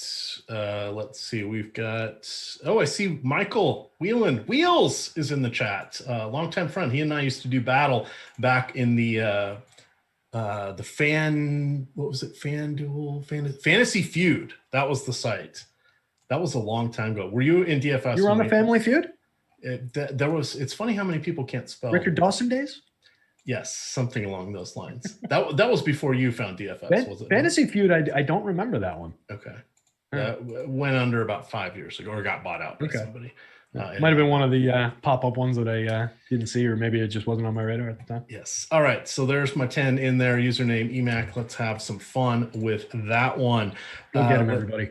Speaker 4: Let's see. We've got, I see Michael Wheels is in the chat. Longtime friend. He and I used to do battle back in the FanDuel, Fantasy Feud. That was the site. That was a long time ago. Were you in DFS?
Speaker 3: You were on the Family Feud?
Speaker 4: It's funny how many people can't spell.
Speaker 3: Richard Dawson days?
Speaker 4: Yes, something along those lines. That was before you found DFS, was it?
Speaker 3: Fantasy Feud, I don't remember that one.
Speaker 4: Okay. Went under about 5 years ago, or got bought out by somebody.
Speaker 3: Might have been one of the pop-up ones that I didn't see, or maybe it just wasn't on my radar at the time.
Speaker 4: Yes. All right. So there's my 10 in there. Username EMac. Let's have some fun with that one.
Speaker 3: Go get him, everybody.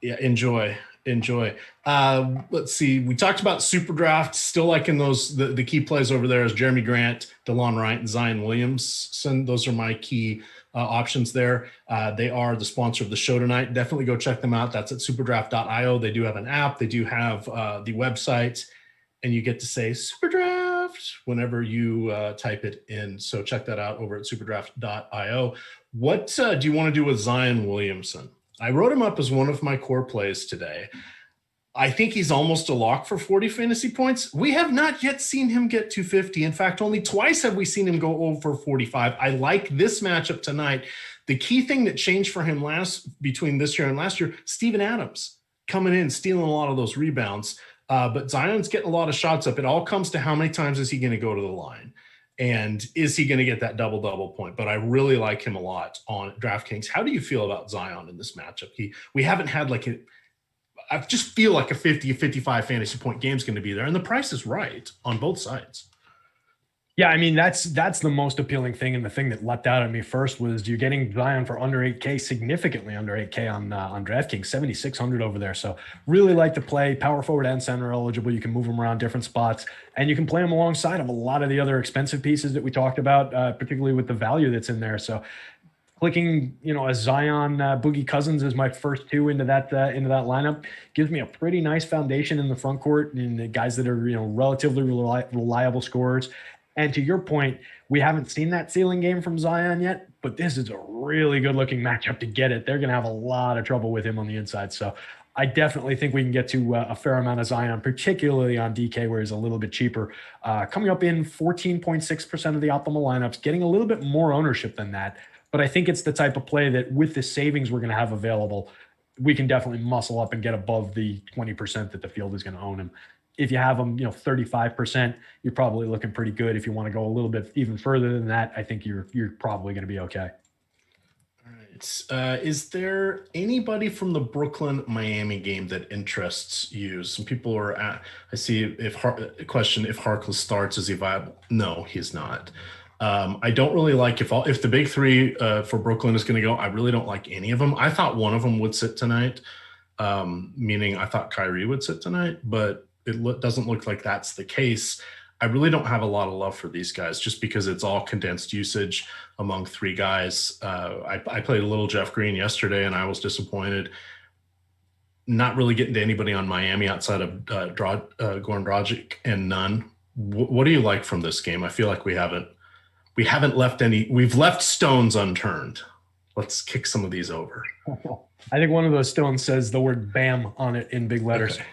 Speaker 4: Yeah, enjoy. Let's see. We talked about SuperDraft. Still liking those. The key plays over there is Jeremy Grant, Delon Wright, and Zion Williamson. Those are my key options there. They are the sponsor of the show tonight. Definitely go check them out. That's at superdraft.io. They do have an app. They do have the website, and you get to say SuperDraft whenever you type it in. So check that out over at superdraft.io. What do you want to do with Zion Williamson? I wrote him up as one of my core plays today. I think he's almost a lock for 40 fantasy points. We have not yet seen him get 250. In fact, only twice have we seen him go over 45. I like this matchup tonight. The key thing that changed for him between this year and last year, Steven Adams coming in, stealing a lot of those rebounds. But Zion's getting a lot of shots up. It all comes to how many times is he going to go to the line? And is he going to get that double point? But I really like him a lot on DraftKings. How do you feel about Zion in this matchup? We haven't had I just feel like a 50, 55 fantasy point game is going to be there. And the price is right on both sides.
Speaker 3: Yeah, I mean, that's the most appealing thing. And the thing that leapt out at me first was you're getting Zion for under 8K, significantly under 8K on DraftKings, 7,600 over there. So really like to play power forward and center eligible. You can move them around different spots, and you can play them alongside of a lot of the other expensive pieces that we talked about, particularly with the value that's in there. So clicking, a Zion Boogie Cousins is my first two into that lineup gives me a pretty nice foundation in the front court and the guys that are, relatively reliable scorers. And to your point, we haven't seen that ceiling game from Zion yet, but this is a really good looking matchup to get it. They're going to have a lot of trouble with him on the inside. So I definitely think we can get to a fair amount of Zion, particularly on DK, where he's a little bit cheaper. Coming up in 14.6% of the optimal lineups, getting a little bit more ownership than that. But I think it's the type of play that with the savings we're going to have available, we can definitely muscle up and get above the 20% that the field is going to own him. If you have them, 35%, you're probably looking pretty good. If you want to go a little bit even further than that, I think you're probably going to be okay.
Speaker 4: All right. Is there anybody from the Brooklyn-Miami game that interests you? Some people are I see if Harkless starts, is he viable? No, he's not. I don't really like if the big three for Brooklyn is going to go. I really don't like any of them. I thought one of them would sit tonight, meaning I thought Kyrie would sit tonight, but it doesn't look like that's the case. I really don't have a lot of love for these guys just because it's all condensed usage among three guys. I played a little Jeff Green yesterday and I was disappointed. Not really getting to anybody on Miami outside of Goran Dragic and Nunn. What do you like from this game? I feel like we haven't left we've left stones unturned. Let's kick some of these over.
Speaker 3: I think one of those stones says the word BAM on it in big letters.
Speaker 4: Okay.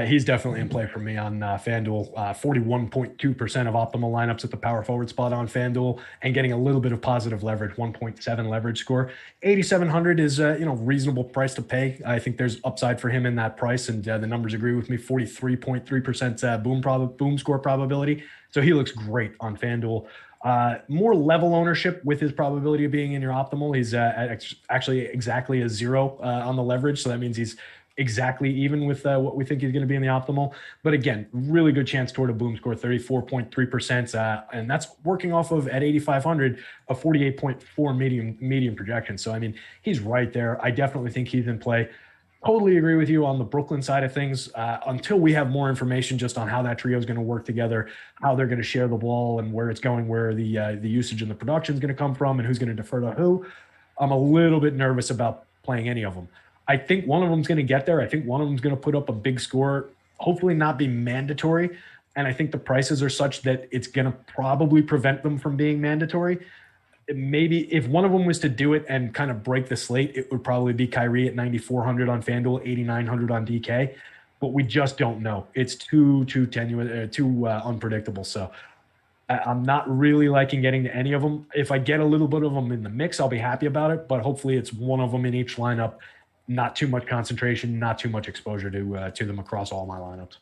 Speaker 3: He's definitely in play for me on FanDuel. 41.2% of optimal lineups at the power forward spot on FanDuel, and getting a little bit of positive leverage, 1.7 leverage score. 8,700 is reasonable price to pay. I think there's upside for him in that price, and the numbers agree with me. 43.3% boom score probability. So he looks great on FanDuel. More level ownership with his probability of being in your optimal. He's actually exactly a 0 on the leverage. So that means he's exactly even with what we think he's going to be in the optimal. But again, really good chance toward a boom score, 34.3%. And that's working off of, at 8,500, a 48.4 median projection. So, I mean, he's right there. I definitely think he's in play. Totally agree with you on the Brooklyn side of things. Until we have more information just on how that trio is going to work together, how they're going to share the ball and where it's going, where the usage and the production is going to come from and who's going to defer to who, I'm a little bit nervous about playing any of them. I think one of them's going to get there. I think one of them's going to put up a big score, hopefully not be mandatory. And I think the prices are such that it's going to probably prevent them from being mandatory. Maybe if one of them was to do it and kind of break the slate, it would probably be Kyrie at 9,400 on FanDuel, 8,900 on DK. But we just don't know. It's too tenuous, too unpredictable. So I'm not really liking getting to any of them. If I get a little bit of them in the mix, I'll be happy about it. But hopefully it's one of them in each lineup. Not too much concentration, not too much exposure to them across all my lineups.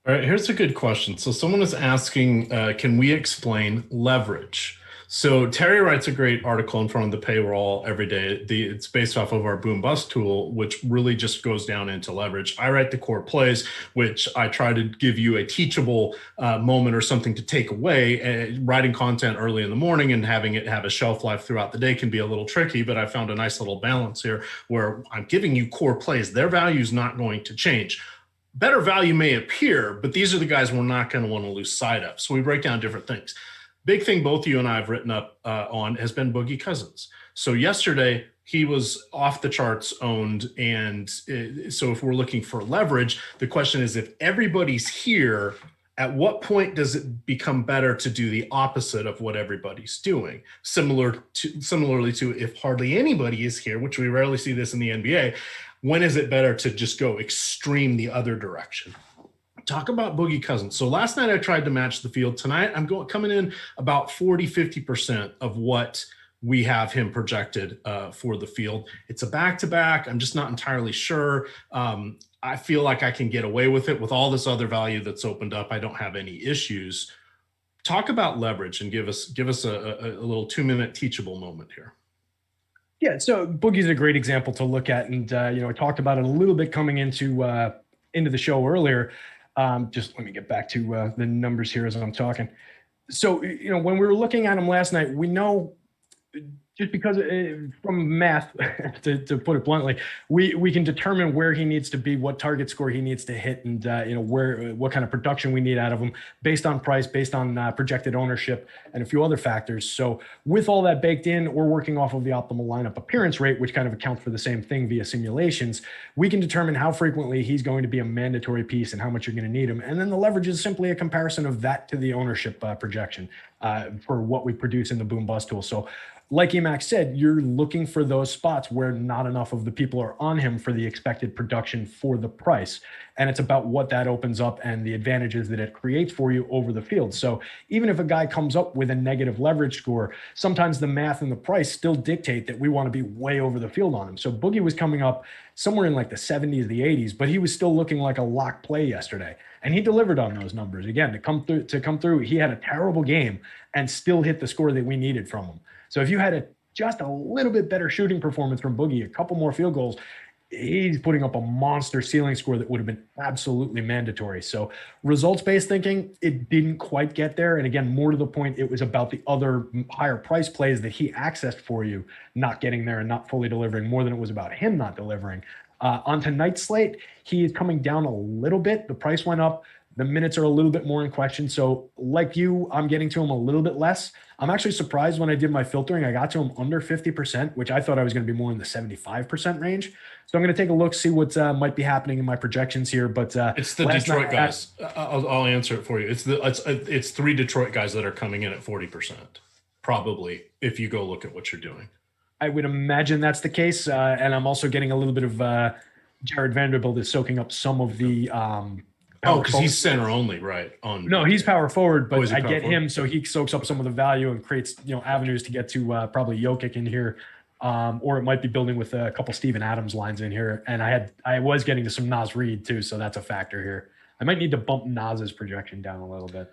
Speaker 4: All right, here's a good question. So someone is asking, can we explain leverage? So Terry writes a great article in front of the paywall every day. It's based off of our boom bust tool, which really just goes down into leverage. I write the core plays, which I try to give you a teachable moment or something to take away. Writing content early in the morning and having it have a shelf life throughout the day can be a little tricky, but I found a nice little balance here where I'm giving you core plays. Their value is not going to change. Better value may appear, but these are the guys we're not going to want to lose sight of. So we break down different things. Big thing both you and I have written up on has been Boogie Cousins. So yesterday he was off the charts owned. And so if we're looking for leverage, the question is, if everybody's here, at what point does it become better to do the opposite of what everybody's doing? Similarly to if hardly anybody is here, which we rarely see this in the NBA, when is it better to just go extreme the other direction? Talk about Boogie Cousins. So last night I tried to match the field. Tonight I'm coming in about 40-50% of what we have him projected for the field. It's a back-to-back. I'm just not entirely sure. I feel like I can get away with it with all this other value that's opened up. I don't have any issues. Talk about leverage and give us a little 2-minute teachable moment here.
Speaker 3: Yeah, so Boogie's a great example to look at, and I talked about it a little bit coming into the show earlier. Just let me get back to the numbers here as I'm talking. So, when we were looking at him last night, we know just because from math, to put it bluntly, we can determine where he needs to be, what target score he needs to hit, and what kind of production we need out of him based on price, based on projected ownership, and a few other factors. So with all that baked in, we're working off of the optimal lineup appearance rate, which kind of accounts for the same thing via simulations. We can determine how frequently he's going to be a mandatory piece and how much you're going to need him. And then the leverage is simply a comparison of that to the ownership projection for what we produce in the boom bust tool. So like EMac said, you're looking for those spots where not enough of the people are on him for the expected production for the price. And it's about what that opens up and the advantages that it creates for you over the field. So even if a guy comes up with a negative leverage score, sometimes the math and the price still dictate that we want to be way over the field on him. So Boogie was coming up somewhere in like the 70s, the 80s, but he was still looking like a lock play yesterday. And he delivered on those numbers. Again, to come through, he had a terrible game and still hit the score that we needed from him. So if you had just a little bit better shooting performance from Boogie, a couple more field goals, he's putting up a monster ceiling score that would have been absolutely mandatory. So results-based thinking, it didn't quite get there. And again, more to the point, it was about the other higher price plays that he accessed for you, not getting there and not fully delivering, more than it was about him not delivering. On tonight's slate, he is coming down a little bit. The price went up. The minutes are a little bit more in question. So like you, I'm getting to him a little bit less. I'm actually surprised when I did my filtering, I got to him under 50%, which I thought I was going to be more in the 75% range. So I'm going to take a look, see what might be happening in my projections here. But
Speaker 4: it's the Detroit guys. I'll answer it for you. It's 3 Detroit guys that are coming in at 40%, probably, if you go look at what you're doing.
Speaker 3: I would imagine that's the case. And I'm also getting a little bit of Jared Vanderbilt is soaking up some of the
Speaker 4: because he's center only, right?
Speaker 3: No, he's power forward, but I get him so he soaks up some of the value and creates avenues to get to probably Jokic in here, or it might be building with a couple Steven Adams lines in here. And I was getting to some Naz Reid too, so that's a factor here. I might need to bump Naz's projection down a little bit.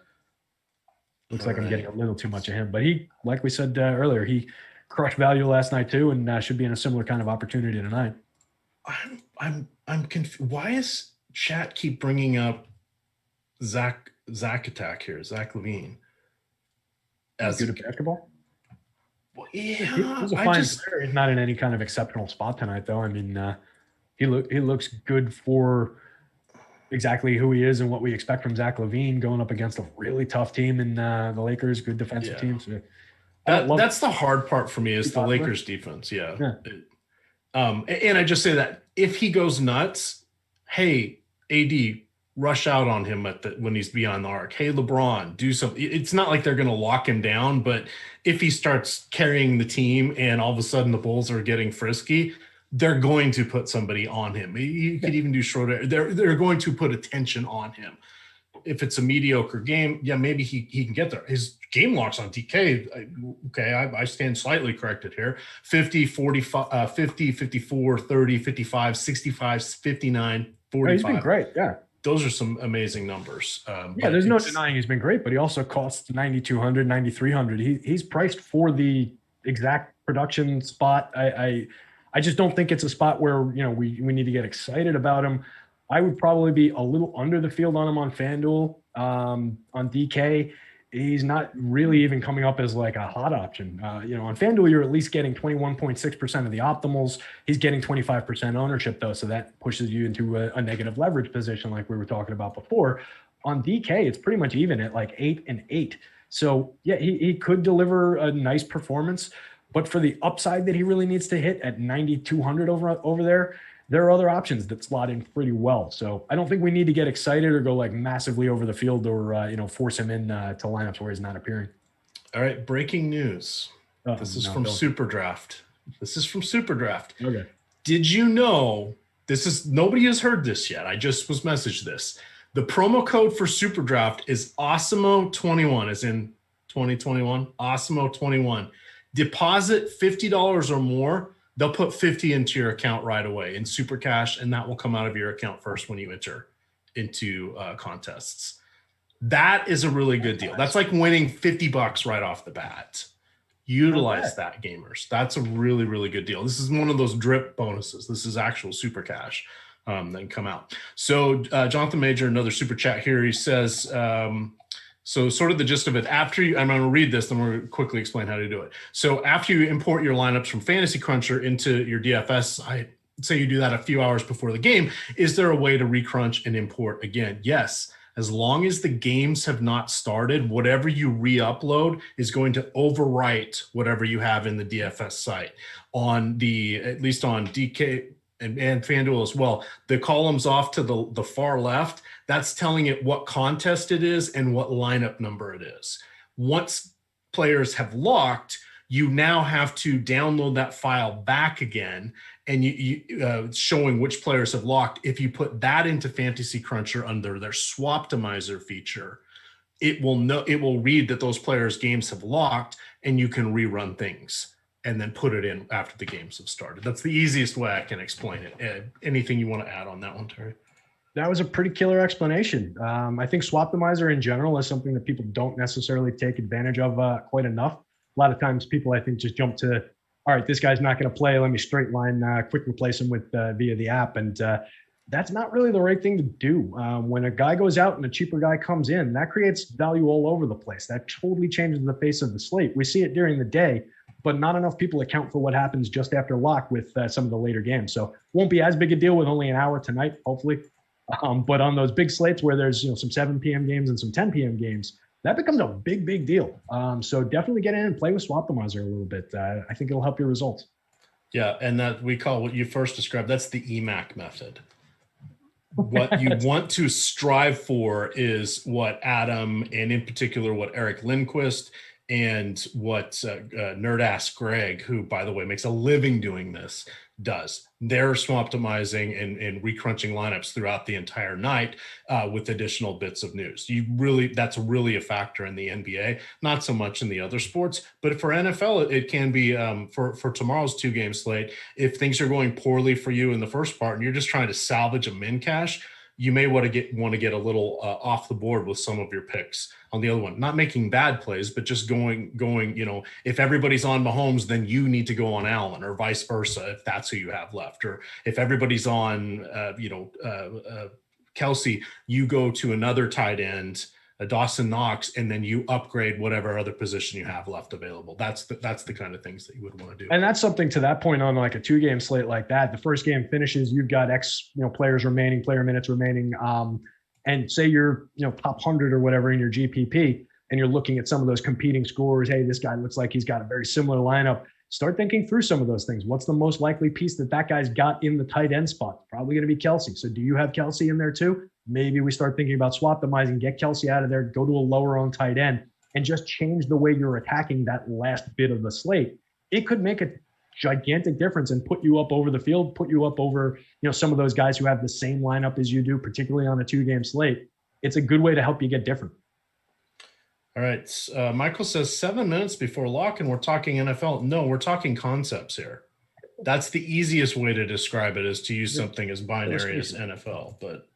Speaker 3: Looks like I'm getting a little too much of him, but he, like we said earlier, he crushed value last night too, and should be in a similar kind of opportunity tonight.
Speaker 4: I'm confused. Why is chat keep bringing up Zach Attack here, Zach LaVine?
Speaker 3: As good at basketball?
Speaker 4: Well, yeah,
Speaker 3: he's a fine player. He's not in any kind of exceptional spot tonight, though. I mean, he looks good for exactly who he is and what we expect from Zach LaVine going up against a really tough team in the Lakers, good defensive team. So
Speaker 4: that's the hard part for me is the Lakers defense. Yeah. And I just say that if he goes nuts, hey, AD, rush out on him when he's beyond the arc. Hey, LeBron, do something. It's not like they're going to lock him down, but if he starts carrying the team and all of a sudden the Bulls are getting frisky, they're going to put somebody on him. He could even do short. They're going to put attention on him. If it's a mediocre game, yeah, maybe he can get there. His game logs on DK, okay, I stand slightly corrected here. 50, 45, 50, 54, 30, 55, 65, 59, 45.
Speaker 3: He's been great, yeah.
Speaker 4: Those are some amazing numbers.
Speaker 3: Yeah, there's no denying he's been great, but he also costs 9,200, 9,300. He's priced for the exact production spot. I just don't think it's a spot where we need to get excited about him. I would probably be a little under the field on him on FanDuel. On DK, he's not really even coming up as like a hot option. On FanDuel, you're at least getting 21.6% of the optimals. He's getting 25% ownership, though, so that pushes you into a negative leverage position like we were talking about before. On DK, it's pretty much even at like 8 and 8. So, yeah, he could deliver a nice performance, but for the upside that he really needs to hit at 9,200 over there are other options that slot in pretty well. So I don't think we need to get excited or go like massively over the field or, force him in to lineups where he's not appearing.
Speaker 4: All right. Breaking news. This is from SuperDraft. Okay. Did you know nobody has heard this yet. I just was messaged this. The promo code for SuperDraft is Awesemo21, as in 2021, Awesemo21. Deposit $50 or more. They'll put 50 into your account right away in super cash, and that will come out of your account first when you enter into contests. That is a really good deal. That's like winning $50 right off the bat. Utilize that, gamers. That's a really, really good deal. This is one of those drip bonuses. This is actual super cash that can come out. So Jonathan Major, another super chat here. He says, so sort of the gist of it, I'm going to read this, then we're going to quickly explain how to do it. So after you import your lineups from Fantasy Cruncher into your DFS, I say you do that a few hours before the game. Is there a way to recrunch and import again? Yes. As long as the games have not started, whatever you re-upload is going to overwrite whatever you have in the DFS site. At least on DK and FanDuel as well, the columns off to the far left, that's telling it what contest it is and what lineup number it is. Once players have locked, you now have to download that file back again, and you showing which players have locked. If you put that into Fantasy Cruncher under their Swaptimizer feature, it will read that those players' games have locked, and you can rerun things and then put it in after the games have started. That's the easiest way I can explain it. Anything you want to add on that one, Terry?
Speaker 3: That was a pretty killer explanation. I think Swaptimizer in general is something that people don't necessarily take advantage of quite enough. A lot of times people, I think, just jump to, all right, this guy's not going to play. Let me straight line, quick replace him with via the app. And that's not really the right thing to do. When a guy goes out and a cheaper guy comes in, that creates value all over the place. That totally changes the face of the slate. We see it during the day, but not enough people account for what happens just after lock with some of the later games. So won't be as big a deal with only an hour tonight, hopefully. But on those big slates where there's some 7 p.m. games and some 10 p.m. games, that becomes a big, big deal. So definitely get in and play with Swaptimizer a little bit. I think it'll help your results.
Speaker 4: Yeah, and that we call what you first described, that's the EMac method. What you want to strive for is what Adam, and in particular what Eric Lindquist and what Nerd-Ass Greg, who, by the way, makes a living doing this, does. They're swaptimizing and recrunching lineups throughout the entire night with additional bits of news. That's really a factor in the NBA, not so much in the other sports, but for NFL, it can be for tomorrow's 2-game slate. If things are going poorly for you in the first part and you're just trying to salvage a min cash, you may want to get a little off the board with some of your picks on the other one. Not making bad plays, but just going. If everybody's on Mahomes, then you need to go on Allen, or vice versa, if that's who you have left. Or if everybody's on, Kelsey, you go to another tight end, Dawson Knox, and then you upgrade whatever other position you have left available. That's the kind of things that you would want to do.
Speaker 3: And that's something to that point on like a 2-game slate like that. The first game finishes, you've got X, players remaining, player minutes remaining. And say you're, top 100 or whatever in your GPP, and you're looking at some of those competing scores. Hey, this guy looks like he's got a very similar lineup. Start thinking through some of those things. What's the most likely piece that guy's got in the tight end spot? Probably going to be Kelsey. So do you have Kelsey in there too? Maybe we start thinking about swap-domizing, get Kelsey out of there, go to a lower-owned tight end, and just change the way you're attacking that last bit of the slate. It could make a gigantic difference and put you up over the field, put you up over, some of those guys who have the same lineup as you do, particularly on a 2-game slate. It's a good way to help you get different.
Speaker 4: All right. Michael says 7 minutes before lock, and we're talking NFL. No, we're talking concepts here. That's the easiest way to describe it, is to use something as binary as NFL. But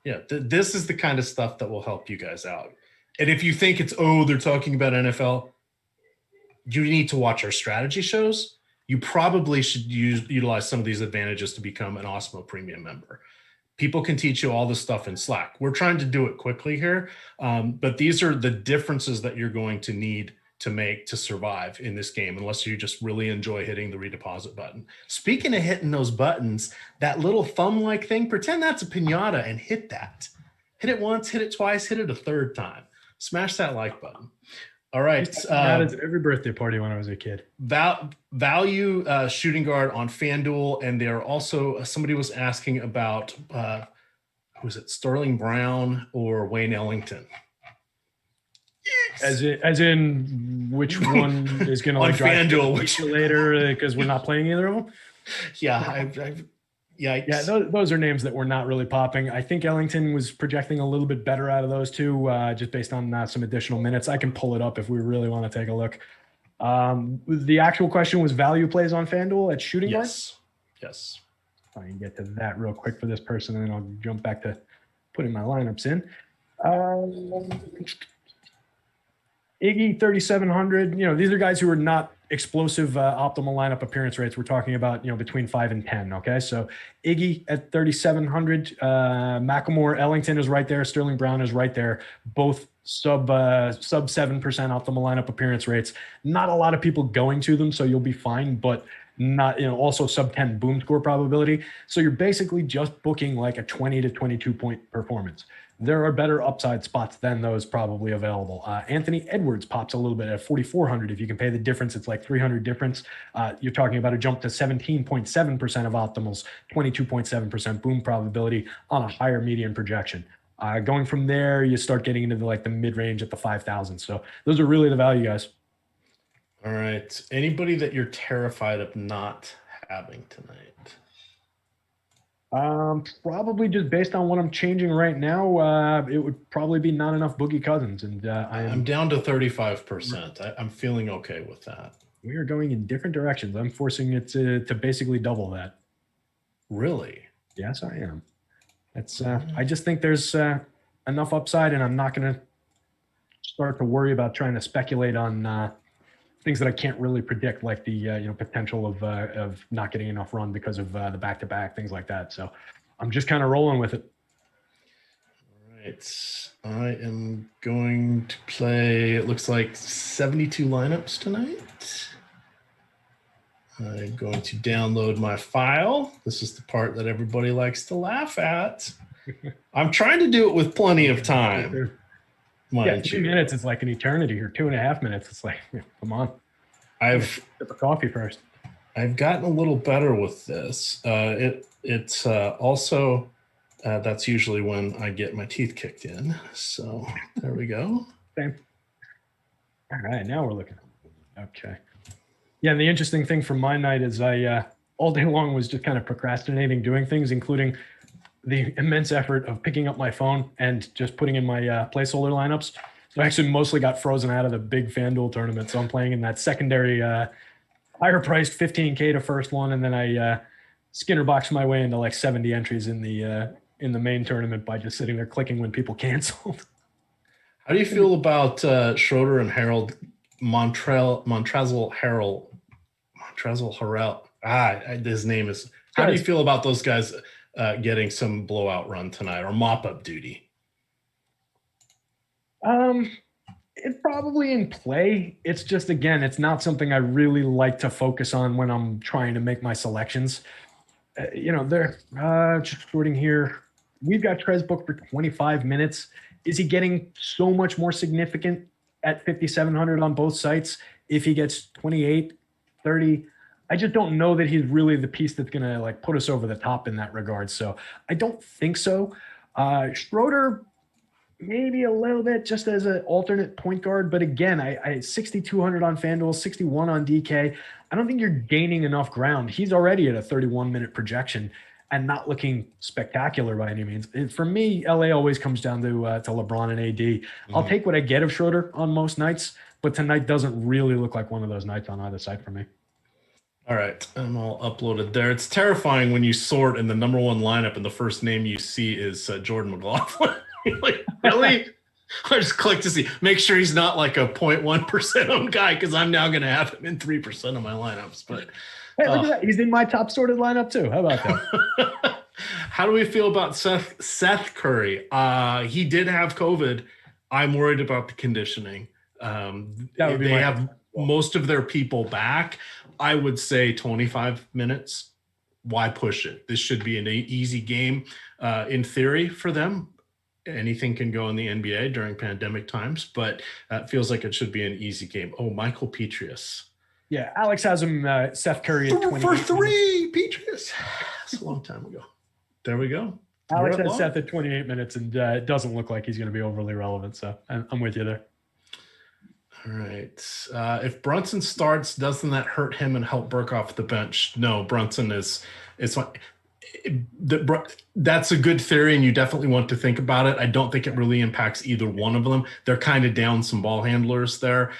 Speaker 4: yeah, this is the kind of stuff that will help you guys out. And if you think they're talking about NFL, you need to watch our strategy shows. You probably should utilize some of these advantages to become an Awesemo premium member. People can teach you all this stuff in Slack. We're trying to do it quickly here, but these are the differences that you're going to need to make to survive in this game, unless you just really enjoy hitting the redeposit button. Speaking of hitting those buttons, that little thumb-like thing, pretend that's a piñata and hit that. Hit it once, hit it twice, hit it a third time. Smash that like button. All right.
Speaker 3: That is every birthday party when I was a kid.
Speaker 4: Value shooting guard on FanDuel, and they're also, somebody was asking about, who is it, Sterling Brown or Wayne Ellington?
Speaker 3: As in which one is going to
Speaker 4: on FanDuel
Speaker 3: which later, because we're not playing either of them?
Speaker 4: Yeah, yikes.
Speaker 3: Yeah, those are names that were not really popping. I think Ellington was projecting a little bit better out of those two, just based on some additional minutes. I can pull it up if we really want to take a look. The actual question was value plays on FanDuel at shooting guard?
Speaker 4: Yes.
Speaker 3: I can get to that real quick for this person, and then I'll jump back to putting my lineups in. Iggy, 3,700. These are guys who are not explosive optimal lineup appearance rates. We're talking about, between 5 and 10. Okay. So Iggy at 3,700, Macklemore, Ellington is right there. Sterling Brown is right there. Both sub 7% optimal lineup appearance rates. Not a lot of people going to them, so you'll be fine, but not, also sub 10 boom score probability. So you're basically just booking like a 20 to 22 point performance. There are better upside spots than those probably available. Anthony Edwards pops a little bit at 4,400. If you can pay the difference, it's like 300 difference. You're talking about a jump to 17.7% of optimals, 22.7% boom probability on a higher median projection. Going from there, you start getting into the mid-range at the 5,000. So those are really the value guys.
Speaker 4: All right. Anybody that you're terrified of not having tonight?
Speaker 3: Probably just based on what I'm changing right now, it would probably be not enough Boogie Cousins, and
Speaker 4: I'm down to 35%. I'm feeling okay with that.
Speaker 3: We are going in different directions. I'm forcing it to basically double that.
Speaker 4: Really?
Speaker 3: Yes, I am. That's I just think there's enough upside, and I'm not going to start to worry about trying to speculate on things that I can't really predict, like the potential of not getting enough run because of the back-to-back, things like that. So I'm just kind of rolling with it.
Speaker 4: All right. I am going to play, it looks like 72 lineups tonight. I'm going to download my file. This is the part that everybody likes to laugh at. I'm trying to do it with plenty of time.
Speaker 3: Yeah, 2 minutes is like an eternity, or 2.5 minutes. It's like, come on.
Speaker 4: I've
Speaker 3: sip of coffee first.
Speaker 4: I've gotten a little better with this. It's also that's usually when I get my teeth kicked in. So there we go.
Speaker 3: Same. All right, now we're looking. Okay. Yeah, and the interesting thing from my night is I all day long was just kind of procrastinating doing things, including the immense effort of picking up my phone and just putting in my placeholder lineups. So I actually mostly got frozen out of the big FanDuel tournament. So I'm playing in that secondary, higher priced 15K to first one. And then I Skinner boxed my way into like 70 entries in the main tournament by just sitting there clicking when people canceled.
Speaker 4: How do you feel about Schroeder and Harold Montrezl Harrell? His name is. How do you feel about those guys getting some blowout run tonight or mop-up duty?
Speaker 3: It's probably in play. It's just, again, it's not something I really like to focus on when I'm trying to make my selections. They're just sorting here. We've got Trez booked for 25 minutes. Is he getting so much more significant at 5,700 on both sites if he gets 28, 30? I just don't know that he's really the piece that's going to put us over the top in that regard. So I don't think so. Schroeder, maybe a little bit just as an alternate point guard. But again, I 6,200 on FanDuel, 61 on DK. I don't think you're gaining enough ground. He's already at a 31-minute projection and not looking spectacular by any means. For me, LA always comes down to LeBron and AD. I'll take what I get of Schroeder on most nights, but tonight doesn't really look like one of those nights on either side for me.
Speaker 4: All right, I'm all uploaded there. It's terrifying when you sort and the number one lineup and the first name you see is Jordan McLaughlin. Like, really? I just click to see. Make sure he's not like a 0.1% owned guy because I'm now going to have him in 3% of my lineups. But
Speaker 3: hey, look at that. He's in my top sorted lineup too. How about that?
Speaker 4: How do we feel about Seth Curry? He did have COVID. I'm worried about the conditioning. They have most of their people back. I would say 25 minutes. Why push it? This should be an easy game in theory for them. Anything can go in the NBA during pandemic times, but it feels like it should be an easy game. Oh, Michael Petrius.
Speaker 3: Yeah, Alex has him, Seth Curry at 20.
Speaker 4: For 3, Petrius. That's a long time ago. There we go.
Speaker 3: Alex has Seth at 28 minutes, and it doesn't look like he's going to be overly relevant, so I'm with you there.
Speaker 4: All right. If Brunson starts, doesn't that hurt him and help Burke off the bench? No, Brunson is that's a good theory, and you definitely want to think about it. I don't think it really impacts either one of them. They're kind of down some ball handlers there.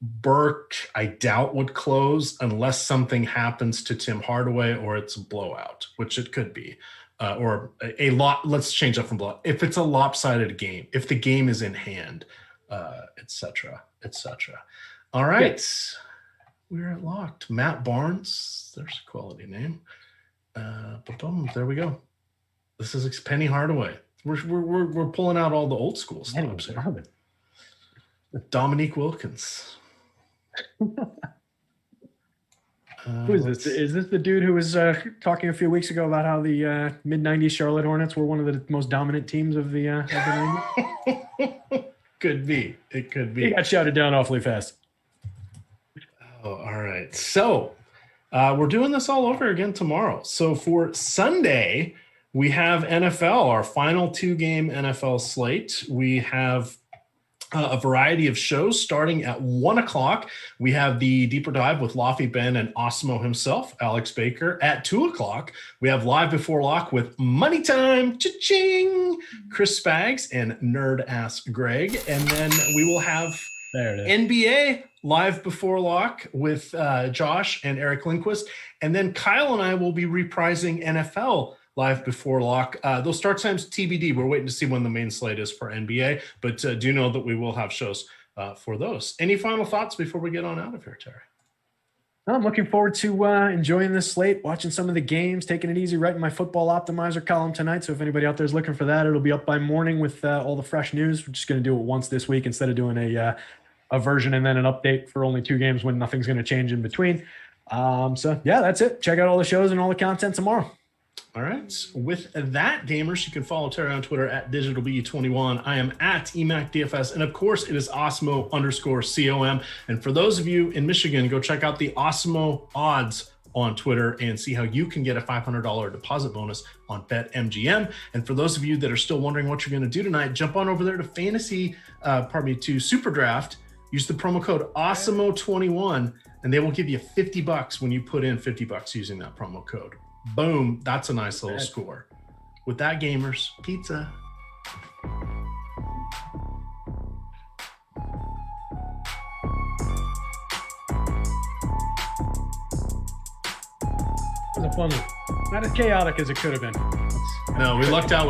Speaker 4: Burke, I doubt would close unless something happens to Tim Hardaway or it's a blowout, which it could be. Or a lot. Let's change that from blowout. If it's a lopsided game, if the game is in hand, etc. All right. Yes. We're locked. Matt Barnes. There's a quality name. Boom. There we go. This is Penny Hardaway. We're pulling out all the old school stuff here. Dominique Wilkins.
Speaker 3: Who is this? Is this the dude who was talking a few weeks ago about how the mid-90s Charlotte Hornets were one of the most dominant teams of the 90s?
Speaker 4: Could be. It could be.
Speaker 3: He got shouted down awfully fast.
Speaker 4: Oh, all right. So we're doing this all over again tomorrow. So for Sunday, we have NFL, our final 2-game NFL slate. We have a variety of shows starting at 1 o'clock. We have the Deeper Dive with Lofty Ben and Awesemo himself, Alex Baker. At 2 o'clock, we have Live Before Lock with Money Time, cha-ching, Chris Spags and Nerd Ass Greg. And then we will have NBA Live Before Lock with Josh and Eric Lindquist. And then Kyle and I will be reprising NFL Live Before Lock. Those start times TBD. We're waiting to see when the main slate is for NBA, but do know that we will have shows for those. Any final thoughts before we get on out of here, Terry?
Speaker 3: I'm looking forward to enjoying this slate, watching some of the games, taking it easy, writing my football optimizer column tonight. So if anybody out there is looking for that, it'll be up by morning with all the fresh news. We're just going to do it once this week instead of doing a version and then an update for only 2 games when nothing's going to change in between. So yeah, that's it. Check out all the shows and all the content tomorrow.
Speaker 4: All right. With that, gamers, you can follow Terry on Twitter at DigitalBE21. I am at EMac DFS. And of course, it is Awesemo_COM. And for those of you in Michigan, go check out the Awesemo odds on Twitter and see how you can get a $500 deposit bonus on BetMGM. And for those of you that are still wondering what you're going to do tonight, jump on over there to to SuperDraft. Use the promo code Awesemo21, and they will give you $50 when you put in $50 using that promo code. Boom. That's a nice little score. With that, gamers, pizza.
Speaker 3: It was a fun one. Not as chaotic as it could have been.
Speaker 4: No, we lucked out.